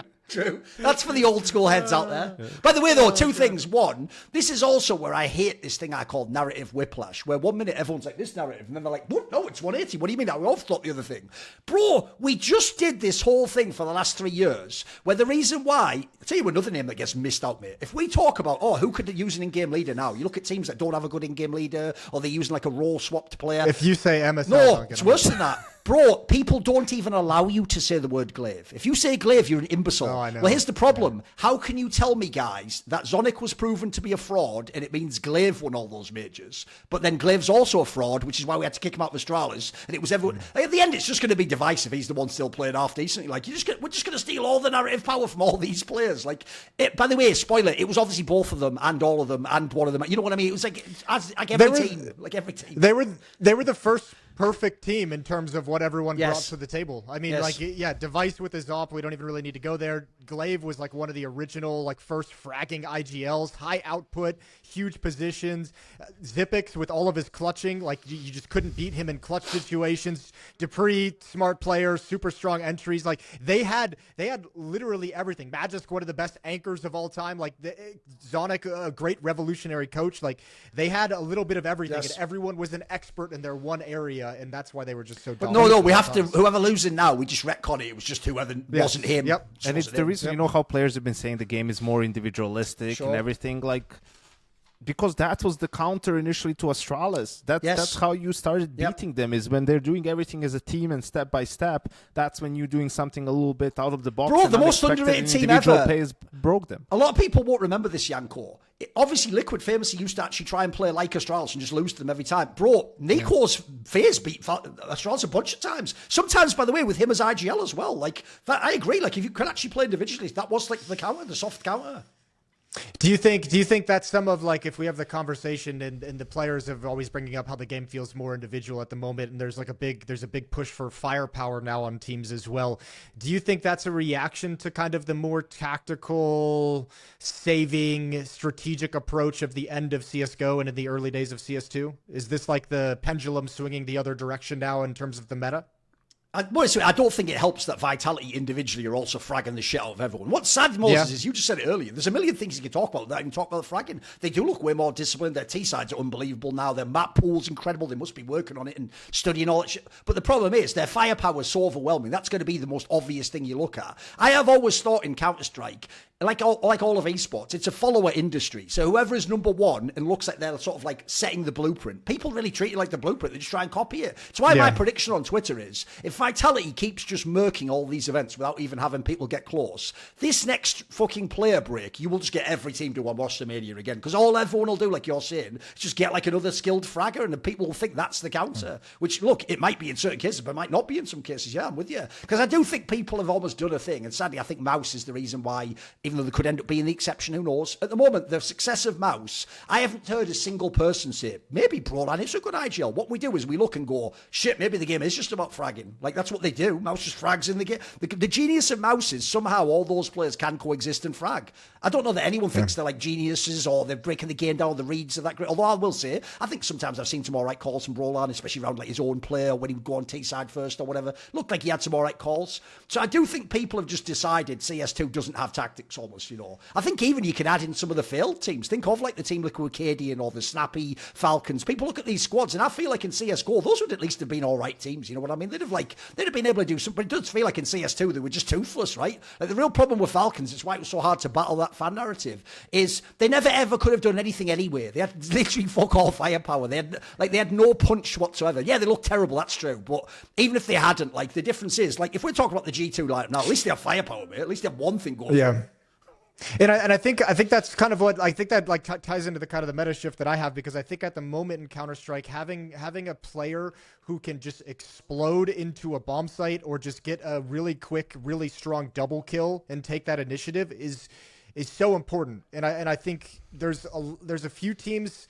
[SPEAKER 3] That's for the old school heads out there. By the way, though, two things. One, this is also where I hate this thing I call narrative whiplash, where 1 minute everyone's like, this narrative, and then they're like, no, it's 180. What do you mean? We all thought the other thing. Bro, we just did this whole thing for the last 3 years, where the reason why, I'll tell you another name that gets missed out, mate. If we talk about, who could use an in-game leader now? You look at teams that don't have a good in-game leader, or they're using like a role-swapped player.
[SPEAKER 2] If you say MSL...
[SPEAKER 3] No, it's worse than that. Bro, people don't even allow you to say the word glaive. If you say glaive, you're an imbecile.
[SPEAKER 2] Oh, I know.
[SPEAKER 3] Well, here's the problem. How can you tell me, guys, that Zonic was proven to be a fraud and it means glaive won all those majors, but then glaive's also a fraud, which is why we had to kick him out of Astralis, and it was everyone... Like, at the end, it's just going to be divisive. He's the one still playing half decently. Like, we're just going to steal all the narrative power from all these players. Like, by the way, spoiler, it was obviously both of them and all of them and one of them. You know what I mean? It was like every team.
[SPEAKER 2] They were the first perfect team in terms of what everyone brought to the table. I mean, Device with his op, we don't even really need to go there. Glaive was like one of the original, first fragging IGLs, high output, huge positions. Zipix with all of his clutching, you just couldn't beat him in clutch situations. Dupree, smart player, super strong entries. They had literally everything. Magisk, one of the best anchors of all time. Zonic, a great revolutionary coach. They had a little bit of everything, and everyone was an expert in their one area. And that's why they were just so dominant.
[SPEAKER 3] No, we have to, whoever losing now, we just retcon it. It was just whoever wasn't him.
[SPEAKER 4] And it's the reason, how players have been saying the game is more individualistic and everything. because that was the counter initially to Astralis. That's how you started beating them, is when they're doing everything as a team and step by step. That's when you're doing something a little bit out of the box.
[SPEAKER 3] Bro, the most underrated team ever.
[SPEAKER 4] Plays broke them.
[SPEAKER 3] A lot of people won't remember this, Yanko. Obviously, Liquid famously used to actually try and play like Astralis and just lose to them every time. Bro, NiKo's FaZe beat Astralis a bunch of times. Sometimes, by the way, with him as IGL as well. Like, that, I agree. Like, if you could actually play individually, that was like the counter, the soft counter.
[SPEAKER 2] Do you think that's some of, like, if we have the conversation and the players have always bringing up how the game feels more individual at the moment, and there's a big push for firepower now on teams as well. Do you think that's a reaction to kind of the more tactical, saving, strategic approach of the end of CS:GO and in the early days of CS2? Is this like the pendulum swinging the other direction now in terms of the meta?
[SPEAKER 3] I don't think it helps that Vitality individually are also fragging the shit out of everyone. What's sad, Moses, is you just said it earlier. There's a million things you can talk about that even talk about the fragging. They do look way more disciplined. Their T-sides are unbelievable now. Their map pool's incredible. They must be working on it and studying all that shit. But the problem is their firepower is so overwhelming. That's going to be the most obvious thing you look at. I have always thought in Counter-Strike, like all of esports, it's a follower industry. So whoever is number one and looks like they're sort of like setting the blueprint, people really treat it like the blueprint. They just try and copy it. It's why my prediction on Twitter is, if Vitality keeps just murking all these events without even having people get close, this next fucking player break, you will just get every team to one roster mania again. Because all everyone will do, like you're saying, is just get like another skilled fragger, and the people will think that's the counter. Which, look, it might be in certain cases, but it might not be in some cases. Yeah, I'm with you. Because I do think people have almost done a thing, and sadly, I think Mouse is the reason why, even though they could end up being the exception, who knows? At the moment, the success of Mouse, I haven't heard a single person say, maybe Broadline, it's a good IGL. What we do is we look and go, shit, maybe the game is just about fragging. Like, that's what they do. Mouse just frags in the game. The genius of Mouse is somehow all those players can coexist and frag. I don't know that anyone thinks they're like geniuses or they're breaking the game down, the reads are that great. Although I will say, I think sometimes I've seen some all right calls from Broadline, especially around like his own player when he would go on T-side first or whatever. Looked like he had some all right calls. So I do think people have just decided CS2 doesn't have tactics almost, you know. I think even you can add in some of the failed teams. Think of like the Team Liquid Cadian or the Snappy Falcons. People look at these squads and I feel like in CSGO, those would at least have been all right teams. You know what I mean? They'd have been able to do something. But it does feel like in CS2 they were just toothless, right? Like the real problem with Falcons, it's why it was so hard to battle that fan narrative, is they never ever could have done anything anyway. They had literally fuck all firepower. They had no punch whatsoever. Yeah, they look terrible, that's true. But even if they hadn't, like the difference is, like if we're talking about the G2 lineup now, at least they have firepower, mate. At least they have one thing going for them.
[SPEAKER 2] And I think that's kind of what I think that like ties into the kind of the meta shift that I have, because I think at the moment in Counter-Strike, having a player who can just explode into a bomb site or just get a really quick, really strong double kill and take that initiative is so important. And I think there's a few teams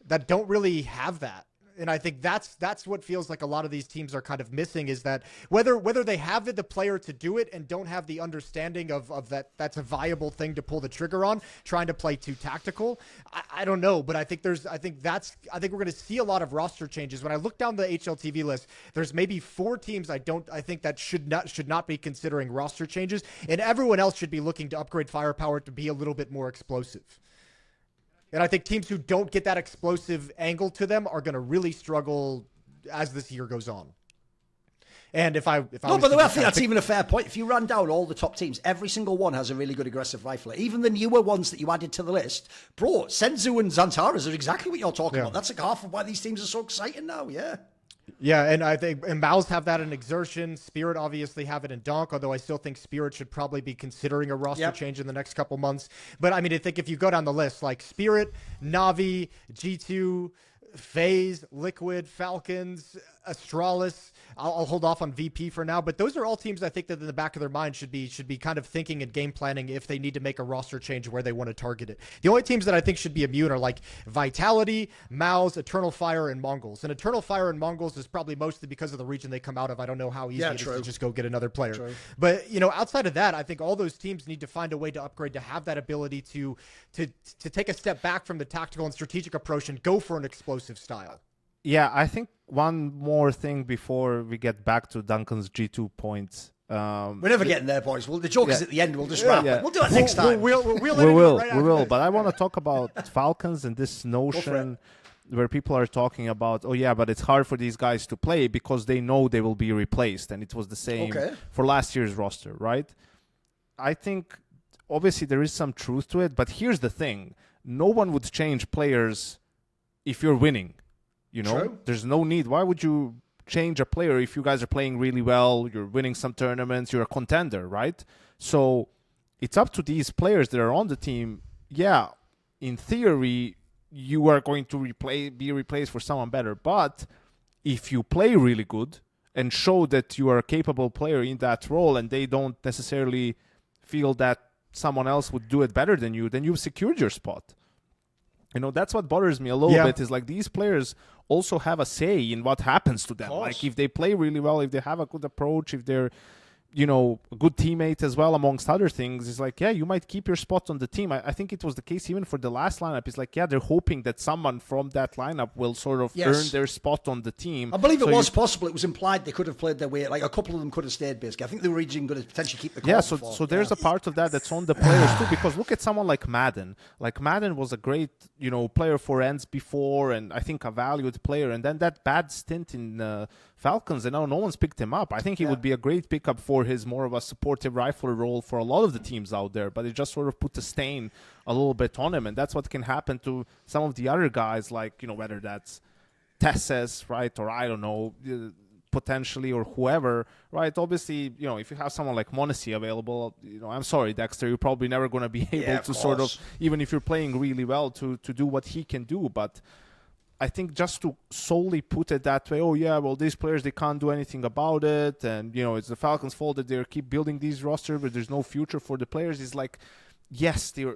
[SPEAKER 2] that don't really have that. And I think that's what feels like a lot of these teams are kind of missing, is that whether they have the player to do it and don't have the understanding of that's a viable thing to pull the trigger on, trying to play too tactical. I don't know, but I think we're going to see a lot of roster changes. When I look down the HLTV list, there's maybe 4 teams I think that should not be considering roster changes, and everyone else should be looking to upgrade firepower to be a little bit more explosive. And I think teams who don't get that explosive angle to them are going to really struggle as this year goes on. And if I
[SPEAKER 3] by the way, I think that's even a fair point. If you run down all the top teams, every single one has a really good aggressive rifler. Even the newer ones that you added to the list, bro, Senzu and Xantares are exactly what you're talking about. That's like half of why these teams are so exciting now.
[SPEAKER 2] Yeah, and I think Mouse have that in Exertion. Spirit obviously have it in Donk, although I still think Spirit should probably be considering a roster change in the next couple months. But I mean, I think if you go down the list, like Spirit, Navi, G2, FaZe, Liquid, Falcons, Astralis. I'll hold off on VP for now, but those are all teams I think that in the back of their mind should be kind of thinking and game planning if they need to make a roster change where they want to target it. The only teams that I think should be immune are like Vitality, Mouse, Eternal Fire, and Mongols. And Eternal Fire and Mongols is probably mostly because of the region they come out of. I don't know how easy it is to just go get another player. True. But you know, outside of that, I think all those teams need to find a way to upgrade to have that ability to take a step back from the tactical and strategic approach and go for an explosive style.
[SPEAKER 4] Yeah, I think one more thing before we get back to Duncan's G2 points.
[SPEAKER 3] We're never getting there, boys. Well, the joke is at the end. We'll just wrap it. We'll do it next time.
[SPEAKER 2] We will.
[SPEAKER 4] But I want to talk about Falcons and this notion where people are talking about, oh yeah, but it's hard for these guys to play because they know they will be replaced, and it was the same for last year's roster, right? I think obviously there is some truth to it, but here's the thing. no one would change players if you're winning. You know,
[SPEAKER 3] True.
[SPEAKER 4] There's no need. Why would you change a player if you guys are playing really well, you're winning some tournaments, you're a contender, right? So it's up to these players that are on the team. Yeah, in theory, you are going to be replaced for someone better. But if you play really good and show that you are a capable player in that role and they don't necessarily feel that someone else would do it better than you, then you've secured your spot. You know, that's what bothers me a little bit, is like these players also have a say in what happens to them. Like if they play really well, if they have a good approach, if they're, you know, a good teammate as well, amongst other things, it's like, yeah, you might keep your spot on the team. I think it was the case even for the last lineup. It's like, yeah, they're hoping that someone from that lineup will sort of earn their spot on the team.
[SPEAKER 3] I believe it was possible. It was implied they could have played their way. Like a couple of them could have stayed, basically. I think they were even going to potentially keep the core.
[SPEAKER 4] Yeah, so there's a part of that that's on the players too, because look at someone like Madden. Like Madden was a great, you know, player for ends before, and I think a valued player. And then that bad stint in Falcons, and now no one's picked him up. I think he would be a great pickup for his more of a supportive rifle role for a lot of the teams out there, but it just sort of put a stain a little bit on him, and that's what can happen to some of the other guys, like, you know, whether that's Tesses, right, or I don't know, potentially, or whoever, right? Obviously, you know, if you have someone like Monacy available, you know, I'm sorry, Dexter, you're probably never going to be able to sort of, even if you're playing really well, to do what he can do, but I think just to solely put it that way, oh yeah, well, these players, they can't do anything about it, and, you know, it's the Falcons' fault that they keep building these rosters, but there's no future for the players. It's like, yes, they're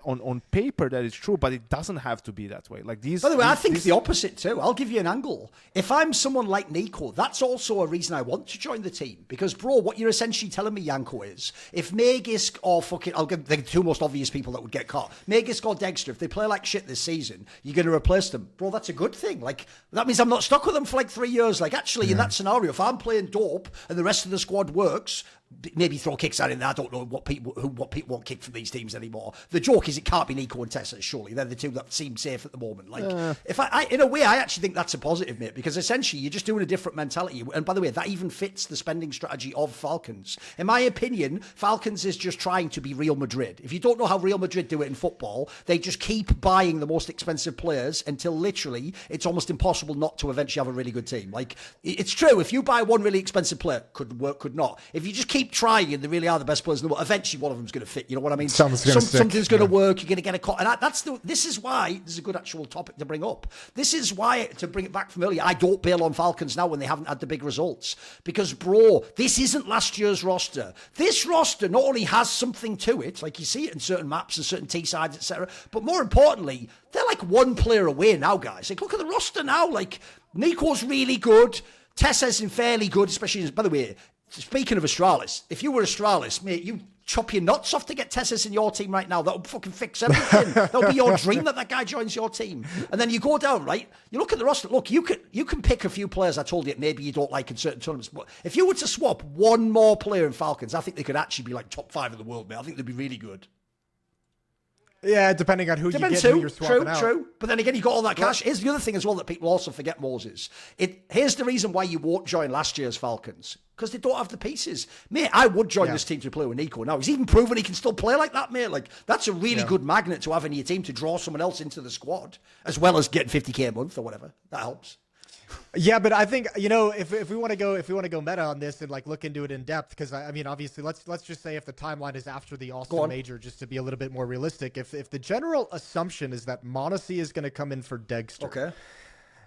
[SPEAKER 4] on paper that is true, but it doesn't have to be that way. Like these.
[SPEAKER 3] By the way, I think the opposite too. I'll give you an angle. If I'm someone like NiKo, that's also a reason I want to join the team. Because, bro, what you're essentially telling me, Yanko, is if Magisk or I'll give the two most obvious people that would get caught, Magisk or Dexter, if they play like shit this season, you're going to replace them. Bro, that's a good thing. Like, that means I'm not stuck with them for like 3 years. Like, actually, in that scenario, if I'm playing dope and the rest of the squad works, maybe throw kicks out in there. I don't know what people won't kick from these teams anymore. The joke is it can't be NiKo and Tessa, surely. They're the two that seem safe at the moment. Like, if I in a way, I actually think that's a positive, mate, because essentially you're just doing a different mentality. And by the way, that even fits the spending strategy of Falcons. In my opinion, Falcons is just trying to be Real Madrid. If you don't know how Real Madrid do it in football, they just keep buying the most expensive players until literally it's almost impossible not to eventually have a really good team. Like, it's true. If you buy one really expensive player, could work, could not. If you just keep trying and they really are the best players in the world, eventually one of them's going to fit. You know what I mean? Something's going to work. You're going to get a cut. And this is why, this is a good actual topic to bring up. This is why, to bring it back from earlier, I don't bail on Falcons now when they haven't had the big results. Because, bro, this isn't last year's roster. This roster not only has something to it, like you see it in certain maps and certain T-sides, etc., but more importantly, they're like one player away now, guys. Like, look at the roster now. Like, NiKo's really good. Tessa's fairly good, especially, by the way, speaking of Astralis, if you were Astralis, mate, you chop your nuts off to get Tessis in your team right now. That would fucking fix everything. That'll be your dream that guy joins your team. And then you go down, right? You look at the roster. Look, you can pick a few players. I told you maybe you don't like in certain tournaments. But if you were to swap one more player in Falcons, I think they could actually be like top 5 in the world, mate. I think they'd be really good.
[SPEAKER 2] Yeah, depending on who you get, who you're swapping out.
[SPEAKER 3] True. But then again, you got all that cash. Here's the other thing as well that people also forget, Moses. Here's the reason why you won't join last year's Falcons. Because they don't have the pieces. Mate, I would join this team to play with NiKo now. He's even proven he can still play like that, mate. Like, that's a really good magnet to have in your team to draw someone else into the squad, as well as getting 50k a month or whatever. That helps.
[SPEAKER 2] Yeah, but I think, you know, if we want to go meta on this and like look into it in depth, because I mean, obviously, let's just say if the timeline is after the Austin Major, just to be a little bit more realistic, if the general assumption is that Monacy is going to come in for Dexter.
[SPEAKER 3] Okay.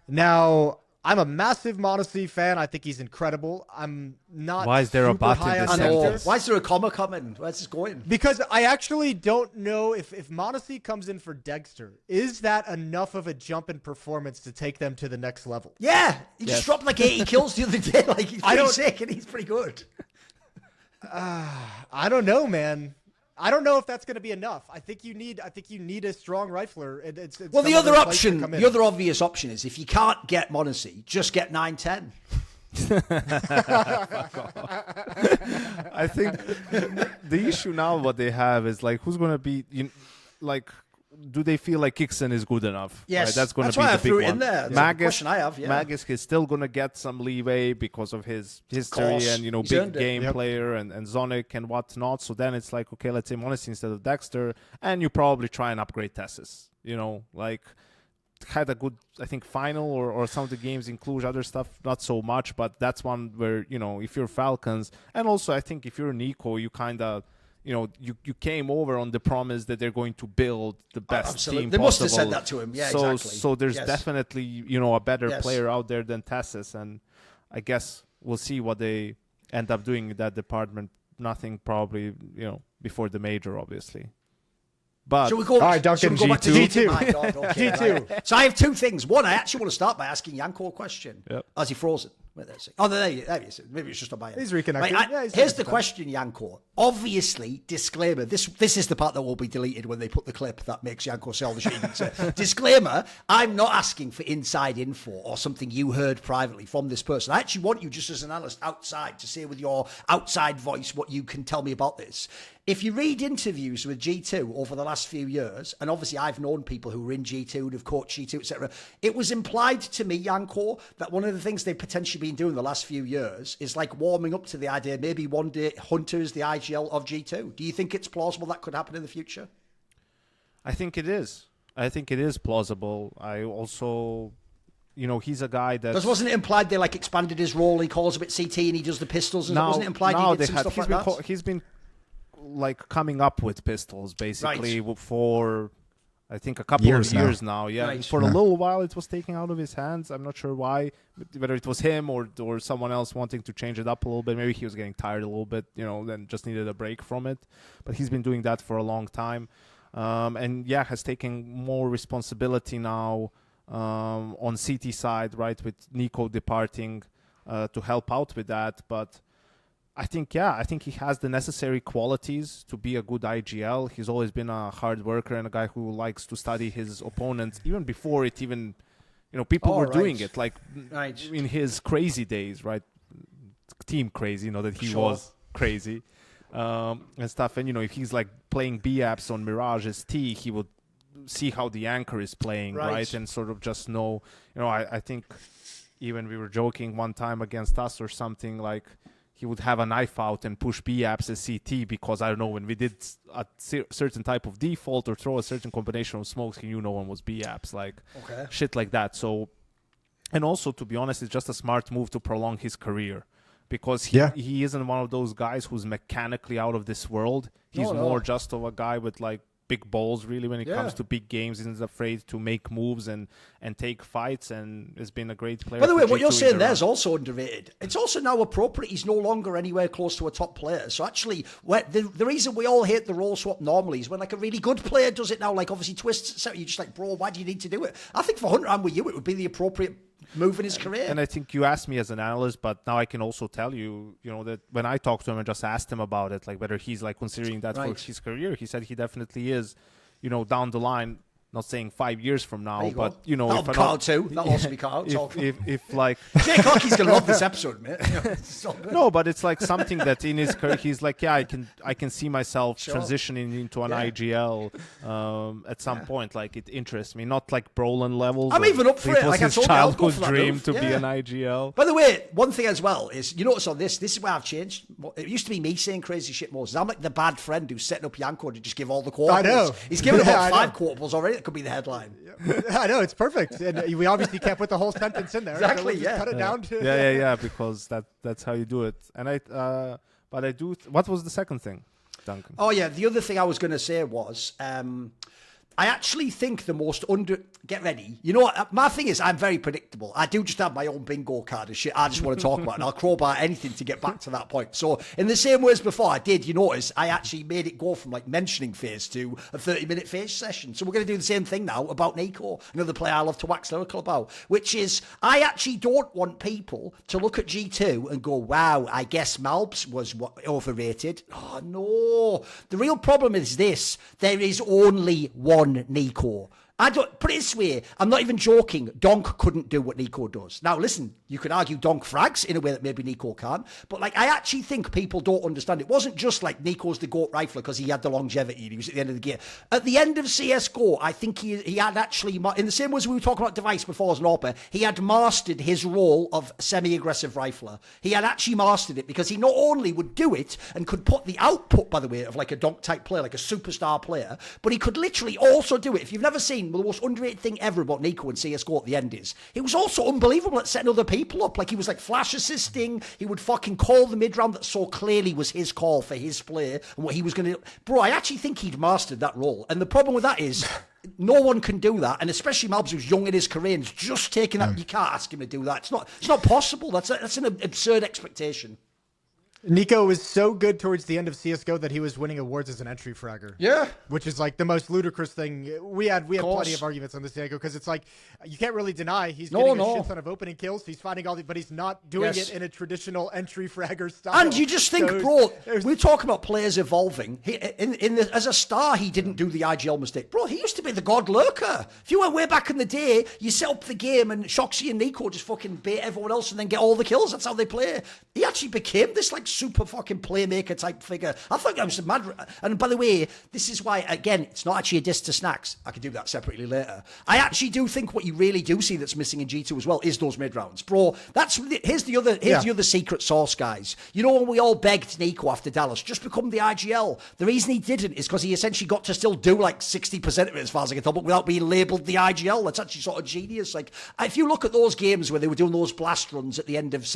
[SPEAKER 2] Now, I'm a massive Monacy fan. I think he's incredible. I'm not.
[SPEAKER 4] Why is there a bot in this sentence?
[SPEAKER 3] Why is there a comma coming? Where's this going?
[SPEAKER 2] Because I actually don't know if Monacy comes in for Dexter, is that enough of a jump in performance to take them to the next level?
[SPEAKER 3] Yeah, he just dropped like 80 kills the other day. Like, he's pretty sick and he's pretty good.
[SPEAKER 2] I don't know, man. I don't know if that's going to be enough. I think you need a strong rifler. It's
[SPEAKER 3] well, the other option, the other obvious option is if you can't get Monacy, just get 9-10.
[SPEAKER 4] I think the issue now what they have is like who's going to be like do they feel like Kixon is good enough?
[SPEAKER 3] Yes,
[SPEAKER 4] right? That's going to be
[SPEAKER 3] why
[SPEAKER 4] the
[SPEAKER 3] I
[SPEAKER 4] big
[SPEAKER 3] threw it
[SPEAKER 4] one.
[SPEAKER 3] in there. That's
[SPEAKER 4] Magus,
[SPEAKER 3] the question I have. Yeah.
[SPEAKER 4] Magus is still going to get some leeway because of his history
[SPEAKER 3] course.
[SPEAKER 4] and
[SPEAKER 3] He's
[SPEAKER 4] big
[SPEAKER 3] earned it.
[SPEAKER 4] game player and Zonic and whatnot. So then it's like, okay, let's say Monacy instead of Dexter, and you probably try and upgrade Tessis. Like had a good, I think, final or some of the games in Cluj, other stuff not so much, but that's one where if you're Falcons, and also I think if you're NiKo, you kind of. You came over on the promise that they're going to build the best team
[SPEAKER 3] They
[SPEAKER 4] possible.
[SPEAKER 3] must have said that to him. Yeah,
[SPEAKER 4] so,
[SPEAKER 3] exactly.
[SPEAKER 4] So there's definitely, a better
[SPEAKER 3] Yes.
[SPEAKER 4] player out there than Tessis, and I guess we'll see what they end up doing in that department. Nothing probably, before the major, obviously. But
[SPEAKER 3] Shall we go,
[SPEAKER 2] all right, Duncan,
[SPEAKER 3] shall we go back to
[SPEAKER 2] G2.
[SPEAKER 3] My God, okay,
[SPEAKER 2] G2.
[SPEAKER 3] right. So I have two things. One, I actually want to start by asking Yanko a question.
[SPEAKER 4] Yep.
[SPEAKER 3] Has he frozen? Wait, there he is. Maybe it's just on my end.
[SPEAKER 2] He's reconnected.
[SPEAKER 3] Right,
[SPEAKER 2] Yeah, he's
[SPEAKER 3] here's the
[SPEAKER 2] done.
[SPEAKER 3] question, Yanko. Obviously, disclaimer. This is the part that will be deleted when they put the clip that makes Yanko say all the shit he can say. Disclaimer, I'm not asking for inside info or something you heard privately from this person. I actually want you, just as an analyst outside, to say with your outside voice what you can tell me about this. If you read interviews with G2 over the last few years, and obviously I've known people who were in G2 and have coached G2, etc., it was implied to me, Yanko, that one of the things they've potentially been doing the last few years is like warming up to the idea maybe one day Hunter is the IGL of G2. Do you think it's plausible that could happen in the future?
[SPEAKER 4] I think it is. I think it is plausible. I also... he's a guy that...
[SPEAKER 3] Because wasn't it implied they like expanded his role, he calls a bit CT and he does the pistols, and wasn't it implied he did some stuff like that?
[SPEAKER 4] He's been like coming up with pistols basically for I think a couple of years now. Yeah,
[SPEAKER 3] Right.
[SPEAKER 4] for a little while it was taken out of his hands. I'm not sure why, whether it was him or someone else wanting to change it up a little bit. Maybe he was getting tired a little bit, then just needed a break from it. But he's been doing that for a long time, and has taken more responsibility now on CT side, right, with NiKo departing to help out with that. But I think he has the necessary qualities to be a good IGL. He's always been a hard worker and a guy who likes to study his opponents, even before it even, people were doing it, like in his crazy days, right? Team crazy, that he was crazy and stuff. And, if he's like playing B-apps on Mirage's T, he would see how the anchor is playing, right? And sort of just know, I think even we were joking one time against us or something, like, he would have a knife out and push B-apps as CT because, I don't know, when we did a certain type of default or throw a certain combination of smokes, he knew no one was B-apps, like shit like that. So, and also, to be honest, it's just a smart move to prolong his career because he isn't one of those guys who's mechanically out of this world. He's more just of a guy with like big balls, really, when it comes to big games. He isn't afraid to make moves and take fights, and has been a great player.
[SPEAKER 3] By the way, what you're saying there is also underrated. It's also now appropriate. He's no longer anywhere close to a top player. So actually, the reason we all hate the role swap normally is when like a really good player does it now, like obviously Twists, etc. You're just like, bro, why do you need to do it? I think for Hunter, I'm with you, it would be the appropriate move in his career.
[SPEAKER 4] And I think you asked me as an analyst, but now I can also tell you, that when I talked to him and just asked him about it, like whether he's like considering that for his career, he said he definitely is, down the line. Not saying 5 years from now, but
[SPEAKER 3] that'll
[SPEAKER 4] if
[SPEAKER 3] be cut out too. That'll also be cut out.
[SPEAKER 4] If like
[SPEAKER 3] Jay Cocky's gonna love this episode, man.
[SPEAKER 4] No, but it's like something that in his career he's like, I can see myself transitioning into an IGL at some point. Like it interests me, not like Brolin levels.
[SPEAKER 3] I'm even up for it. Like
[SPEAKER 4] his
[SPEAKER 3] I told you, I'll go
[SPEAKER 4] childhood
[SPEAKER 3] for that
[SPEAKER 4] dream
[SPEAKER 3] move.
[SPEAKER 4] to be an IGL.
[SPEAKER 3] By the way, one thing as well is, you notice on this is where I've changed. It used to be me saying crazy shit Moses. I'm like the bad friend who's setting up Yanko to just give all the quotables.
[SPEAKER 2] I know.
[SPEAKER 3] He's given about 5 quotables already. That could be the headline.
[SPEAKER 2] I know, it's perfect. And we obviously can't put the whole sentence in there.
[SPEAKER 3] Exactly,
[SPEAKER 2] so we'll just cut it down to...
[SPEAKER 4] Yeah, because that's how you do it. And what was the second thing, Duncan?
[SPEAKER 3] Oh, yeah, the other thing I was going to say was... I actually think the most get ready. You know what? My thing is I'm very predictable. I do just have my own bingo card of shit I just want to talk about, and I'll crowbar anything to get back to that point. So in the same way as before, you notice I actually made it go from like mentioning FaZe to a 30-minute FaZe session. So we're going to do the same thing now about NiKo, another player I love to wax lyrical about, which is I actually don't want people to look at G2 and go, wow, I guess malbs was overrated. Oh, no. The real problem is this. There is only one NiKo. I don't put it this way. I'm not even joking. Donk couldn't do what NiKo does. Now, listen, you could argue Donk frags in a way that maybe NiKo can't, but like I actually think people don't understand. It wasn't just like NiKo's the GOAT rifler because he had the longevity and he was at the end of the game. At the end of CS:GO, I think he had actually, in the same way as we were talking about Device before as an AWPer, he had mastered his role of semi-aggressive rifler. He had actually mastered it because he not only would do it and could put the output, by the way, of like a Donk type player, like a superstar player, but he could literally also do it. If you've never seen, the most underrated thing ever about NiKo and CS:GO at the end is he was also unbelievable at setting other people up. Like he was like flash assisting. He would fucking call the mid round that so clearly was his call for his play and what he was going to do. Bro, I actually think he'd mastered that role. And the problem with that is no one can do that. And especially malbs, who's young in his career and is just taking that. You can't ask him to do that. It's not possible. That's an absurd expectation.
[SPEAKER 2] NiKo was so good towards the end of CS:GO that he was winning awards as an entry fragger.
[SPEAKER 3] Yeah.
[SPEAKER 2] Which is like the most ludicrous thing. We had plenty of arguments on this CS:GO because it's like you can't really deny he's getting a shit ton of opening kills. He's finding all the, but he's not doing it in a traditional entry fragger style.
[SPEAKER 3] And you just think, bro, we're talking about players evolving. As a star, he didn't do the IGL mistake. Bro, he used to be the god lurker. If you went way back in the day, you set up the game and Shoxy and NiKo just fucking bait everyone else and then get all the kills. That's how they play. He actually became this like super fucking playmaker type figure. I thought that was mad. And by the way, this is why, again, it's not actually a diss to Snacks. I could do that separately later. I actually do think what you really do see that's missing in G2 as well is those mid rounds, bro. Here's the other secret sauce, guys. You know when we all begged NiKo after Dallas just become the IGL. The reason he didn't is because he essentially got to still do like 60% of it as far as I can tell, but without being labelled the IGL. That's actually sort of genius. Like if you look at those games where they were doing those blast runs at the end of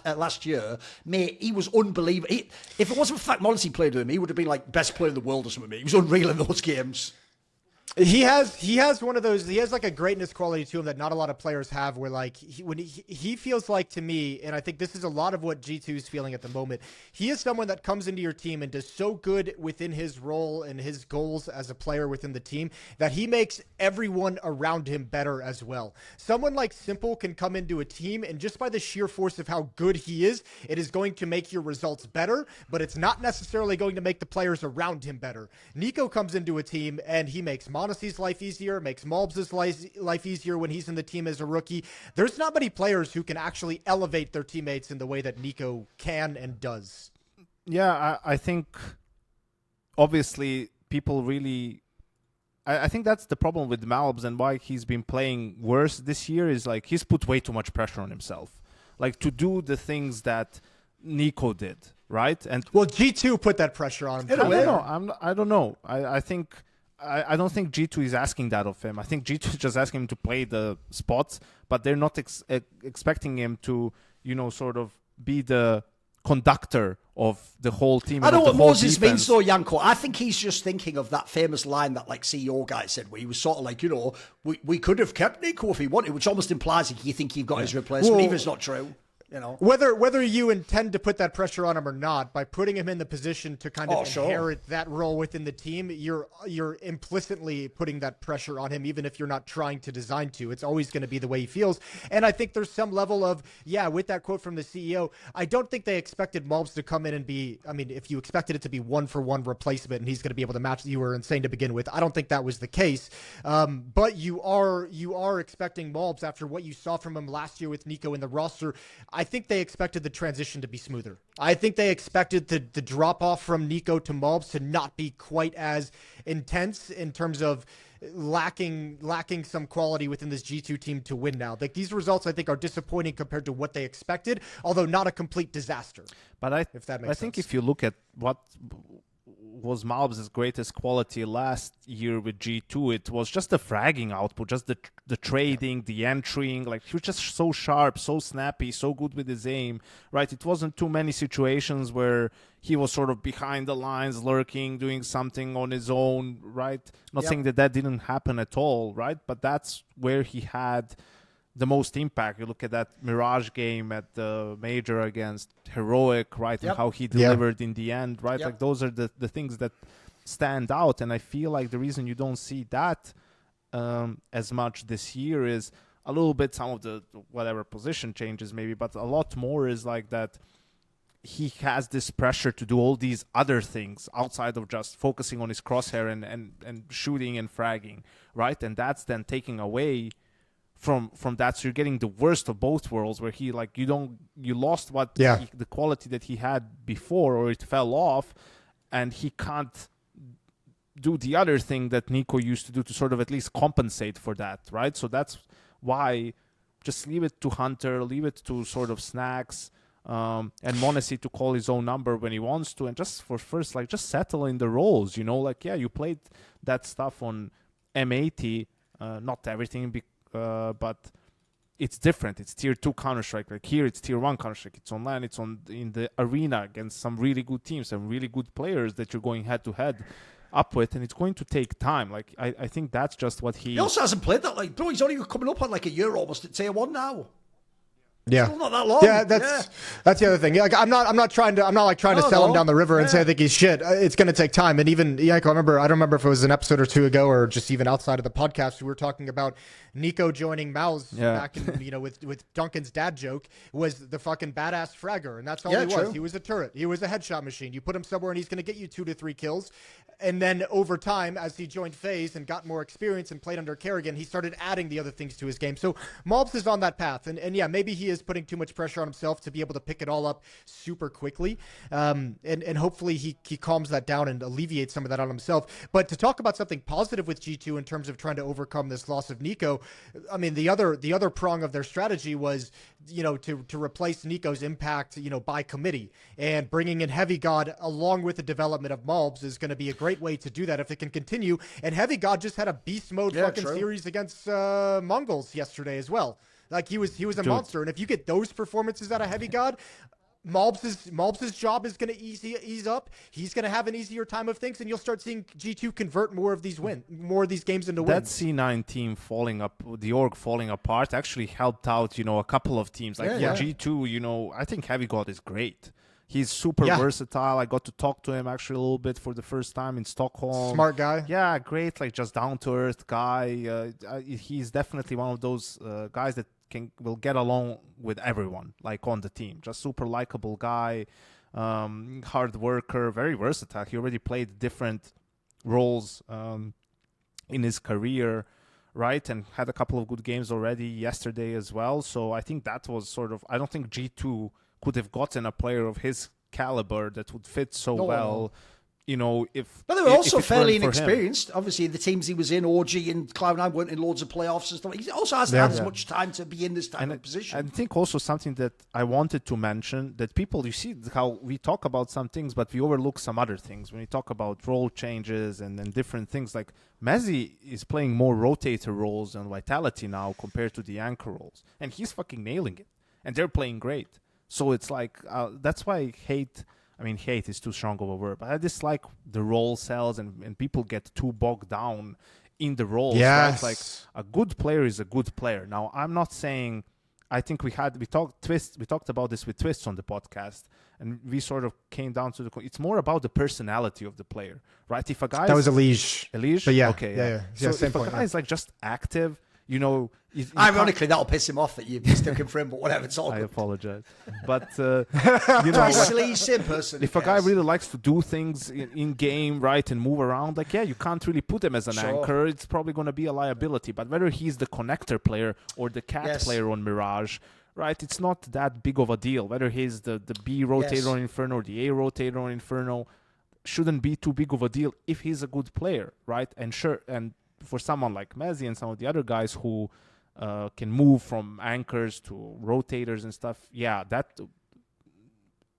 [SPEAKER 3] last year, mate, he was unbelievable. If it wasn't for the fact Modesty played with him, he would have been like best player in the world or something. He was unreal in those games.
[SPEAKER 2] He has one of those. He has like a greatness quality to him that not a lot of players have. Where like he feels like, to me, and I think this is a lot of what G2 is feeling at the moment. He is someone that comes into your team and does so good within his role and his goals as a player within the team that he makes everyone around him better as well. Someone like Simple can come into a team and just by the sheer force of how good he is, it is going to make your results better, but it's not necessarily going to make the players around him better. NiKo comes into a team and he makes Monacy's life easier, makes malbs' life easier when he's in the team as a rookie. There's not many players who can actually elevate their teammates in the way that NiKo can and does.
[SPEAKER 4] Yeah, I think obviously people really... I think that's the problem with malbs and why he's been playing worse this year is like he's put way too much pressure on himself. Like to do the things that NiKo did, right? And
[SPEAKER 2] well, G2 put that pressure on him.
[SPEAKER 4] I don't know. I don't think G2 is asking that of him. I think G2 is just asking him to play the spots, but they're not expecting him to, sort of be the conductor of the whole team.
[SPEAKER 3] I know what Moses means though, Yanko. I think he's just thinking of that famous line that like CEO guy said, where he was sort of like, we could have kept NiKo if he wanted, which almost implies that you think you've got his replacement, even if it's not true.
[SPEAKER 2] Whether you intend to put that pressure on him or not, by putting him in the position to kind of inherit that role within the team, you're implicitly putting that pressure on him, even if you're not trying to design to. It's always going to be the way he feels. And I think there's some level of, with that quote from the CEO, I don't think they expected malbs to come in and be, if you expected it to be 1-for-1 replacement and he's going to be able to match, you were insane to begin with. I don't think that was the case. But you are expecting malbs after what you saw from him last year with NiKo in the roster. I think they expected the transition to be smoother. I think they expected the drop off from NiKo to malbs to not be quite as intense in terms of lacking some quality within this G2 team to win now. Like these results, I think, are disappointing compared to what they expected, although not a complete disaster. But I
[SPEAKER 4] think if you look at what was malbs' greatest quality last year with G2, it was just the fragging output, just the trading, the entering. Like he was just so sharp, so snappy, so good with his aim, right? It wasn't too many situations where he was sort of behind the lines, lurking, doing something on his own, right? Not saying that didn't happen at all, right? But that's where he had the most impact. You look at that Mirage game at the Major against Heroic, right? And how he delivered in the end, right? Like those are the things that stand out. And I feel like the reason you don't see that as much this year is a little bit some of the whatever position changes maybe, but a lot more is like that he has this pressure to do all these other things outside of just focusing on his crosshair and shooting and fragging, right? And that's then taking away from that. So you're getting the worst of both worlds, where he like you lost the quality that he had before, or it fell off, and he can't do the other thing that NiKo used to do to sort of at least compensate for that, right? So that's why just leave it to Hunter, leave it to sort of Snacks, and m0NESY to call his own number when he wants to, and just for first, like, just settle in the roles, you know, like, yeah, you played that stuff on M80, not everything, but it's different. It's tier 2 Counter-Strike. Like here, it's tier 1 Counter-Strike. It's on LAN, it's in the arena against some really good teams, some really good players that you're going head-to-head up with, and it's going to take time. Like, I think that's just what he
[SPEAKER 3] also hasn't played that. Like, bro, he's only coming up on like a year almost at tier 1 now.
[SPEAKER 2] Yeah,
[SPEAKER 3] still not that long.
[SPEAKER 2] Yeah, that's the other thing. Like, I'm not trying to sell him down the river and say I think he's shit. It's going to take time. And even I don't remember if it was an episode or two ago or just even outside of the podcast, we were talking about NiKo joining malbs back in, with Duncan's dad joke, was the fucking badass fragger, and that's all he was.
[SPEAKER 3] True.
[SPEAKER 2] He was a turret. He was a headshot machine. You put him somewhere and he's going to get you 2 to 3 kills. And then over time, as he joined FaZe and got more experience and played under Kerrigan, he started adding the other things to his game. So malbs is on that path. And yeah, maybe he is putting too much pressure on himself to be able to pick it all up super quickly. And hopefully he calms that down and alleviates some of that on himself. But to talk about something positive with G2 in terms of trying to overcome this loss of NiKo, I mean, the other prong of their strategy was, to replace NiKo's impact, by committee. And bringing in heavygod along with the development of malbs is going to be a great way to do that if it can continue. And heavygod just had a beast mode series against Mongols yesterday as well. Like, he was a monster. And if you get those performances out of heavygod, malbs' job is going to ease up. He's going to have an easier time of things, and you'll start seeing G2 convert more of these games into wins.
[SPEAKER 4] That C9 team the org falling apart actually helped out, a couple of teams. Like G2, I think heavygod is great. He's super versatile. I got to talk to him actually a little bit for the first time in Stockholm.
[SPEAKER 2] Smart guy.
[SPEAKER 4] Yeah, great. Like, just down-to-earth guy. He's definitely one of those guys that will get along with everyone, like, on the team. Just super likable guy, hard worker, very versatile. He already played different roles in his career, right? And had a couple of good games already yesterday as well. So I think that was sort of, I don't think G2 could have gotten a player of his caliber that would fit so well.
[SPEAKER 3] But they were also fairly inexperienced. Obviously, the teams he was in, OG and Cloud9, weren't in loads of playoffs and stuff. He also hasn't had as much time to be in this type of position.
[SPEAKER 4] I think also something that I wanted to mention, that people, you see how we talk about some things, but we overlook some other things. When we talk about role changes and different things, like m0NESY is playing more rotator roles and Vitality now compared to the anchor roles. And he's fucking nailing it. And they're playing great. So it's like, that's why I hate is too strong of a word, but I dislike the role cells and people get too bogged down in the roles.
[SPEAKER 2] Yes.
[SPEAKER 4] Right? Like, a good player is a good player. Now, I'm not saying, I think we talked about this with Twist on the podcast, and we sort of came down to it's more about the personality of the player, right? If a guy
[SPEAKER 2] that was Elige.
[SPEAKER 4] But
[SPEAKER 2] yeah,
[SPEAKER 4] okay,
[SPEAKER 2] yeah.
[SPEAKER 4] So if a guy is like just active,
[SPEAKER 3] ironically, that'll piss him off that you mistook him for him, but whatever, it's all
[SPEAKER 4] I
[SPEAKER 3] good.
[SPEAKER 4] apologize. But,
[SPEAKER 3] Silly, same person.
[SPEAKER 4] If a guy really likes to do things in game, right, and move around, like, you can't really put him as an anchor. It's probably going to be a liability. But whether he's the connector player or the cat player on Mirage, right, it's not that big of a deal. Whether he's the B rotator on Inferno or the A rotator on Inferno, shouldn't be too big of a deal if he's a good player, right? And for someone like m0NESY and some of the other guys who can move from anchors to rotators and stuff, that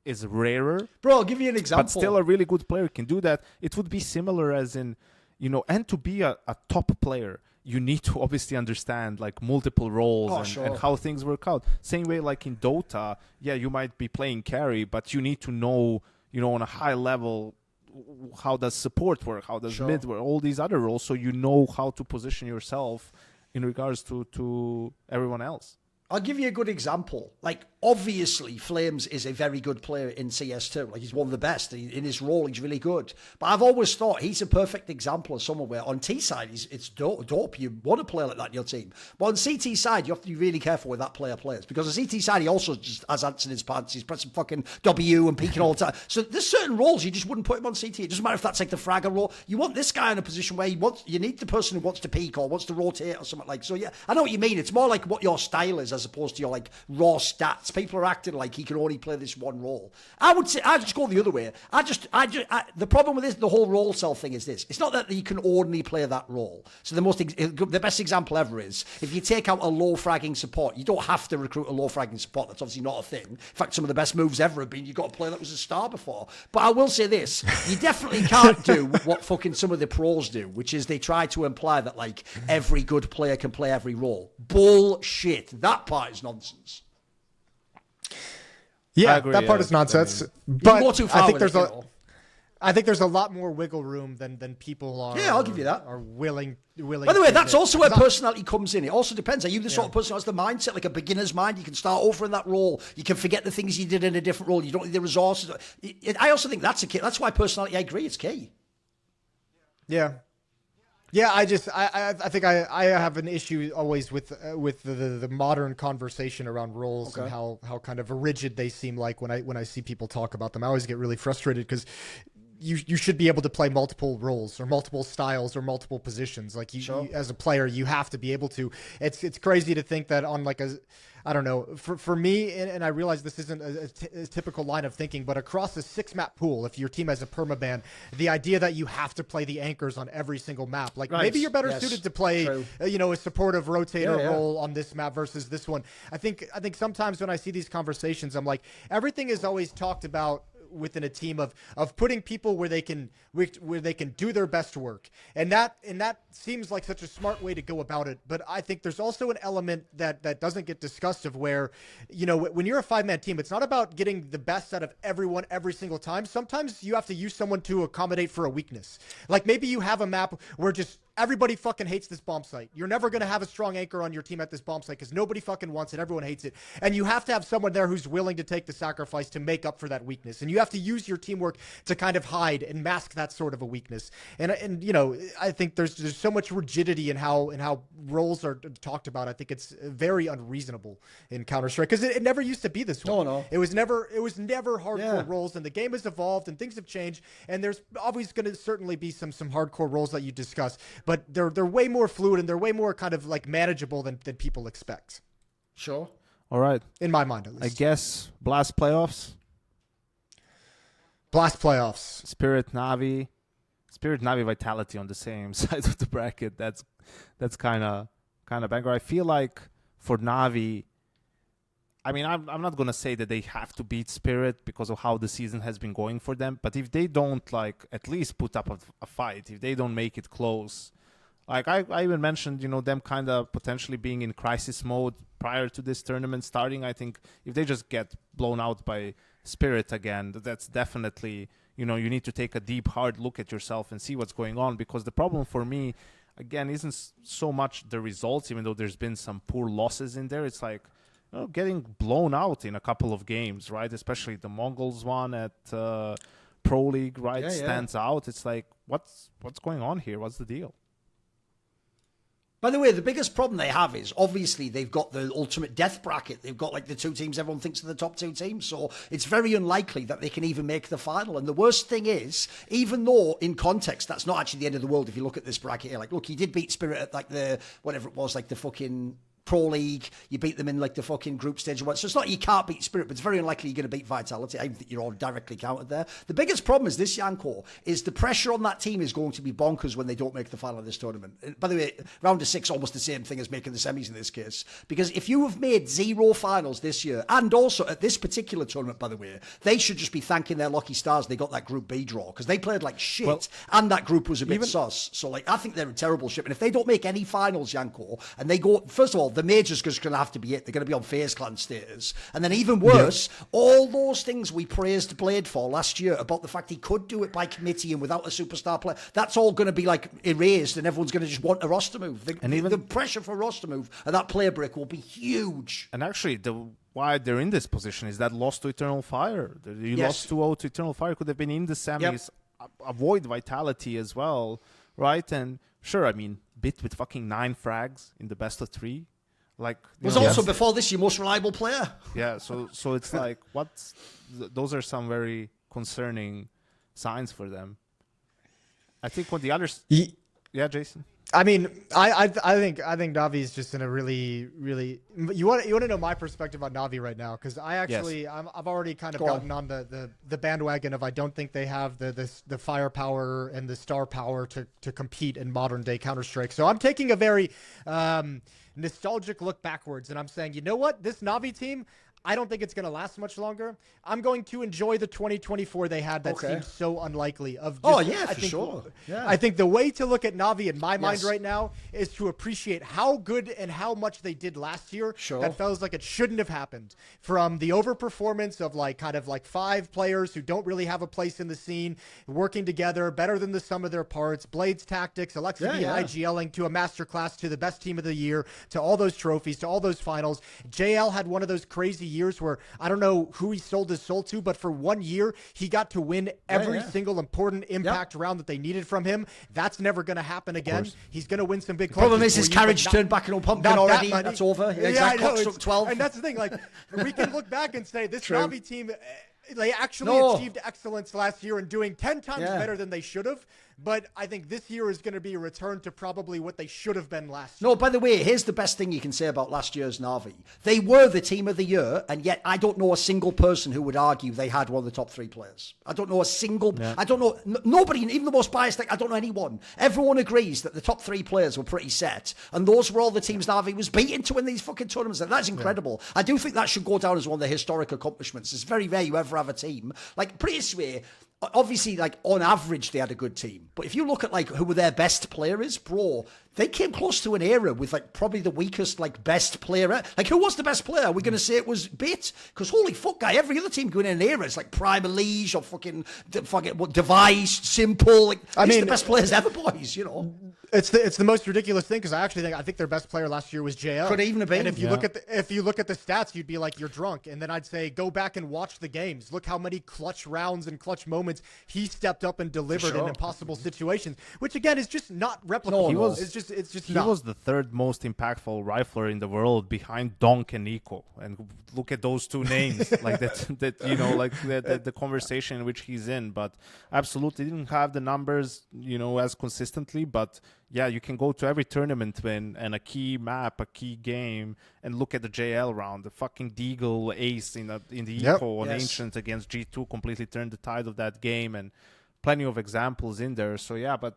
[SPEAKER 4] is rarer.
[SPEAKER 3] Bro, I'll give you an example.
[SPEAKER 4] But still, a really good player can do that. It would be similar as in, and to be a top player, you need to obviously understand like multiple roles and how things work out. Same way like in Dota, you might be playing carry, but you need to know, on a high level, how does support work, how does mid work, all these other roles, so you know how to position yourself in regards to everyone else.
[SPEAKER 3] I'll give you a good example. Like, obviously, Flames is a very good player in CS2. Like, he's one of the best. In his role, he's really good. But I've always thought he's a perfect example of someone where on T side, it's dope. You want to play like that in your team. But on CT side, you have to be really careful with that player plays. Because on CT side, he also just has ants in his pants. He's pressing fucking W and peeking all the time. So there's certain roles you just wouldn't put him on CT. It doesn't matter if that's like the fragger role. You want this guy in a position where you need the person who wants to peek or wants to rotate or something like. So yeah, I know what you mean. It's more like what your style is as opposed to your like raw stats. People are acting like he can only play this one role. I would say I just go the other way. The problem with this, the whole role cell thing is this. It's not that you can only play that role. So the best example ever is if you take out a low fragging support, you don't have to recruit a low fragging support. That's obviously not a thing. In fact, some of the best moves ever have been you've got a player that was a star before. But I will say this, you definitely can't do what fucking some of the pros do, which is they try to imply that like every good player can play every role. Bullshit. That part is nonsense.
[SPEAKER 2] Yeah,
[SPEAKER 4] agree,
[SPEAKER 2] that part
[SPEAKER 4] yeah.
[SPEAKER 2] is nonsense.
[SPEAKER 3] You
[SPEAKER 2] But
[SPEAKER 3] go too far
[SPEAKER 2] I think
[SPEAKER 3] with
[SPEAKER 2] there's
[SPEAKER 3] it,
[SPEAKER 2] I think there's a lot more wiggle room than people are.
[SPEAKER 3] Yeah, I'll give you that.
[SPEAKER 2] Are willing.
[SPEAKER 3] By the way,
[SPEAKER 2] to
[SPEAKER 3] that's
[SPEAKER 2] admit.
[SPEAKER 3] also where personality comes in. It also depends. Are you the sort of person who has the mindset, like a beginner's mind? You can start over in that role. You can forget the things you did in a different role. You don't need the resources. I also think that's a key. That's why personality, I agree, it's key.
[SPEAKER 2] Yeah. Yeah, I think I have an issue always with the modern conversation around roles and how kind of rigid they seem like when I see people talk about them. I always get really frustrated because you should be able to play multiple roles or multiple styles or multiple positions. Like you as a player, you have to be able to. It's crazy to think that on like I don't know, for me, and I realize this isn't a typical line of thinking, but across a 6-map pool, if your team has a permaban, the idea that you have to play the anchors on every single map, like maybe you're better suited to play, a supportive rotator role on this map versus this one. I think sometimes when I see these conversations, I'm like, everything is always talked about within a team of putting people where they can do their best work, and that seems like such a smart way to go about it. But I think there's also an element that doesn't get discussed of where, when you're a 5-man team, it's not about getting the best out of everyone every single time. Sometimes you have to use someone to accommodate for a weakness. Like maybe you have a map where just everybody fucking hates this bomb site. You're never going to have a strong anchor on your team at this bomb site because nobody fucking wants it. Everyone hates it. And you have to have someone there who's willing to take the sacrifice to make up for that weakness. And you have to use your teamwork to kind of hide and mask that sort of a weakness. And I think there's so much rigidity in how roles are talked about. I think it's very unreasonable in Counter-Strike because it never used to be this way.
[SPEAKER 3] No.
[SPEAKER 2] It was never hardcore roles, and the game has evolved and things have changed. And there's always going to certainly be some hardcore roles that you discuss. But they're way more fluid and they're way more kind of like manageable than people expect.
[SPEAKER 3] Sure.
[SPEAKER 4] All right.
[SPEAKER 2] In my mind, at least.
[SPEAKER 4] I guess Blast Playoffs.
[SPEAKER 2] Blast Playoffs.
[SPEAKER 4] Spirit Navi Vitality on the same side of the bracket. That's kind of banger. I feel like for Navi, I mean, I'm not gonna say that they have to beat Spirit because of how the season has been going for them. But if they don't like at least put up a fight, if they don't make it close, like I even mentioned, them kind of potentially being in crisis mode prior to this tournament starting. I think if they just get blown out by Spirit again, that's definitely, you need to take a deep, hard look at yourself and see what's going on. Because the problem for me, again, isn't so much the results, even though there's been some poor losses in there. It's like, getting blown out in a couple of games, right? Especially the Mongols one at Pro League, right? Stands out. It's like, what's going on here? What's the deal?
[SPEAKER 3] By the way, the biggest problem they have is obviously they've got the ultimate death bracket. They've got like the 2 teams everyone thinks are the top 2 teams. So it's very unlikely that they can even make the final. And the worst thing is, even though in context, that's not actually the end of the world. If you look at this bracket here, like, look, he did beat Spirit at like the, whatever it was, like the fucking Pro League, you beat them in like the fucking group stage or what. So it's not you can't beat Spirit, but it's very unlikely you're going to beat Vitality. I think you're all directly counted there. The biggest problem is this, Janko, is the pressure on that team is going to be bonkers when they don't make the final of this tournament. And by the way, round of 6, almost the same thing as making the semis in this case. Because if you have made 0 finals this year, and also at this particular tournament, by the way, they should just be thanking their lucky stars they got that Group B draw, because they played like shit, and that group was a bit sus. So like, I think they're in terrible shape. And if they don't make any finals, Janko, and they go, first of all, the majors just going to have to be it. They're going to be on FaZe Clan status. And then even worse, all those things we praised Blade for last year about the fact he could do it by committee and without a superstar player, that's all going to be like erased, and everyone's going to just want a roster move. The pressure for a roster move and that player break will be huge.
[SPEAKER 4] And actually, why they're in this position is that loss to Eternal Fire. You lost 2-0 to Eternal Fire. Could have been in the semis. Avoid Vitality as well, right? And sure, I mean, Bit with fucking 9 frags in the best of 3. Like,
[SPEAKER 3] was also before this your most reliable player.
[SPEAKER 4] Yeah, so it's like, those are some very concerning signs for them. I think when the others... Yeah, Jason?
[SPEAKER 2] I mean, I think Navi is just in a really you want to know my perspective on Navi right now, because I actually I've already kind of gotten on the bandwagon of I don't think they have the firepower and the star power to compete in modern day Counter-Strike. So I'm taking a very nostalgic look backwards, and I'm saying, you know what, this Navi team, I don't think it's going to last much longer. I'm going to enjoy the 2024 they had that seems so unlikely. Sure. Yeah. I think the way to look at Navi in my mind right now is to appreciate how good and how much they did last year.
[SPEAKER 3] Sure.
[SPEAKER 2] That feels like it shouldn't have happened. From the overperformance of kind of 5 players who don't really have a place in the scene, working together, better than the sum of their parts, Blade's tactics, Alexa and IGLing to a masterclass, to the best team of the year, to all those trophies, to all those finals. JL had one of those crazy years where I don't know who he sold his soul to, but for 1 year he got to win every single important impact round that they needed from him. That's never going to happen again. He's going to win some big clutches.
[SPEAKER 3] Problem is his carriage turned back in pumpkin already. That's over. Clock struck 12.
[SPEAKER 2] And that's the thing. We can look back and say this Navi team, they actually achieved excellence last year and doing 10 times better than they should have. But I think this year is going to be a return to probably what they should have been last year.
[SPEAKER 3] No, by the way, here's the best thing you can say about last year's Navi. They were the team of the year, and yet I don't know a single person who would argue they had one of the top 3 players. I don't know a single... I don't know... Nobody, even the most biased, I don't know anyone. Everyone agrees that the top 3 players were pretty set, and those were all the teams Navi was beating to win these fucking tournaments. And that's incredible. Yeah. I do think that should go down as one of the historic accomplishments. It's very rare you ever have a team. Pretty swear... Obviously, on average, they had a good team. But if you look at, who their best player is, bro, they came close to an era with, probably the weakest, best player. Who was the best player? Are we going to say it was Bit? Because, holy fuck, guy, every other team going in an era, it's Prime Elise or fucking Device, Simple. These are the best players ever, boys, you know.
[SPEAKER 2] It's the most ridiculous thing, because I think their best player last year was JL.
[SPEAKER 3] Could even have been.
[SPEAKER 2] And if you look at the stats, you'd be like, you're drunk. And then I'd say, go back and watch the games. Look how many clutch rounds and clutch moments he stepped up and delivered in impossible situations, which again is just not replicable. He
[SPEAKER 4] was the 3rd most impactful rifler in the world behind Donk and NiKo. And look at those 2 names, the conversation in which he's in. But absolutely didn't have the numbers, as consistently, but yeah, you can go to every tournament win and a key map, a key game, and look at the JL round. The fucking Deagle ace in the Eco on Ancient against G2 completely turned the tide of that game, and plenty of examples in there. So yeah, but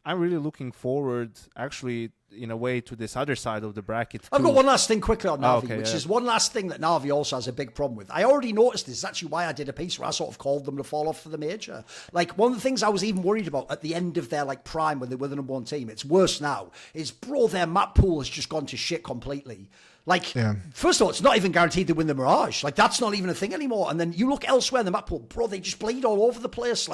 [SPEAKER 4] I'm really looking forward, actually, in a way, to this other side of the bracket.
[SPEAKER 3] I've got one last thing quickly on Navi, which is one last thing that Navi also has a big problem with. I already noticed this. It's actually why I did a piece where I sort of called them to fall off for the major. One of the things I was even worried about at the end of their prime when they were the number 1 team, it's worse now, is, bro, their map pool has just gone to shit completely. First of all, it's not even guaranteed they win the Mirage. That's not even a thing anymore. And then you look elsewhere in the map pool, bro, they just bleed all over the place.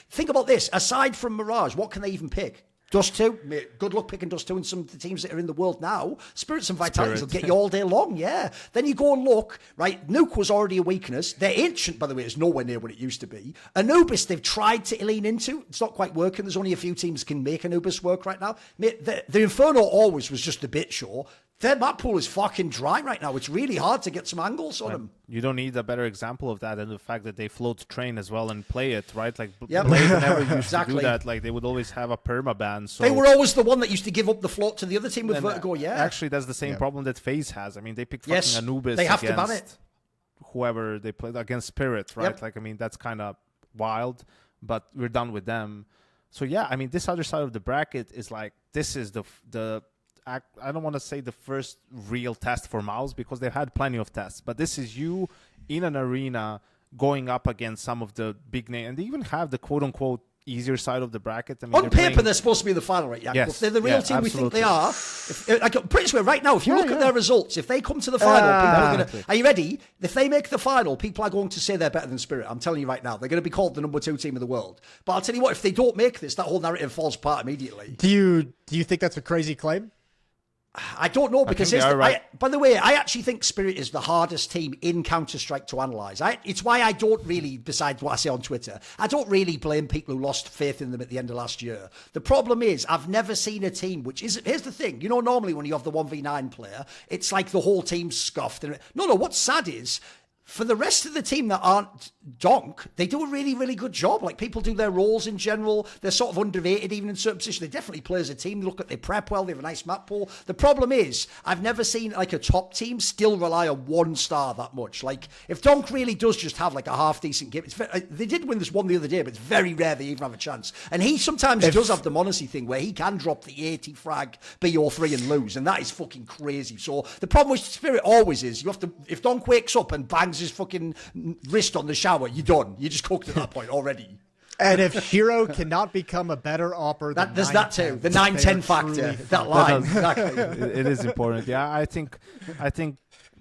[SPEAKER 3] Think about this. Aside from Mirage, what can they even pick? Dust 2, mate, good luck picking Dust 2 and some of the teams that are in the world now. Spirits and Vitalities will get you all day long, yeah. Then you go and look, right, Nuke was already a weakness. Their Ancient, by the way, is nowhere near what it used to be. Anubis, they've tried to lean into. It's not quite working. There's only a few teams can make Anubis work right now. Mate, the Inferno always was just a bit show. Their map pool is fucking dry right now. It's really hard to get some angles on them.
[SPEAKER 4] You don't need a better example of that than the fact that they float train as well and play it, right? Blade never used to do that. They would always have a permaban. So
[SPEAKER 3] they were always the one that used to give up the float to the other team with Vertigo,
[SPEAKER 4] Actually, that's the same problem that FaZe has. They picked fucking Anubis
[SPEAKER 3] they have to ban it.
[SPEAKER 4] Whoever they played against Spirit, right? That's kind of wild, but we're done with them. So yeah, this other side of the bracket is this is the I don't want to say the first real test for malbs, because they've had plenty of tests, but this is you in an arena going up against some of the big names, and they even have the quote-unquote easier side of the bracket.
[SPEAKER 3] On paper, they're supposed to be the final, right?
[SPEAKER 4] Yes.
[SPEAKER 3] If they're the real team we think they are, pretty sure right now, if you look at their results, if they come to the final, people are going to... Are you ready? If they make the final, people are going to say they're better than Spirit. I'm telling you right now. They're going to be called the number 2 team in the world. But I'll tell you what, if they don't make this, that whole narrative falls apart immediately.
[SPEAKER 2] Do you think that's a crazy claim?
[SPEAKER 3] I don't know, because by the way, I actually think Spirit is the hardest team in Counter-Strike to analyse. It's why I don't really, besides what I say on Twitter, I don't really blame people who lost faith in them at the end of last year. The problem is, I've never seen a team which is, here's the thing, you know, normally when you have the 1v9 player, it's like the whole team's scuffed. No, what's sad is, for the rest of the team that aren't Donk, they do a really, really good job. Like, people do their roles in general. They're sort of underrated even in certain positions. They definitely play as a team. They look at their prep well. They have a nice map pool. The problem is, I've never seen like a top team still rely on one star that much. Like, if Donk really does just have like a half-decent game, they did win this one the other day, but it's very rare they even have a chance. And he sometimes does have the Monacy thing where he can drop the 80 frag BO3 and lose, and that is fucking crazy. So the problem with Spirit always is, you have to, if Donk wakes up and bangs his fucking wrist on the shower, you're done. You're just cooked at that point already.
[SPEAKER 2] And if Hero cannot become a better AWPer than
[SPEAKER 3] there's that too. The 9-10 factor. That line. Exactly.
[SPEAKER 4] It is important. Yeah, I think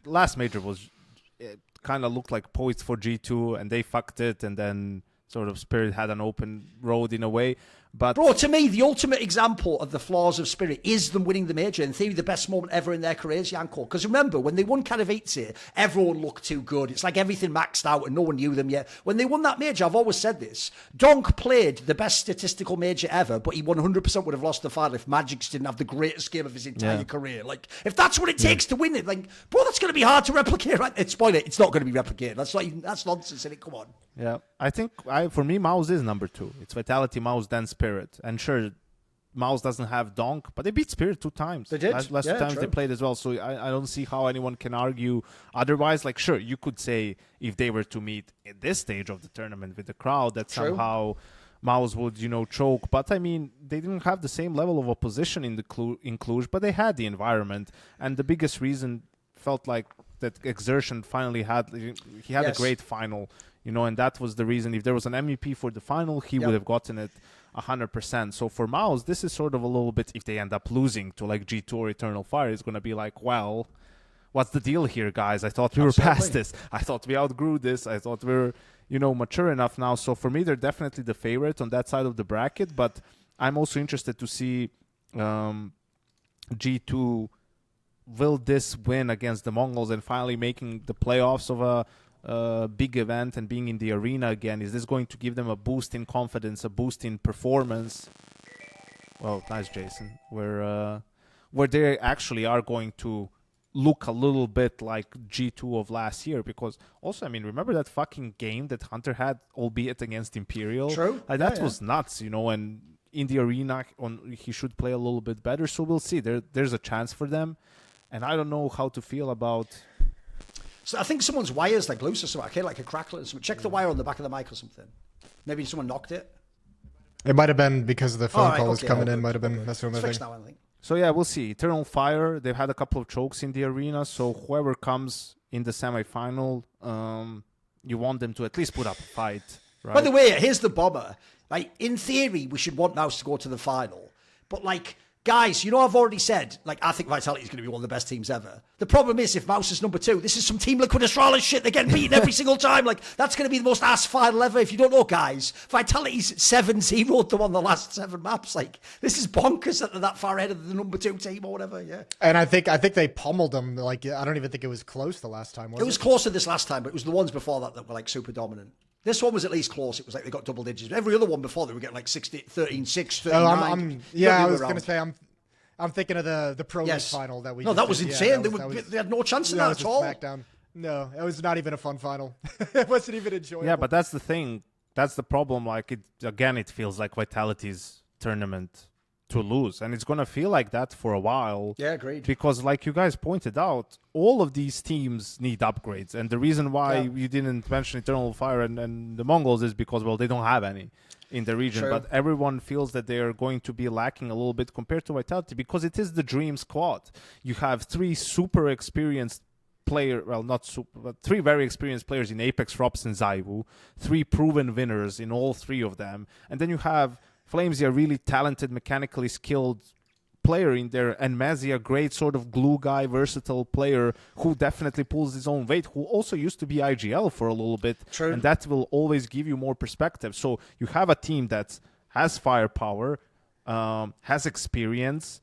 [SPEAKER 4] last major was, it kind of looked like poised for G2, and they fucked it, and then sort of Spirit had an open road in a way. But
[SPEAKER 3] bro, to me, the ultimate example of the flaws of Spirit is them winning the major. In theory, the best moment ever in their careers, Yanko. Because remember, when they won Katowice, everyone looked too good. It's like everything maxed out and no one knew them yet. When they won that major, I've always said this, Donk played the best statistical major ever, but he 100% would have lost the final if Magix didn't have the greatest game of his entire career. Like, if that's what it takes to win it, like, bro, that's going to be hard to replicate, right? Spoil it, it's not going to be replicated. That's nonsense, isn't it? Come on.
[SPEAKER 4] Yeah, I think for me, Mouse is number 2. It's Vitality, Mouse, then Spirit. And sure, Mouse doesn't have Donk, but they beat Spirit 2 times.
[SPEAKER 3] They did.
[SPEAKER 4] Last 2 times
[SPEAKER 3] true.
[SPEAKER 4] they played as well. So I don't see how anyone can argue otherwise. Like, sure, you could say if they were to meet at this stage of the tournament with the crowd, that somehow Mouse would, choke. But I mean, they didn't have the same level of opposition in Cluj, but they had the environment. And the biggest reason felt like that Exertion finally had a great final. And that was the reason. If there was an MVP for the final, he would have gotten it 100%. So for Mouse, this is sort of a little bit, if they end up losing to like G2 or Eternal Fire, it's going to be like, well, what's the deal here, guys? I thought we were past this. I thought we outgrew this. I thought we were, mature enough now. So for me, they're definitely the favorite on that side of the bracket. But I'm also interested to see G2, will this win against the Mongols and finally making the playoffs of a big event and being in the arena again, is this going to give them a boost in confidence, a boost in performance? Well, nice, Jason. Where they actually are going to look a little bit like G2 of last year, because also, I mean, remember that fucking game that Hunter had, albeit against Imperial?
[SPEAKER 3] True.
[SPEAKER 4] That was nuts, and in the arena, he should play a little bit better. So we'll see. There's a chance for them, and I don't know how to feel about.
[SPEAKER 3] So I think someone's wire's like loose or something. Okay, like a crackle or something. Check the wire on the back of the mic or something. Maybe someone knocked it.
[SPEAKER 2] It might have been because the phone call was coming in. Might have been messing with my thing.
[SPEAKER 3] Now, I think.
[SPEAKER 4] So yeah, we'll see. Eternal Fire, they've had a couple of chokes in the arena. So whoever comes in the semifinal, you want them to at least put up a fight. Right?
[SPEAKER 3] By the way, here's the bomber. Like, in theory, we should want Mouse to go to the final. But like, guys, I've already said, like, I think Vitality is going to be one of the best teams ever. The problem is, if Mouse is number 2, this is some Team Liquid Astralis shit. They're getting beaten every single time. Like, that's going to be the most ass final ever. If you don't know, guys, Vitality's 7-0'd them on the last 7 maps. Like, this is bonkers that they're that far ahead of the number 2 team or whatever. Yeah.
[SPEAKER 2] And I think they pummeled them. Like, I don't even think it was close the last time. Was it?
[SPEAKER 3] It was closer this last time, but it was the ones before that were like super dominant. This one was at least close. It was like they got double digits. Every other one before, they were getting like 13-6, 13-9.
[SPEAKER 2] I was going to say, I'm thinking of the Pro League final that we.
[SPEAKER 3] No, that was
[SPEAKER 2] did.
[SPEAKER 3] insane.
[SPEAKER 2] Yeah,
[SPEAKER 3] they had no chance in that at all.
[SPEAKER 2] SmackDown. No, it was not even a fun final. It wasn't even enjoyable.
[SPEAKER 4] Yeah, but that's the thing. That's the problem. Like, it feels like Vitality's tournament to lose, and it's gonna feel like that for a while.
[SPEAKER 3] Yeah, agreed.
[SPEAKER 4] Because, like you guys pointed out, all of these teams need upgrades, and the reason why you didn't mention Eternal Fire and the Mongols is because, well, they don't have any in the region.
[SPEAKER 3] True.
[SPEAKER 4] But everyone feels that they are going to be lacking a little bit compared to Vitality, because it is the dream squad. You have 3 super experienced players, well, not super, but 3 very experienced players in Apex, Rops, and Zaiwu, 3 proven winners in all 3 of them, and then you have Flamesy, a really talented, mechanically skilled player in there, and Mazzy, a great sort of glue guy, versatile player who definitely pulls his own weight, who also used to be IGL for a little bit.
[SPEAKER 3] True.
[SPEAKER 4] And that will always give you more perspective. So you have a team that has firepower, has experience,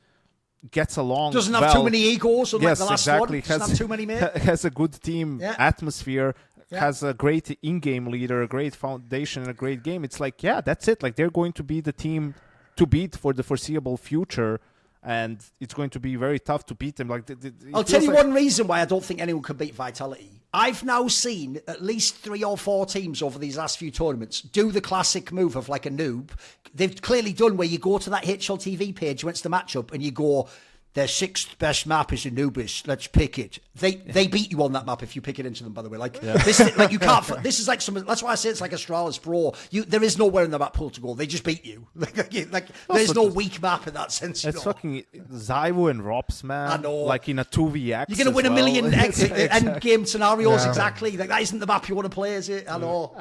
[SPEAKER 4] gets along.
[SPEAKER 3] Doesn't have
[SPEAKER 4] well.
[SPEAKER 3] too many egos, unlike
[SPEAKER 4] Yes,
[SPEAKER 3] the last
[SPEAKER 4] exactly.
[SPEAKER 3] one. Doesn't have too many, mate.
[SPEAKER 4] Has a good team atmosphere.
[SPEAKER 3] Yeah.
[SPEAKER 4] Has a great in-game leader, a great foundation, and a great game. It's like, yeah, that's it. Like, they're going to be the team to beat for the foreseeable future, and it's going to be very tough to beat them. Like,
[SPEAKER 3] I'll tell you one reason why I don't think anyone can beat Vitality. I've now seen at least 3 or 4 teams over these last few tournaments do the classic move of like a noob. They've clearly done where you go to that HLTV page when it's the matchup and you go, their 6th best map is Anubis. Let's pick it. They beat you on that map if you pick it into them. By the way, this is like you can't. This is like some. That's why I say it's like Astralis Pro. There is nowhere in the map pool to go. They just beat you. Like there's no weak map in that sense.
[SPEAKER 4] It's fucking Zyvo and Robs, man.
[SPEAKER 3] I know.
[SPEAKER 4] Like in a 2vx.
[SPEAKER 3] You're gonna win a million
[SPEAKER 4] Exactly.
[SPEAKER 3] end game scenarios. Exactly. Like that isn't the map you want to play, is it? I know.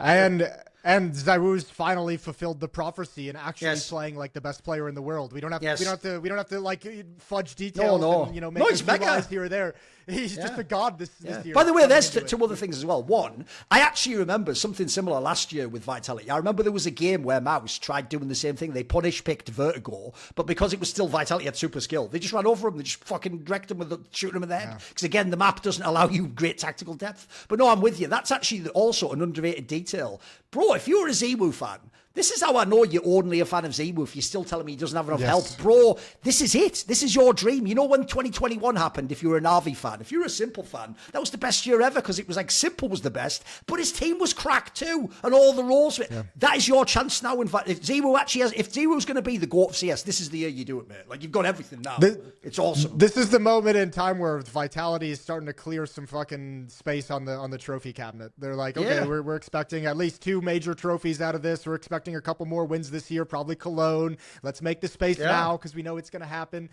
[SPEAKER 2] And Zyru's finally fulfilled the prophecy and actually playing like the best player in the world. We don't have to like fudge details.
[SPEAKER 3] No.
[SPEAKER 2] And, make
[SPEAKER 3] he's
[SPEAKER 2] a few
[SPEAKER 3] mega.
[SPEAKER 2] lies here or there. He's just a god this year.
[SPEAKER 3] By the way, there's 2 other things as well. One, I actually remember something similar last year with Vitality. I remember there was a game where Mouse tried doing the same thing. They punish-picked Vertigo, but because it was still Vitality had super skill, they just ran over him. They just fucking wrecked him with shooting him in the head. Because again, the map doesn't allow you great tactical depth. But no, I'm with you. That's actually also an underrated detail. Bro, if you're a Zemu fan, this is how I know you're only a fan of Zemu if you're still telling me he doesn't have enough help. Bro, this is it. This is your dream. You know when 2021 happened, if you were an RV fan, if you're a Simple fan, that was the best year ever because it was like Simple was the best, but his team was cracked too, and all the roles. That is your chance now. In fact, if Zemu's going to be the GOAT of CS, this is the year you do it, mate. Like, you've got everything now. It's awesome.
[SPEAKER 2] This is the moment in time where Vitality is starting to clear some fucking space on the trophy cabinet. They're like, okay, we're expecting at least 2 major trophies out of this. We're expecting a couple more wins this year, probably Cologne. Let's make the space now because we know it's going to happen.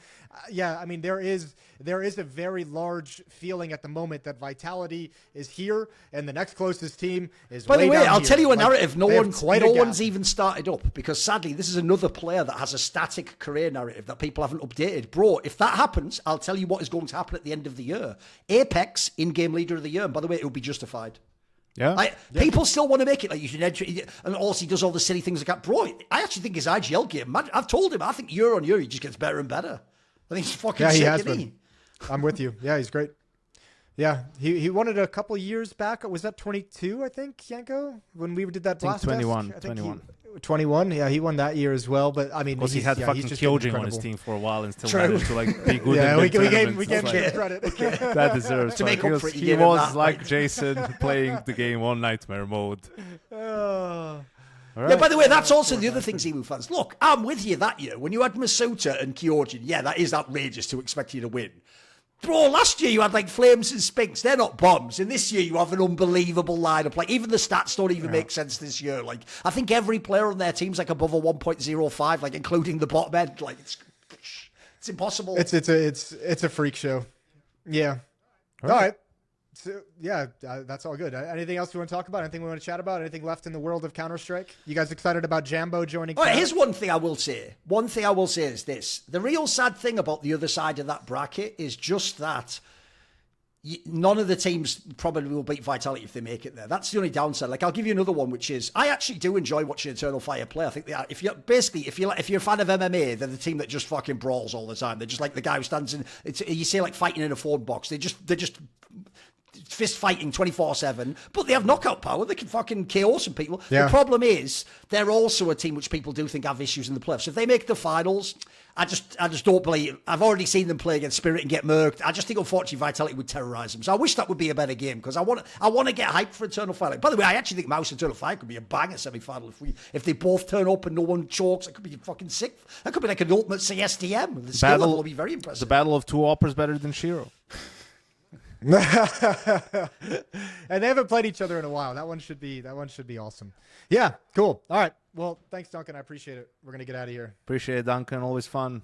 [SPEAKER 2] I mean, there is a very large feeling at the moment that Vitality is here and the next closest team is
[SPEAKER 3] By the way, I'll
[SPEAKER 2] here.
[SPEAKER 3] tell you a narrative no
[SPEAKER 2] gap.
[SPEAKER 3] one's even started up because sadly this is another player that has a static career narrative that people haven't updated. Bro, if that happens, I'll tell you what is going to happen at the end of the year. Apex in-game leader of the year, and by the way, it will be justified. People still want to make it like you should entry, and also he does all the silly things like that. Bro, I actually think his IGL game, I've told him, I think year on year he just gets better and better. I think he's fucking sick,
[SPEAKER 2] he has
[SPEAKER 3] isn't
[SPEAKER 2] been.
[SPEAKER 3] he?
[SPEAKER 2] I'm with you. Yeah, he's great. Yeah, he won it a couple years back. Was that 22, I think, Yanko? When we did that blast
[SPEAKER 4] 21.
[SPEAKER 2] Test? 21, yeah, he won that year as well. But I mean,
[SPEAKER 4] because he had fucking Kyojin on his team for a while and still managed to like be good.
[SPEAKER 2] Yeah,
[SPEAKER 4] in
[SPEAKER 2] we gave
[SPEAKER 4] like,
[SPEAKER 2] him credit.
[SPEAKER 4] That deserves
[SPEAKER 3] to make up for it.
[SPEAKER 4] He was like Jason playing the game on Nightmare mode.
[SPEAKER 2] Right.
[SPEAKER 3] Yeah, by the way, that's also the other thing, Zemu fans. Look, I'm with you that year. When you had Masuta and Kyojin, that is outrageous to expect you to win. Bro, last year you had like Flames and Spinks. They're not bombs. And this year you have an unbelievable lineup. Like, even the stats don't even make sense this year. Like, I think every player on their team's like above a 1.05, like including the bottom end. Like, it's impossible.
[SPEAKER 2] It's a freak show. Yeah. All right. So, that's all good. Anything else you want to talk about? Anything we want to chat about? Anything left in the world of Counter-Strike? You guys excited about Jambo joining?
[SPEAKER 3] All right, here's one thing I will say. One thing I will say is this. The real sad thing about the other side of that bracket is just that none of the teams probably will beat Vitality if they make it there. That's the only downside. Like, I'll give you another one, which is I actually do enjoy watching Eternal Fire play. I think they are. If you're a fan of MMA, they're the team that just fucking brawls all the time. They're just like the guy who stands in. You say like fighting in a phone box. They're just fist fighting 24/7, but they have knockout power. They can fucking KO some people. The problem is they're also a team which people do think have issues in the playoffs. If they make the finals, I just don't believe. I've already seen them play against Spirit and get murked. I just think unfortunately Vitality would terrorize them. So I wish that would be a better game because I want to get hyped for Eternal Fire. By the way, I actually think Mouse and Eternal Fire could be a banger semi-final if they both turn up and no one chokes. It could be fucking sick. That could be like an ultimate CSDM. The skill level will be very impressive.
[SPEAKER 4] The battle of 2 AWPers better than Shiro.
[SPEAKER 2] And they haven't played each other in a while. That one should be awesome. Yeah, cool. All right. Well, thanks, Duncan. I appreciate it. We're gonna get out of here.
[SPEAKER 4] Appreciate it, Duncan. Always fun.